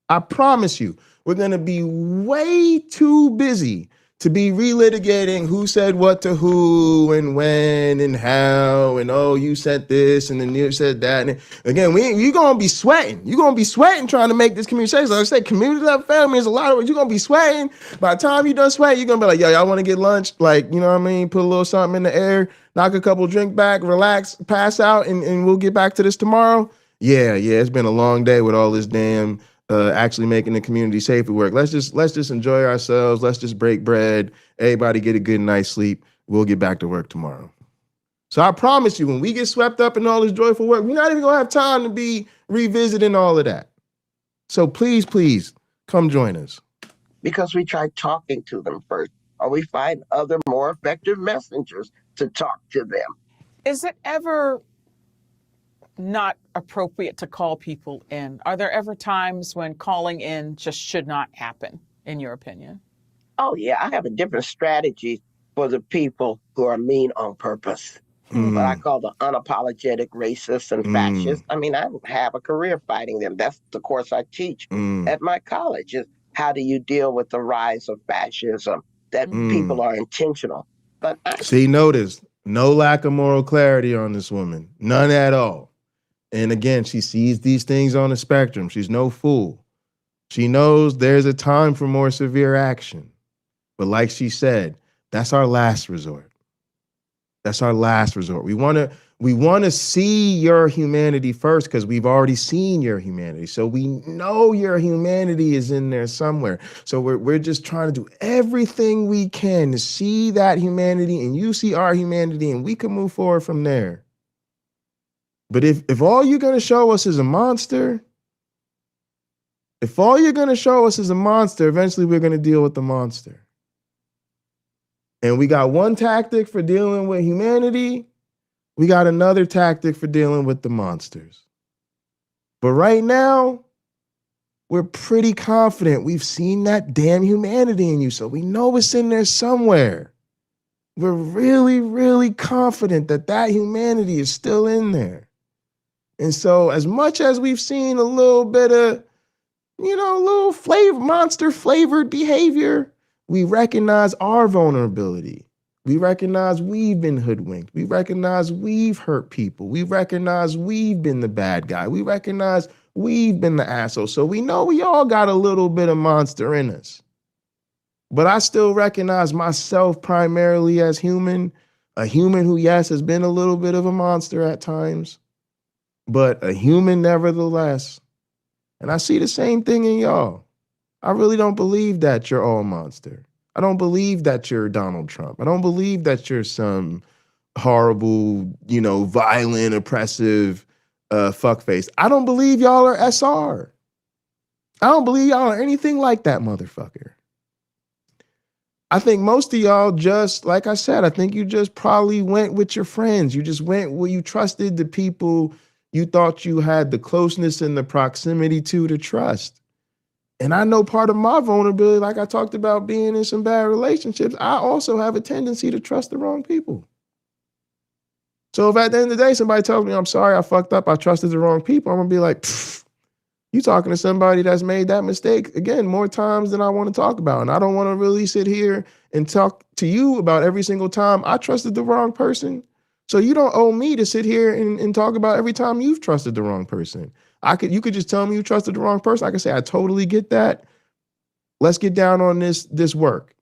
I promise you, we're going to be way too busy to be relitigating who said what to who and when and how, and oh, you said this and then you said that. And again, you're going to be sweating. You're going to be sweating trying to make this community safe. Like I said, community love family is a lot of work. You're going to be sweating. By the time you're done sweating, you're going to be like, yo, y'all want to get lunch? Like, you know what I mean? Put a little something in the air, knock a couple drink back, relax, pass out, and we'll get back to this tomorrow. Yeah, it's been a long day with all this damn actually making the community safer work. Let's just enjoy ourselves. Let's just break bread. Everybody get a good night's sleep. We'll get back to work tomorrow. So I promise you, when we get swept up in all this joyful work, we're not even gonna have time to be revisiting all of that. So please come join us. Because we try talking to them first, or we find other more effective messengers to talk to them. Is it ever not appropriate to call people in? Are there ever times when calling in just should not happen, in your opinion? Oh, yeah, I have a different strategy for the people who are mean on purpose. What I call the unapologetic racists and fascists. I mean, I have a career fighting them. That's the course I teach at my college, is how do you deal with the rise of fascism, that people are intentional. But notice, no lack of moral clarity on this woman. None at all. And again, she sees these things on the spectrum. She's no fool. She knows there's a time for more severe action. But like she said, that's our last resort. That's our last resort. We want to see your humanity first because we've already seen your humanity. So we know your humanity is in there somewhere. So we're just trying to do everything we can to see that humanity, and you see our humanity, and we can move forward from there. But if all you're going to show us is a monster, eventually we're going to deal with the monster. And we got one tactic for dealing with humanity. We got another tactic for dealing with the monsters. But right now, we're pretty confident we've seen that damn humanity in you. So we know it's in there somewhere. We're really, really confident that humanity is still in there. And so as much as we've seen a little bit of, a little monster flavored behavior, we recognize our vulnerability. We recognize we've been hoodwinked. We recognize we've hurt people. We recognize we've been the bad guy. We recognize we've been the asshole. So we know we all got a little bit of monster in us. But I still recognize myself primarily as human, a human who, yes, has been a little bit of a monster at times, but a human nevertheless. And I see the same thing in y'all. I really don't believe that you're all monster. I don't believe that you're Donald Trump. I don't believe that you're some horrible, violent, oppressive fuckface. I don't believe y'all are SR. I don't believe y'all are anything like that motherfucker. I think most of y'all just, like I said, I think you just probably went with your friends. You just went where you trusted the people you thought you had the closeness and the proximity to trust. And I know part of my vulnerability, like I talked about being in some bad relationships, I also have a tendency to trust the wrong people. So if at the end of the day, somebody tells me, I'm sorry, I fucked up, I trusted the wrong people, I'm gonna be like, you talking to somebody that's made that mistake, again, more times than I want to talk about. And I don't want to really sit here and talk to you about every single time I trusted the wrong person. So you don't owe me to sit here and talk about every time you've trusted the wrong person. You could just tell me you trusted the wrong person. I could say, I totally get that. Let's get down on this work.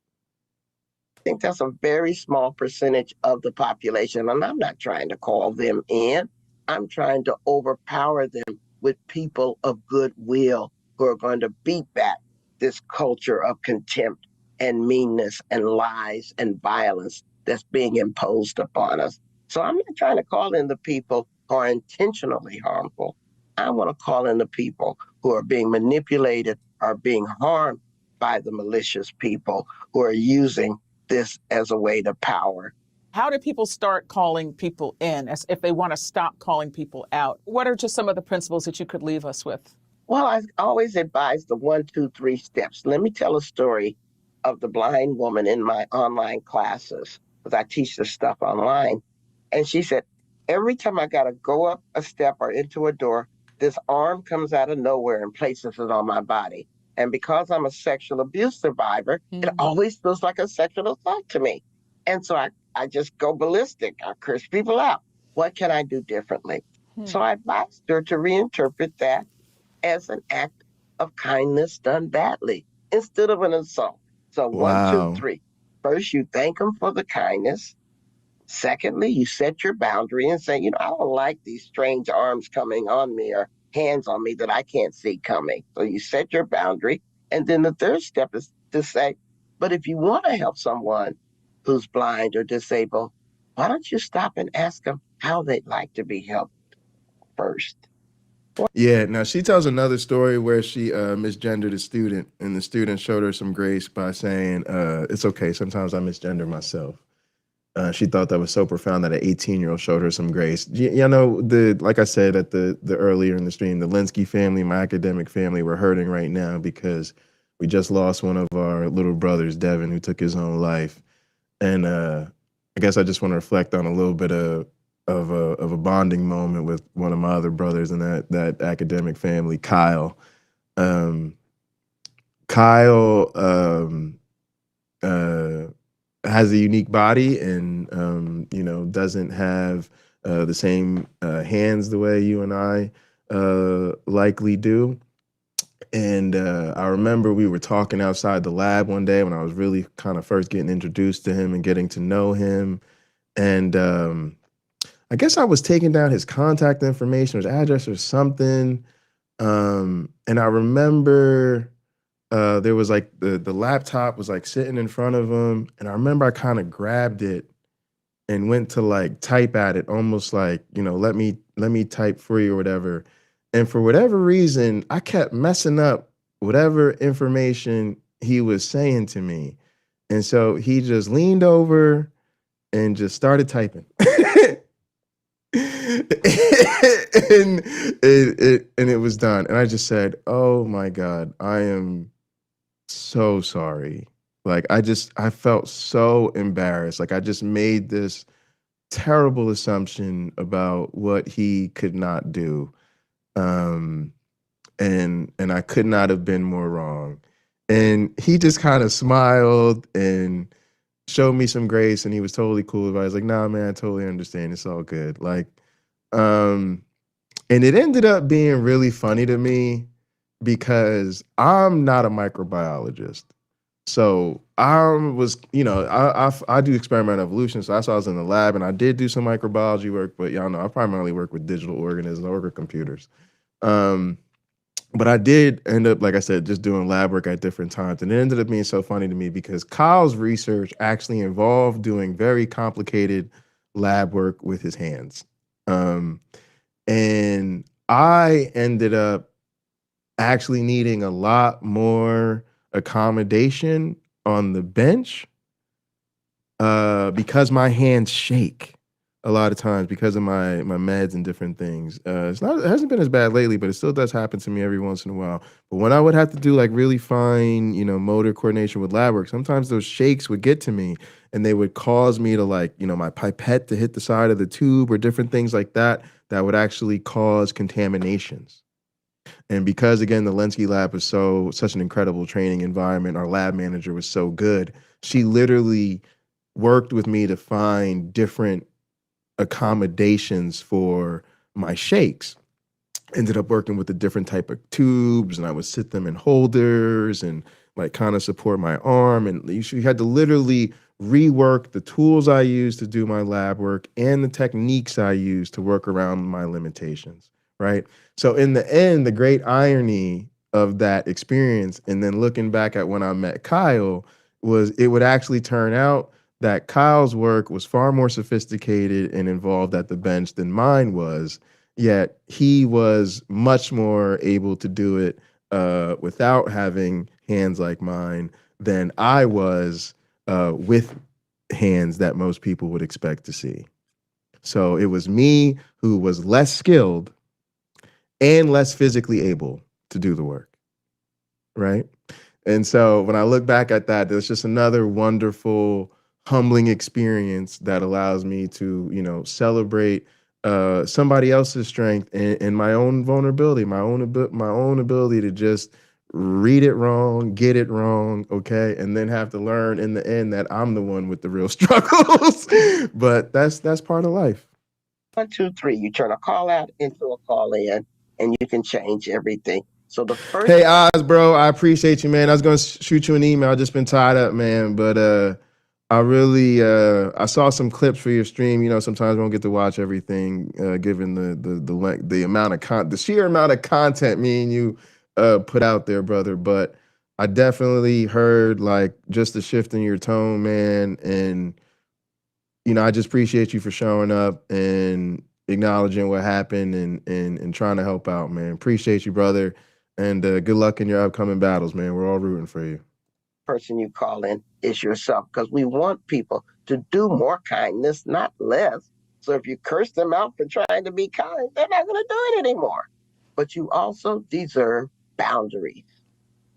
I think that's a very small percentage of the population. And I'm not trying to call them in. I'm trying to overpower them with people of goodwill who are going to beat back this culture of contempt and meanness and lies and violence that's being imposed upon us. So I'm not trying to call in the people who are intentionally harmful. I want to call in the people who are being manipulated, are being harmed by the malicious people who are using this as a way to power. How do people start calling people in as if they want to stop calling people out? What are just some of the principles that you could leave us with? Well, I always advise the 1, 2, 3 steps. Let me tell a story of the blind woman in my online classes, because I teach this stuff online. And she said, every time I got to go up a step or into a door, this arm comes out of nowhere and places it on my body. And because I'm a sexual abuse survivor, it always feels like a sexual assault to me. And so I just go ballistic. I curse people out. What can I do differently? So I advised her to reinterpret that as an act of kindness done badly instead of an assault. So one, two, Wow. three. First, you thank them for the kindness. Secondly, you set your boundary and say, I don't like these strange arms coming on me or hands on me that I can't see coming. So you set your boundary. And then the third step is to say, but if you want to help someone who's blind or disabled, why don't you stop and ask them how they'd like to be helped first? Yeah, now she tells another story where she misgendered a student, and the student showed her some grace by saying, it's okay, sometimes I misgender myself. She thought that was so profound that an 18-year-old showed her some grace. Like I said at the earlier in the stream, the Linsky family, my academic family, we're hurting right now because we just lost one of our little brothers, Devin, who took his own life. And I guess I just want to reflect on a little bit of a bonding moment with one of my other brothers in that academic family, Kyle. Kyle has a unique body and doesn't have the same hands the way you and I likely do. And I remember we were talking outside the lab one day when I was really kind of first getting introduced to him and getting to know him. And I guess I was taking down his contact information, his address or something. And I remember there was like the laptop was like sitting in front of him. And I remember I kind of grabbed it and went to like type at it, almost like, let me type for you or whatever. And for whatever reason, I kept messing up whatever information he was saying to me. And so he just leaned over and just started typing. and it was done. And I just said, oh my God, I am so sorry. Like, I felt so embarrassed. Like, I just made this terrible assumption about what he could not do. And I could not have been more wrong. And he just kind of smiled and showed me some grace, and he was totally cool about it. I was like, nah, man, I totally understand. It's all good. Like, and it ended up being really funny to me because I'm not a microbiologist. So I was, I do experimental evolution. So that's why I was in the lab, and I did do some microbiology work, but y'all know I primarily work with digital organisms. I work with computers. But I did end up, like I said, just doing lab work at different times. And it ended up being so funny to me because Kyle's research actually involved doing very complicated lab work with his hands. And I ended up actually needing a lot more accommodation on the bench because my hands shake a lot of times because of my meds and different things. It hasn't been as bad lately, but it still does happen to me every once in a while. But when I would have to do like really fine, motor coordination with lab work, sometimes those shakes would get to me and they would cause me to like, my pipette to hit the side of the tube or different things like that would actually cause contaminations. And because again, the Linsky lab was such an incredible training environment, our lab manager was so good. She literally worked with me to find different accommodations for my shakes. Ended up working with a different type of tubes, and I would sit them in holders and like kind of support my arm. And you had to literally rework the tools I use to do my lab work and the techniques I use to work around my limitations, right? So in the end, the great irony of that experience, and then looking back at when I met Kyle, was it would actually turn out that Kyle's work was far more sophisticated and involved at the bench than mine was, yet he was much more able to do it without having hands like mine than I was with hands that most people would expect to see. So it was me who was less skilled and less physically able to do the work, right? And so when I look back at that, there's just another wonderful, humbling experience that allows me to, celebrate somebody else's strength and my own vulnerability, my own ability to just read it wrong, get it wrong, okay, and then have to learn in the end that I'm the one with the real struggles. But that's part of life. 1, 2, 3. You turn a call out into a call in, and you can change everything. So the first. Hey Oz, bro, I appreciate you, man. I was gonna shoot you an email. I just been tied up, man. But I really I saw some clips for your stream. Sometimes we don't get to watch everything, given the amount of the sheer amount of content me and you put out there, brother. But I definitely heard like just the shift in your tone, man. And I just appreciate you for showing up and acknowledging what happened and trying to help out, man. Appreciate you, brother. And good luck in your upcoming battles, man. We're all rooting for you. Person you call in is yourself, because we want people to do more kindness, not less. So if you curse them out for trying to be kind, they're not going to do it anymore. But you also deserve boundaries.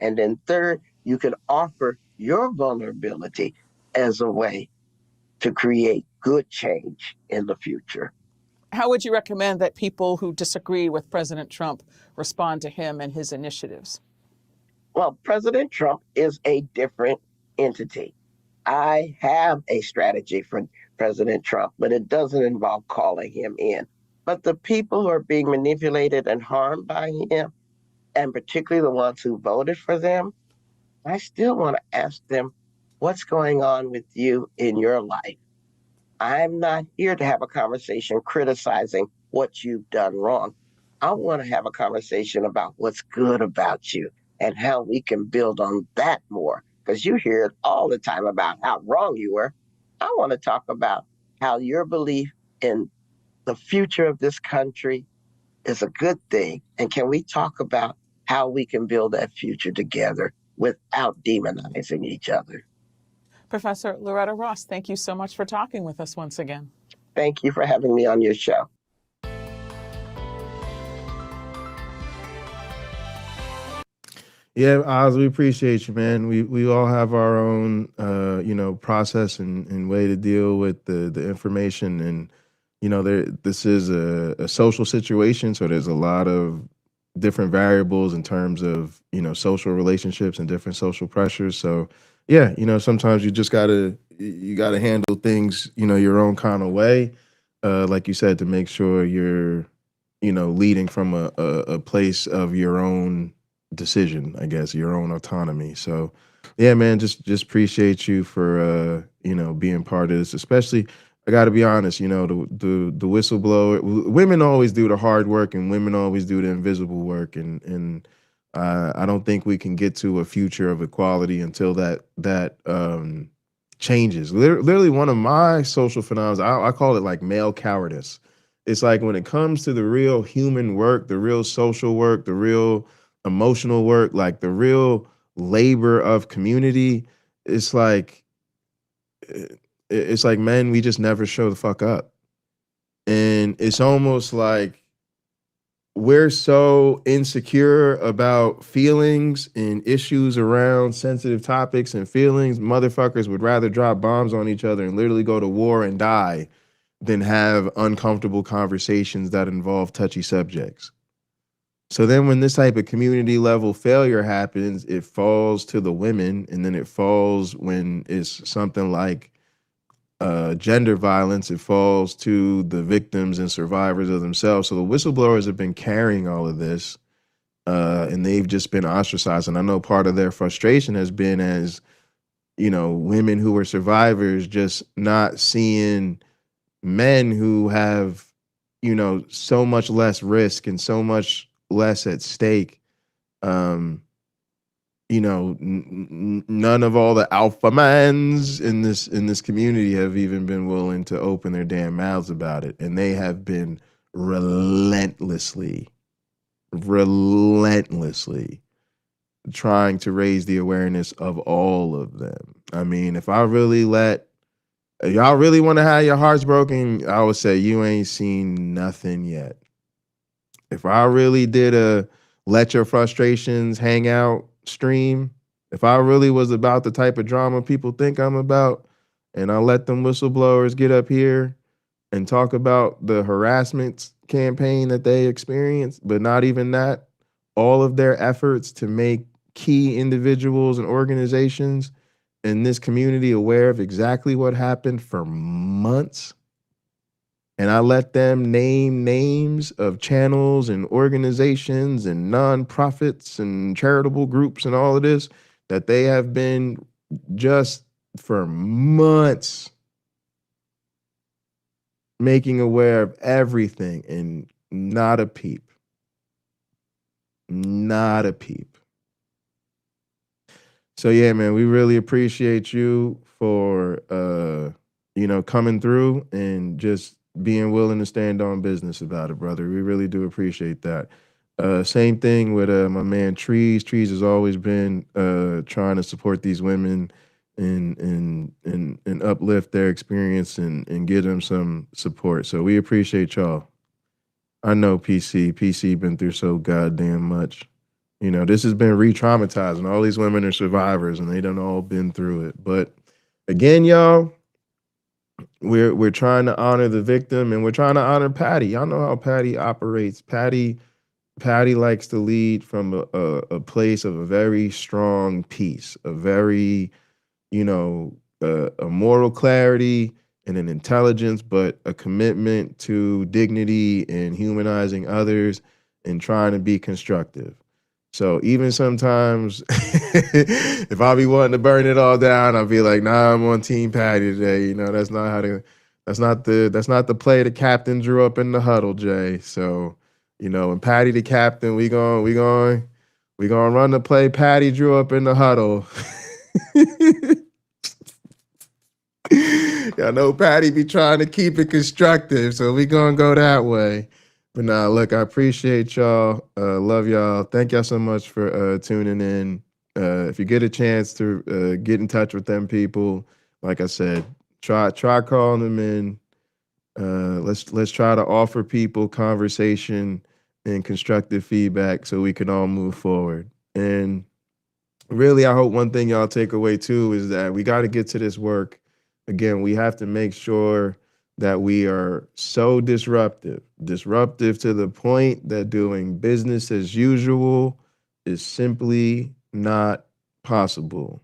And then third, you can offer your vulnerability as a way to create good change in the future. How would you recommend that people who disagree with President Trump respond to him and his initiatives? Well, President Trump is a different entity. I have a strategy for President Trump, but it doesn't involve calling him in. But the people who are being manipulated and harmed by him, and particularly the ones who voted for them, I still want to ask them, what's going on with you in your life? I'm not here to have a conversation criticizing what you've done wrong. I want to have a conversation about what's good about you and how we can build on that more. Because you hear it all the time about how wrong you were. I want to talk about how your belief in the future of this country is a good thing. And can we talk about how we can build that future together without demonizing each other? Professor Loretta Ross, thank you so much for talking with us once again. Thank you for having me on your show. Yeah, Oz, we appreciate you, man. We all have our own, process and way to deal with the information. And, this is a social situation. So there's a lot of different variables in terms of, social relationships and different social pressures. So, yeah, sometimes you just gotta handle things, your own kind of way, like you said, to make sure you're, leading from a place of your own decision, I guess, your own autonomy. So, yeah, man, just appreciate you for being part of this. Especially, I got to be honest, the whistleblower. Women always do the hard work, and women always do the invisible work, and I don't think we can get to a future of equality until that changes. Literally, one of my social phenomena, I call it like male cowardice. It's like when it comes to the real human work, the real social work, the real emotional work, like the real labor of community, it's like men, we just never show the fuck up. And it's almost like we're so insecure about feelings and issues around sensitive topics and feelings. Motherfuckers would rather drop bombs on each other and literally go to war and die than have uncomfortable conversations that involve touchy subjects. So then when this type of community level failure happens, it falls to the women, and then it falls when it's something like gender violence, it falls to the victims and survivors of themselves. So the whistleblowers have been carrying all of this, and they've just been ostracized. And I know part of their frustration has been as, women who are survivors just not seeing men who have, so much less risk and so much less at stake. None of all the alpha mans in this community have even been willing to open their damn mouths about it, and they have been relentlessly trying to raise the awareness of all of them. I mean, if y'all really want to have your hearts broken, I would say you ain't seen nothing yet. If I really did a let your frustrations hang out stream, If I really was about the type of drama people think I'm about, and I let them whistleblowers get up here and talk about the harassment campaign that they experienced, but not even that, all of their efforts to make key individuals and organizations in this community aware of exactly what happened for months, and I let them name names of channels and organizations and nonprofits and charitable groups and all of this, that they have been just for months making aware of everything, and not a peep. Not a peep. So yeah, man, we really appreciate you for coming through and just being willing to stand on business about it, brother. We really do appreciate that. Same thing with my man Trees. Trees has always been trying to support these women and uplift their experience and give them some support. So we appreciate y'all. I know PC been through so goddamn much. You know, this has been re-traumatizing. All these women are survivors and they done all been through it. But again, y'all, we're trying to honor the victim, and we're trying to honor Patty. Y'all know how Patty operates. Patty likes to lead from a place of a very strong peace, a very, a moral clarity and an intelligence, but a commitment to dignity and humanizing others and trying to be constructive. So even sometimes if I be wanting to burn it all down, I'll be like, nah, I'm on Team Patty today. That's not the play the captain drew up in the huddle, Jay. So, when Patty the captain, we gonna run the play Patty drew up in the huddle. I know Patty be trying to keep it constructive, so we gonna go that way. But nah, look, I appreciate y'all. Love y'all. Thank y'all so much for tuning in. If you get a chance to get in touch with them people, like I said, try calling them in. Let's try to offer people conversation and constructive feedback so we can all move forward. And really, I hope one thing y'all take away too is that we got to get to this work. Again, we have to make sure that we are so disruptive to the point that doing business as usual is simply not possible.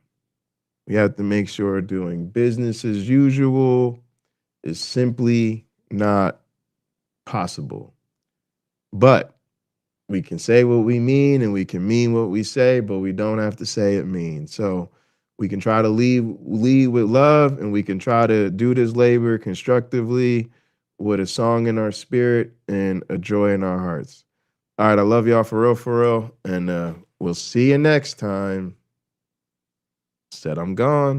We have to make sure doing business as usual is simply not possible. But we can say what we mean and we can mean what we say, but we don't have to say it mean. So we can try to lead with love, and we can try to do this labor constructively with a song in our spirit and a joy in our hearts. All right, I love y'all for real, and we'll see you next time. Said I'm gone.